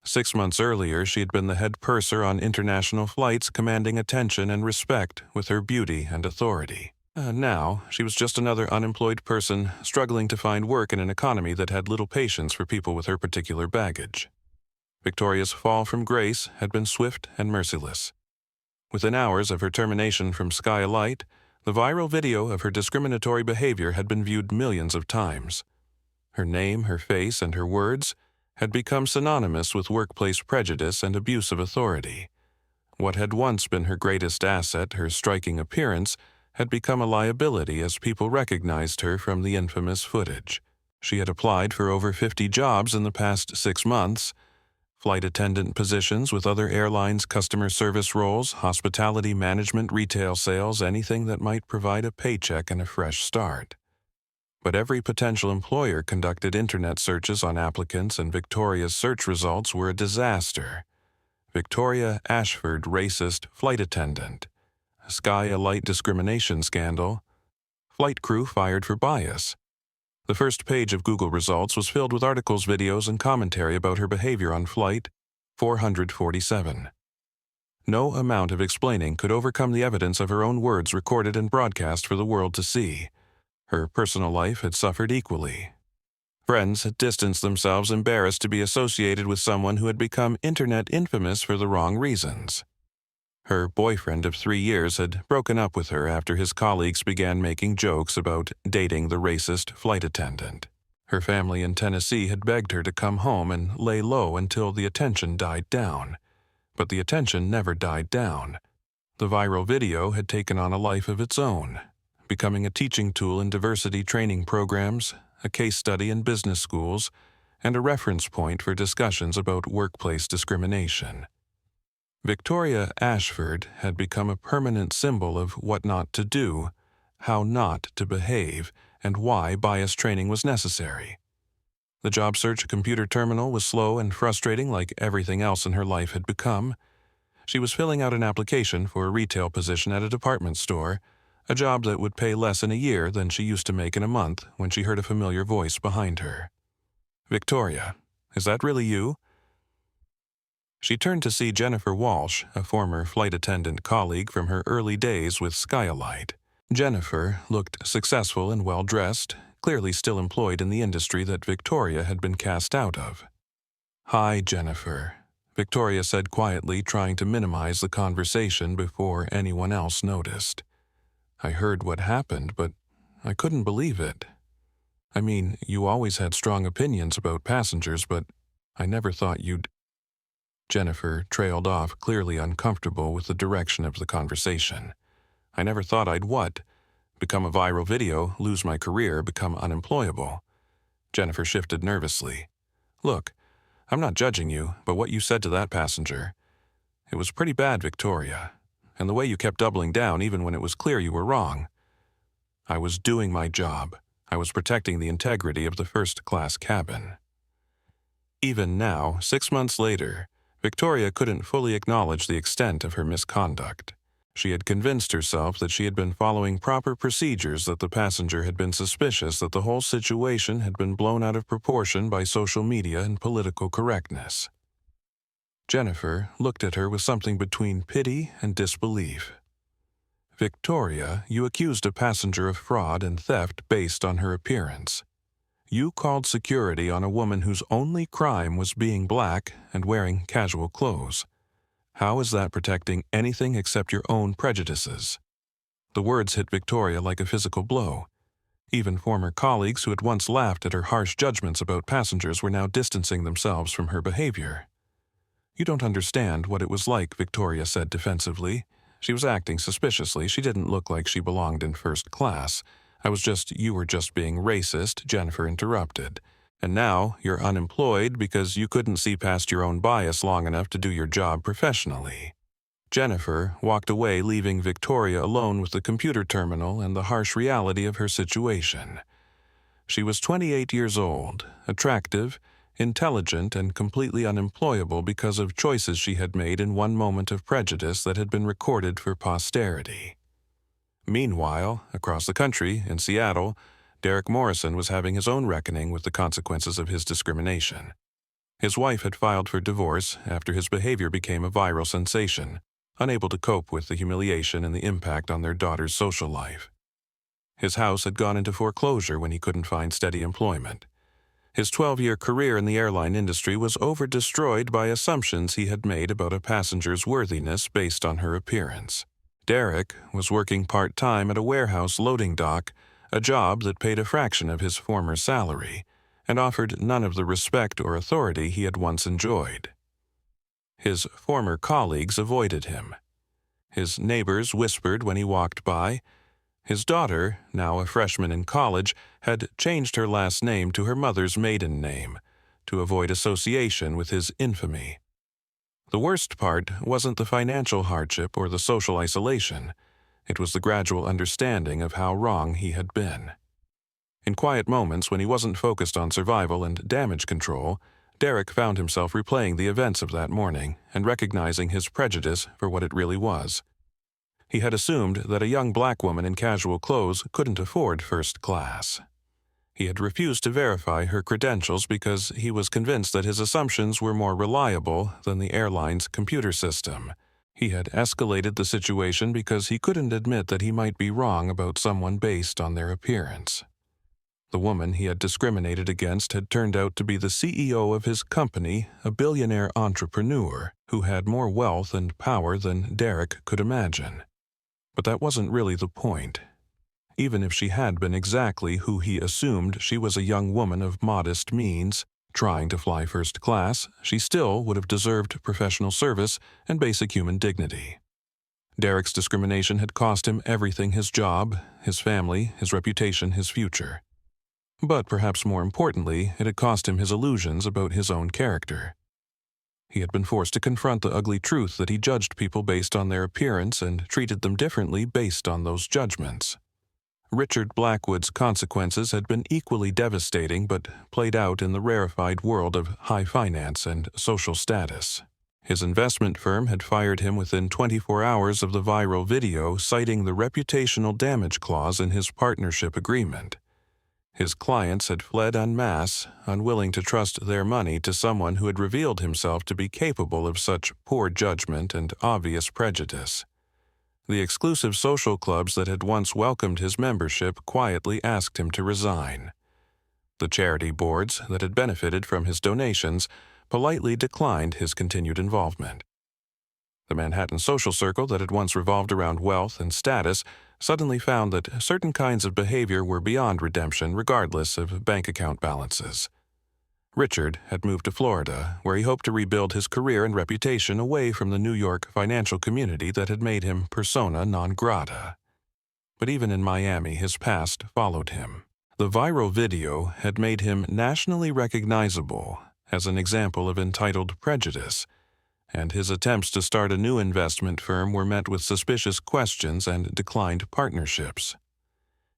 6 months earlier, she had been the head purser on international flights, commanding attention and respect with her beauty and authority. Now, she was just another unemployed person struggling to find work in an economy that had little patience for people with her particular baggage. Victoria's fall from grace had been swift and merciless. Within hours of her termination from SkyElite, the viral video of her discriminatory behavior had been viewed millions of times. Her name, her face, and her words had become synonymous with workplace prejudice and abuse of authority. What had once been her greatest asset, her striking appearance, had become a liability as people recognized her from the infamous footage. She had applied for over 50 jobs in the past 6 months, flight attendant positions with other airlines, customer service roles, hospitality management, retail sales, anything that might provide a paycheck and a fresh start. But every potential employer conducted internet searches on applicants, and Victoria's search results were a disaster. Victoria Ashford, racist flight attendant. SkyElite discrimination scandal. Flight crew fired for bias. The first page of Google results was filled with articles, videos, and commentary about her behavior on Flight 447. No amount of explaining could overcome the evidence of her own words recorded and broadcast for the world to see. Her personal life had suffered equally. Friends had distanced themselves, embarrassed to be associated with someone who had become internet infamous for the wrong reasons. Her boyfriend of 3 years had broken up with her after his colleagues began making jokes about dating the racist flight attendant. Her family in Tennessee had begged her to come home and lay low until the attention died down. But the attention never died down. The viral video had taken on a life of its own, becoming a teaching tool in diversity training programs, a case study in business schools, and a reference point for discussions about workplace discrimination. Victoria Ashford had become a permanent symbol of what not to do, how not to behave, and why bias training was necessary. The job search computer terminal was slow and frustrating, like everything else in her life had become. She was filling out an application for a retail position at a department store, a job that would pay less in a year than she used to make in a month, when she heard a familiar voice behind her. "Victoria, is that really you?" She turned to see Jennifer Walsh, a former flight attendant colleague from her early days with SkyElite. Jennifer looked successful and well-dressed, clearly still employed in the industry that Victoria had been cast out of. "Hi, Jennifer," Victoria said quietly, trying to minimize the conversation before anyone else noticed. "I heard what happened, but I couldn't believe it. I mean, you always had strong opinions about passengers, but I never thought you'd—" Jennifer trailed off, clearly uncomfortable with the direction of the conversation. "I never thought I'd what? Become a viral video, lose my career, become unemployable." Jennifer shifted nervously. "Look, I'm not judging you, but what you said to that passenger, it was pretty bad, Victoria. And the way you kept doubling down even when it was clear you were wrong. I was doing my job. I was protecting the integrity of the first-class cabin." Even now, 6 months later, Victoria couldn't fully acknowledge the extent of her misconduct. She had convinced herself that she had been following proper procedures, that the passenger had been suspicious, that the whole situation had been blown out of proportion by social media and political correctness. Jennifer looked at her with something between pity and disbelief. "Victoria, you accused a passenger of fraud and theft based on her appearance. You called security on a woman whose only crime was being black and wearing casual clothes. How is that protecting anything except your own prejudices?" The words hit Victoria like a physical blow. Even former colleagues who had once laughed at her harsh judgments about passengers were now distancing themselves from her behavior. "You don't understand what it was like," Victoria said defensively. "She was acting suspiciously. She didn't look like she belonged in first class. You were just being racist," Jennifer interrupted. "And now you're unemployed because you couldn't see past your own bias long enough to do your job professionally." Jennifer walked away, leaving Victoria alone with the computer terminal and the harsh reality of her situation. She was 28 years old, attractive, intelligent, and completely unemployable because of choices she had made in one moment of prejudice that had been recorded for posterity. Meanwhile, across the country, in Seattle, Derek Morrison was having his own reckoning with the consequences of his discrimination. His wife had filed for divorce after his behavior became a viral sensation, unable to cope with the humiliation and the impact on their daughter's social life. His house had gone into foreclosure when he couldn't find steady employment. His 12-year career in the airline industry was over-destroyed by assumptions he had made about a passenger's worthiness based on her appearance. Derek was working part-time at a warehouse loading dock, a job that paid a fraction of his former salary, and offered none of the respect or authority he had once enjoyed. His former colleagues avoided him. His neighbors whispered when he walked by. His daughter, now a freshman in college, had changed her last name to her mother's maiden name, to avoid association with his infamy. The worst part wasn't the financial hardship or the social isolation. It was the gradual understanding of how wrong he had been. In quiet moments when he wasn't focused on survival and damage control, Derek found himself replaying the events of that morning and recognizing his prejudice for what it really was. He had assumed that a young black woman in casual clothes couldn't afford first class. He had refused to verify her credentials because he was convinced that his assumptions were more reliable than the airline's computer system. He had escalated the situation because he couldn't admit that he might be wrong about someone based on their appearance. The woman he had discriminated against had turned out to be the CEO of his company, a billionaire entrepreneur who had more wealth and power than Derek could imagine. But that wasn't really the point. Even if she had been exactly who he assumed, she was a young woman of modest means, trying to fly first class. She still would have deserved professional service and basic human dignity. Derek's discrimination had cost him everything: his job, his family, his reputation, his future. But perhaps more importantly, it had cost him his illusions about his own character. He had been forced to confront the ugly truth that he judged people based on their appearance and treated them differently based on those judgments. Richard Blackwood's consequences had been equally devastating but played out in the rarefied world of high finance and social status. His investment firm had fired him within 24 hours of the viral video, citing the reputational damage clause in his partnership agreement. His clients had fled en masse, unwilling to trust their money to someone who had revealed himself to be capable of such poor judgment and obvious prejudice. The exclusive social clubs that had once welcomed his membership quietly asked him to resign. The charity boards that had benefited from his donations politely declined his continued involvement. The Manhattan social circle that had once revolved around wealth and status suddenly found that certain kinds of behavior were beyond redemption regardless of bank account balances. Richard had moved to Florida, where he hoped to rebuild his career and reputation away from the New York financial community that had made him persona non grata. But even in Miami, his past followed him. The viral video had made him nationally recognizable as an example of entitled prejudice, and his attempts to start a new investment firm were met with suspicious questions and declined partnerships.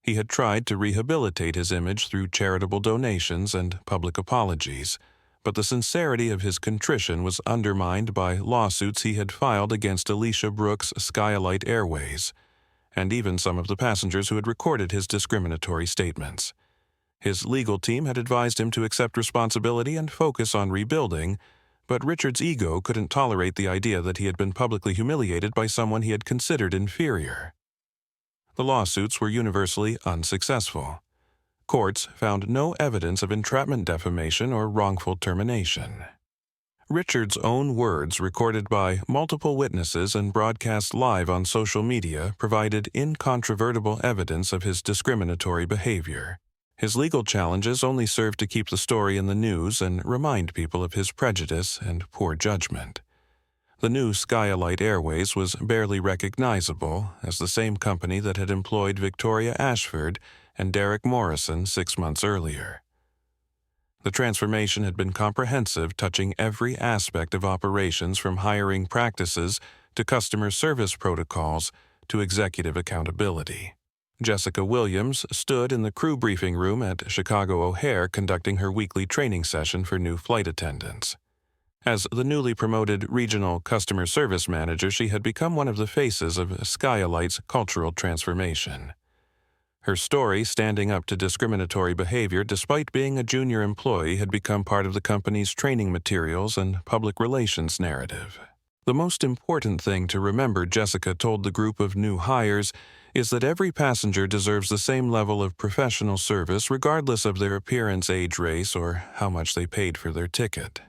He had tried to rehabilitate his image through charitable donations and public apologies, but the sincerity of his contrition was undermined by lawsuits he had filed against Alicia Brooks' SkyElite Airways, and even some of the passengers who had recorded his discriminatory statements. His legal team had advised him to accept responsibility and focus on rebuilding, but Richard's ego couldn't tolerate the idea that he had been publicly humiliated by someone he had considered inferior. The lawsuits were universally unsuccessful. Courts found no evidence of entrapment defamation or wrongful termination. Richard's own words, recorded by multiple witnesses and broadcast live on social media, provided incontrovertible evidence of his discriminatory behavior. His legal challenges only served to keep the story in the news and remind people of his prejudice and poor judgment. The new SkyElite Airways was barely recognizable as the same company that had employed Victoria Ashford and Derek Morrison 6 months earlier. The transformation had been comprehensive, touching every aspect of operations from hiring practices to customer service protocols to executive accountability. Jessica Williams stood in the crew briefing room at Chicago O'Hare conducting her weekly training session for new flight attendants. As the newly promoted regional customer service manager, she had become one of the faces of SkyElite's cultural transformation. Her story, standing up to discriminatory behavior despite being a junior employee, had become part of the company's training materials and public relations narrative. The most important thing to remember, Jessica told the group of new hires, is that every passenger deserves the same level of professional service regardless of their appearance, age, race, or how much they paid for their ticket.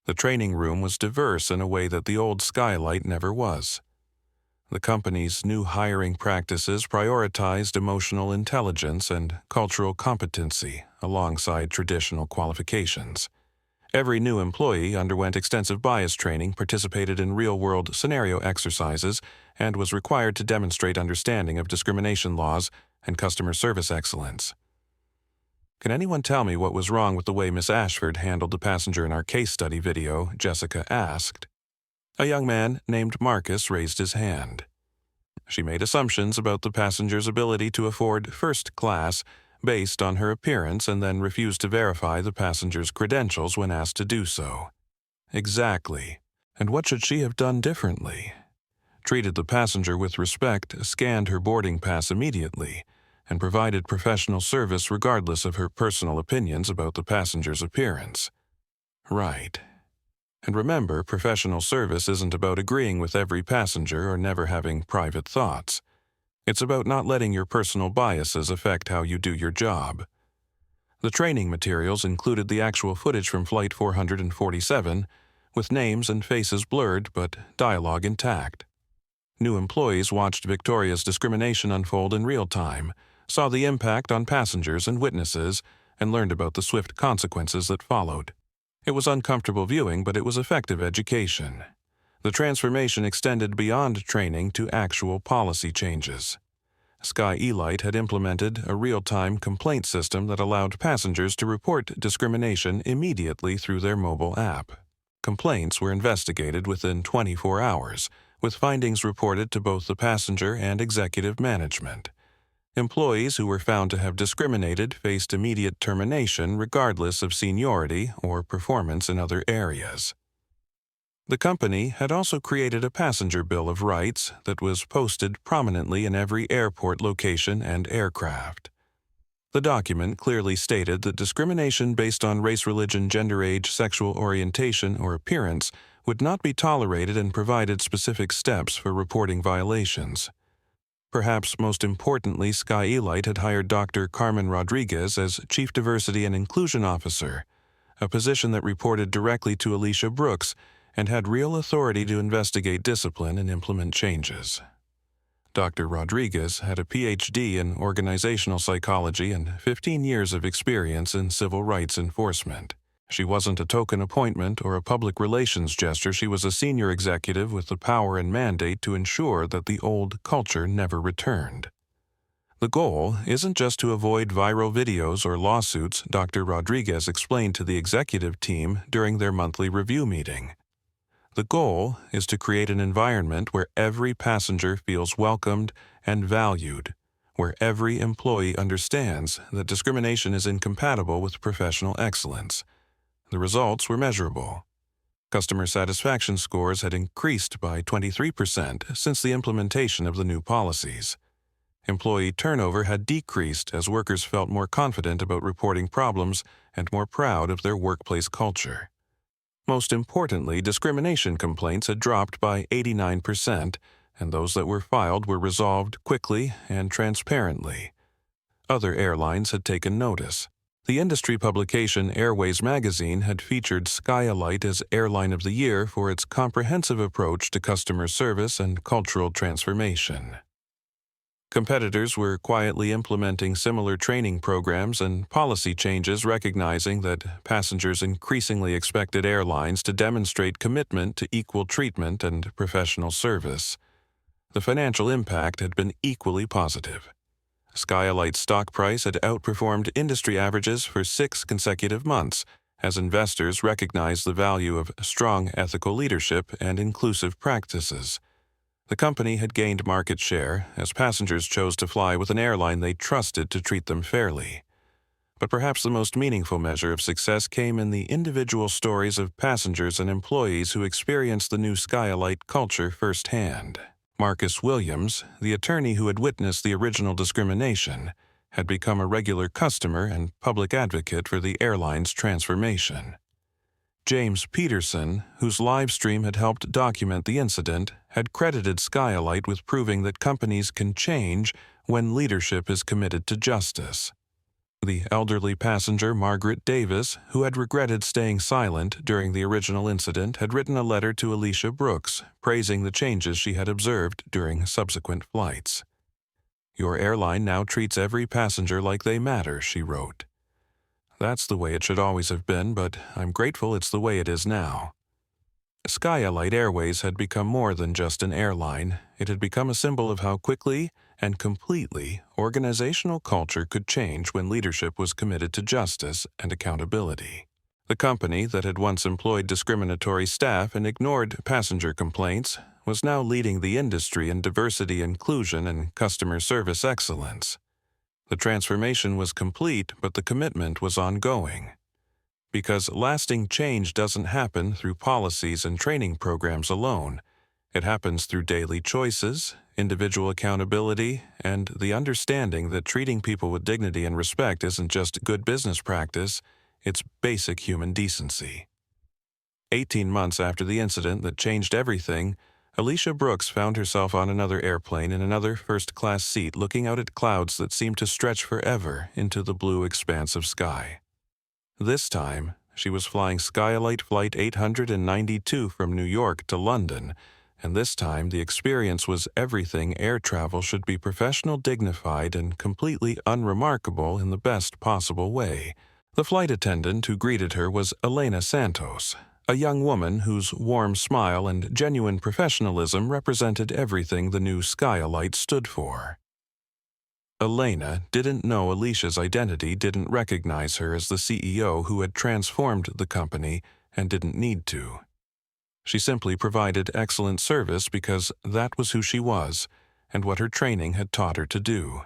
The training room was diverse in a way that the old SkyElite never was. The company's new hiring practices prioritized emotional intelligence and cultural competency alongside traditional qualifications. Every new employee underwent extensive bias training, participated in real-world scenario exercises, and was required to demonstrate understanding of discrimination laws and customer service excellence. Can anyone tell me what was wrong with the way Miss Ashford handled the passenger in our case study video? Jessica asked. A young man named Marcus raised his hand. She made assumptions about the passenger's ability to afford first class based on her appearance and then refused to verify the passenger's credentials when asked to do so. Exactly. And what should she have done differently? Treated the passenger with respect, scanned her boarding pass immediately, and provided professional service regardless of her personal opinions about the passenger's appearance. Right. And remember, professional service isn't about agreeing with every passenger or never having private thoughts. It's about not letting your personal biases affect how you do your job. The training materials included the actual footage from Flight 447, with names and faces blurred but dialogue intact. New employees watched Victoria's discrimination unfold in real time, saw the impact on passengers and witnesses, and learned about the swift consequences that followed. It was uncomfortable viewing, but it was effective education. The transformation extended beyond training to actual policy changes. SkyElite had implemented a real-time complaint system that allowed passengers to report discrimination immediately through their mobile app. Complaints were investigated within 24 hours, with findings reported to both the passenger and executive management. Employees who were found to have discriminated faced immediate termination regardless of seniority or performance in other areas. The company had also created a passenger bill of rights that was posted prominently in every airport location and aircraft. The document clearly stated that discrimination based on race, religion, gender, age, sexual orientation, or appearance would not be tolerated and provided specific steps for reporting violations. Perhaps most importantly, SkyElite had hired Dr. Carmen Rodriguez as Chief Diversity and Inclusion Officer, a position that reported directly to Alicia Brooks and had real authority to investigate discipline and implement changes. Dr. Rodriguez had a Ph.D. in organizational psychology and 15 years of experience in civil rights enforcement. She wasn't a token appointment or a public relations gesture. She was a senior executive with the power and mandate to ensure that the old culture never returned. The goal isn't just to avoid viral videos or lawsuits, Dr. Rodriguez explained to the executive team during their monthly review meeting. The goal is to create an environment where every passenger feels welcomed and valued, where every employee understands that discrimination is incompatible with professional excellence. The results were measurable. Customer satisfaction scores had increased by 23% since the implementation of the new policies. Employee turnover had decreased as workers felt more confident about reporting problems and more proud of their workplace culture. Most importantly, discrimination complaints had dropped by 89%, and those that were filed were resolved quickly and transparently. Other airlines had taken notice. The industry publication Airways magazine had featured SkyElite as Airline of the Year for its comprehensive approach to customer service and cultural transformation. Competitors were quietly implementing similar training programs and policy changes, recognizing that passengers increasingly expected airlines to demonstrate commitment to equal treatment and professional service. The financial impact had been equally positive. SkyElite's stock price had outperformed industry averages for 6 consecutive months, as investors recognized the value of strong ethical leadership and inclusive practices. The company had gained market share as passengers chose to fly with an airline they trusted to treat them fairly. But perhaps the most meaningful measure of success came in the individual stories of passengers and employees who experienced the new SkyElite culture firsthand. Marcus Williams, the attorney who had witnessed the original discrimination, had become a regular customer and public advocate for the airline's transformation. James Peterson, whose live stream had helped document the incident, had credited SkyElite with proving that companies can change when leadership is committed to justice. The elderly passenger Margaret Davis, who had regretted staying silent during the original incident, had written a letter to Alicia Brooks, praising the changes she had observed during subsequent flights. "Your airline now treats every passenger like they matter," she wrote. "That's the way it should always have been, but I'm grateful it's the way it is now." SkyElite Airways had become more than just an airline. It had become a symbol of how quickly and completely, organizational culture could change when leadership was committed to justice and accountability. The company that had once employed discriminatory staff and ignored passenger complaints was now leading the industry in diversity inclusion and customer service excellence. The transformation was complete, but the commitment was ongoing. Because lasting change doesn't happen through policies and training programs alone. It happens through daily choices, individual accountability, and the understanding that treating people with dignity and respect isn't just good business practice, it's basic human decency. 18 months after the incident that changed everything, Alicia Brooks found herself on another airplane in another first-class seat looking out at clouds that seemed to stretch forever into the blue expanse of sky. This time, she was flying SkyElite Flight 892 from New York to London, and this time the experience was everything air travel should be: professional, dignified, and completely unremarkable in the best possible way. The flight attendant who greeted her was Elena Santos, a young woman whose warm smile and genuine professionalism represented everything the new SkyElite stood for. Elena didn't know Alicia's identity, didn't recognize her as the CEO who had transformed the company, and didn't need to. She simply provided excellent service because that was who she was and what her training had taught her to do.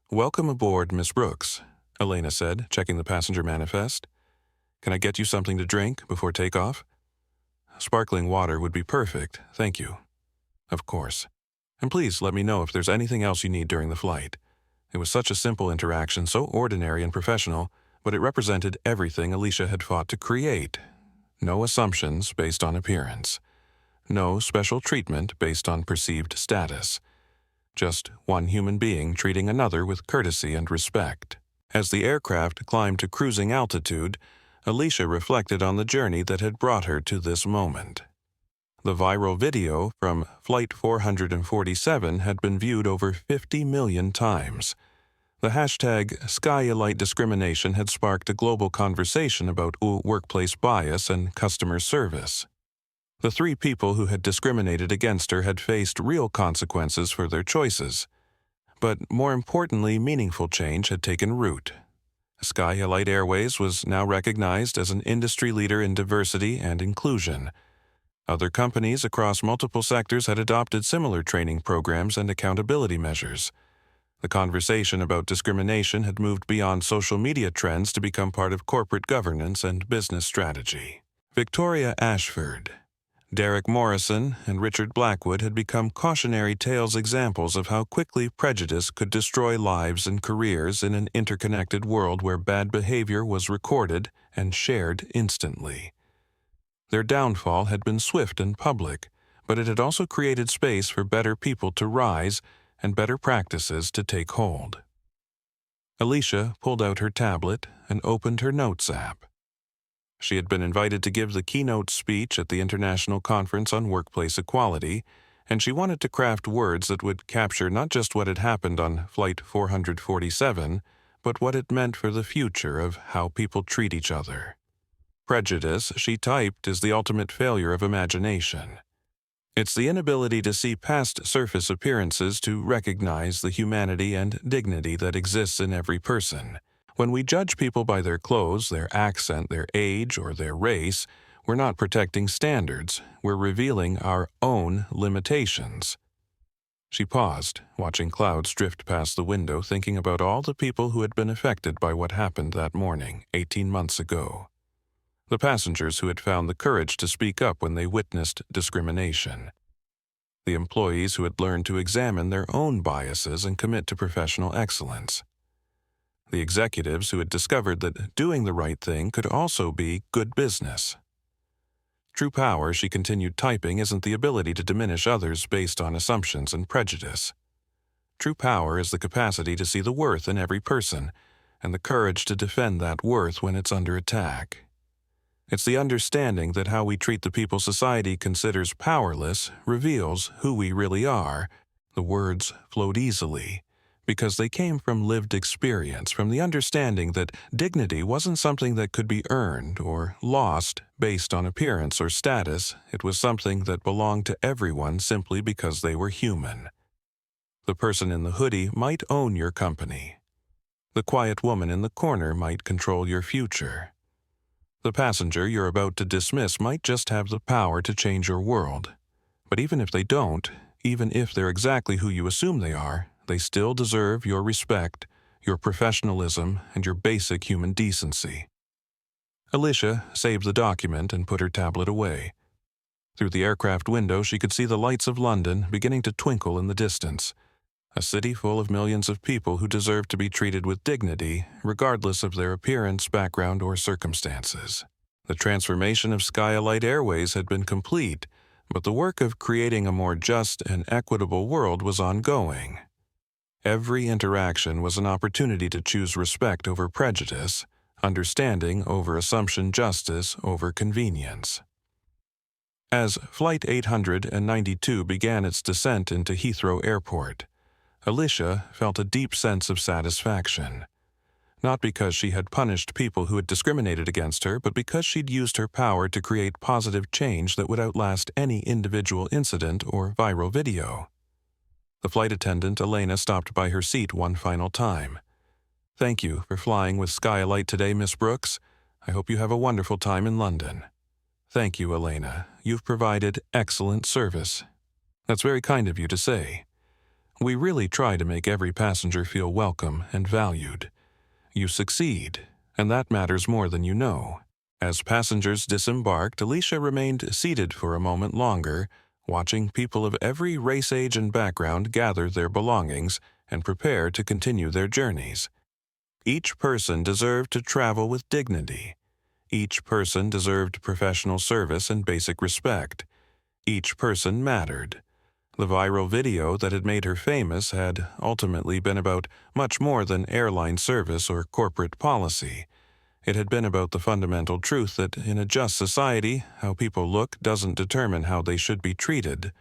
"Welcome aboard, Miss Brooks," Elena said, checking the passenger manifest. "Can I get you something to drink before takeoff?" "Sparkling water would be perfect, thank you." "Of course. And please let me know if there's anything else you need during the flight." It was such a simple interaction, so ordinary and professional, but it represented everything Alicia had fought to create. No assumptions based on appearance. No special treatment based on perceived status. Just one human being treating another with courtesy and respect. As the aircraft climbed to cruising altitude, Alicia reflected on the journey that had brought her to this moment. The viral video from Flight 447 had been viewed over 50 million times. The hashtag SkyElite discrimination had sparked a global conversation about workplace bias and customer service. The three people who had discriminated against her had faced real consequences for their choices. But more importantly, meaningful change had taken root. SkyElite Airways was now recognized as an industry leader in diversity and inclusion. Other companies across multiple sectors had adopted similar training programs and accountability measures. The conversation about discrimination had moved beyond social media trends to become part of corporate governance and business strategy. Victoria Ashford, Derek Morrison, and Richard Blackwood had become cautionary tales examples of how quickly prejudice could destroy lives and careers in an interconnected world where bad behavior was recorded and shared instantly. Their downfall had been swift and public, but it had also created space for better people to rise and better practices to take hold. Alicia pulled out her tablet and opened her Notes app. She had been invited to give the keynote speech at the International Conference on Workplace Equality, and she wanted to craft words that would capture not just what had happened on Flight 447, but what it meant for the future of how people treat each other. Prejudice, she typed, is the ultimate failure of imagination. It's the inability to see past surface appearances to recognize the humanity and dignity that exists in every person. When we judge people by their clothes, their accent, their age, or their race, we're not protecting standards, we're revealing our own limitations. She paused, watching clouds drift past the window, thinking about all the people who had been affected by what happened that morning, 18 months ago. The passengers who had found the courage to speak up when they witnessed discrimination. The employees who had learned to examine their own biases and commit to professional excellence. The executives who had discovered that doing the right thing could also be good business. True power, she continued typing, isn't the ability to diminish others based on assumptions and prejudice. True power is the capacity to see the worth in every person and the courage to defend that worth when it's under attack. It's the understanding that how we treat the people society considers powerless reveals who we really are. The words flowed easily, because they came from lived experience, from the understanding that dignity wasn't something that could be earned or lost based on appearance or status. It was something that belonged to everyone simply because they were human. The person in the hoodie might own your company. The quiet woman in the corner might control your future. The passenger you're about to dismiss might just have the power to change your world. But even if they don't, even if they're exactly who you assume they are, they still deserve your respect, your professionalism, and your basic human decency. Alicia saved the document and put her tablet away. Through the aircraft window, she could see the lights of London beginning to twinkle in the distance. A city full of millions of people who deserve to be treated with dignity, regardless of their appearance, background, or circumstances. The transformation of SkyElite Airways had been complete, but the work of creating a more just and equitable world was ongoing. Every interaction was an opportunity to choose respect over prejudice, understanding over assumption, justice over convenience. As Flight 892 began its descent into Heathrow Airport, Alicia felt a deep sense of satisfaction. Not because she had punished people who had discriminated against her, but because she'd used her power to create positive change that would outlast any individual incident or viral video. The flight attendant, Elena, stopped by her seat one final time. "Thank you for flying with SkyElite today, Miss Brooks. I hope you have a wonderful time in London." "Thank you, Elena. You've provided excellent service." "That's very kind of you to say. We really try to make every passenger feel welcome and valued. You succeed, and that matters more than you know." As passengers disembarked, Alicia remained seated for a moment longer, watching people of every race, age, and background gather their belongings and prepare to continue their journeys. Each person deserved to travel with dignity. Each person deserved professional service and basic respect. Each person mattered. The viral video that had made her famous had ultimately been about much more than airline service or corporate policy. It had been about the fundamental truth that in a just society, how people look doesn't determine how they should be treated.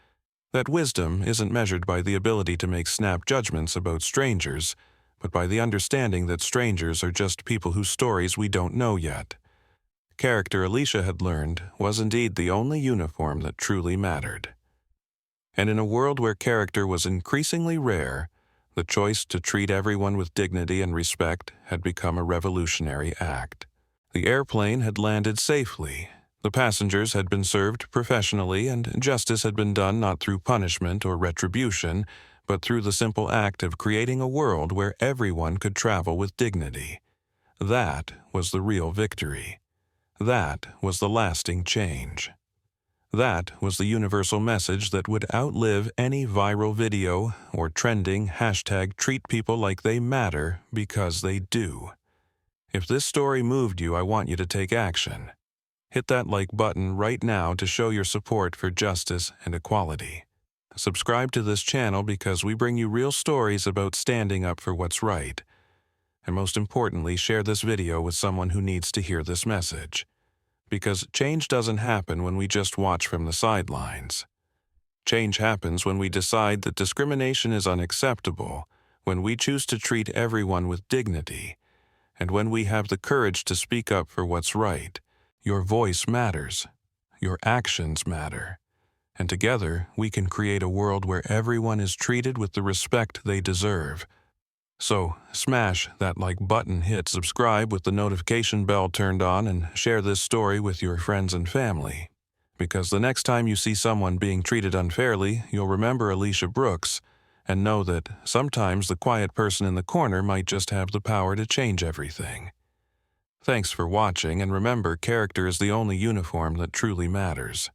That wisdom isn't measured by the ability to make snap judgments about strangers, but by the understanding that strangers are just people whose stories we don't know yet. Character, Alicia had learned, was indeed the only uniform that truly mattered. And in a world where character was increasingly rare, the choice to treat everyone with dignity and respect had become a revolutionary act. The airplane had landed safely. The passengers had been served professionally, and justice had been done not through punishment or retribution, but through the simple act of creating a world where everyone could travel with dignity. That was the real victory. That was the lasting change. That was the universal message that would outlive any viral video or trending hashtag treat people like they matter, because they do. If this story moved you, I want you to take action. Hit that like button right now to show your support for justice and equality. Subscribe to this channel because we bring you real stories about standing up for what's right. And most importantly, share this video with someone who needs to hear this message. Because change doesn't happen when we just watch from the sidelines. Change happens when we decide that discrimination is unacceptable, when we choose to treat everyone with dignity, and when we have the courage to speak up for what's right. Your voice matters. Your actions matter. And together, we can create a world where everyone is treated with the respect they deserve. So, smash that like button, hit subscribe with the notification bell turned on, and share this story with your friends and family. Because the next time you see someone being treated unfairly, you'll remember Alicia Brooks and know that sometimes the quiet person in the corner might just have the power to change everything. Thanks for watching, and remember, character is the only uniform that truly matters.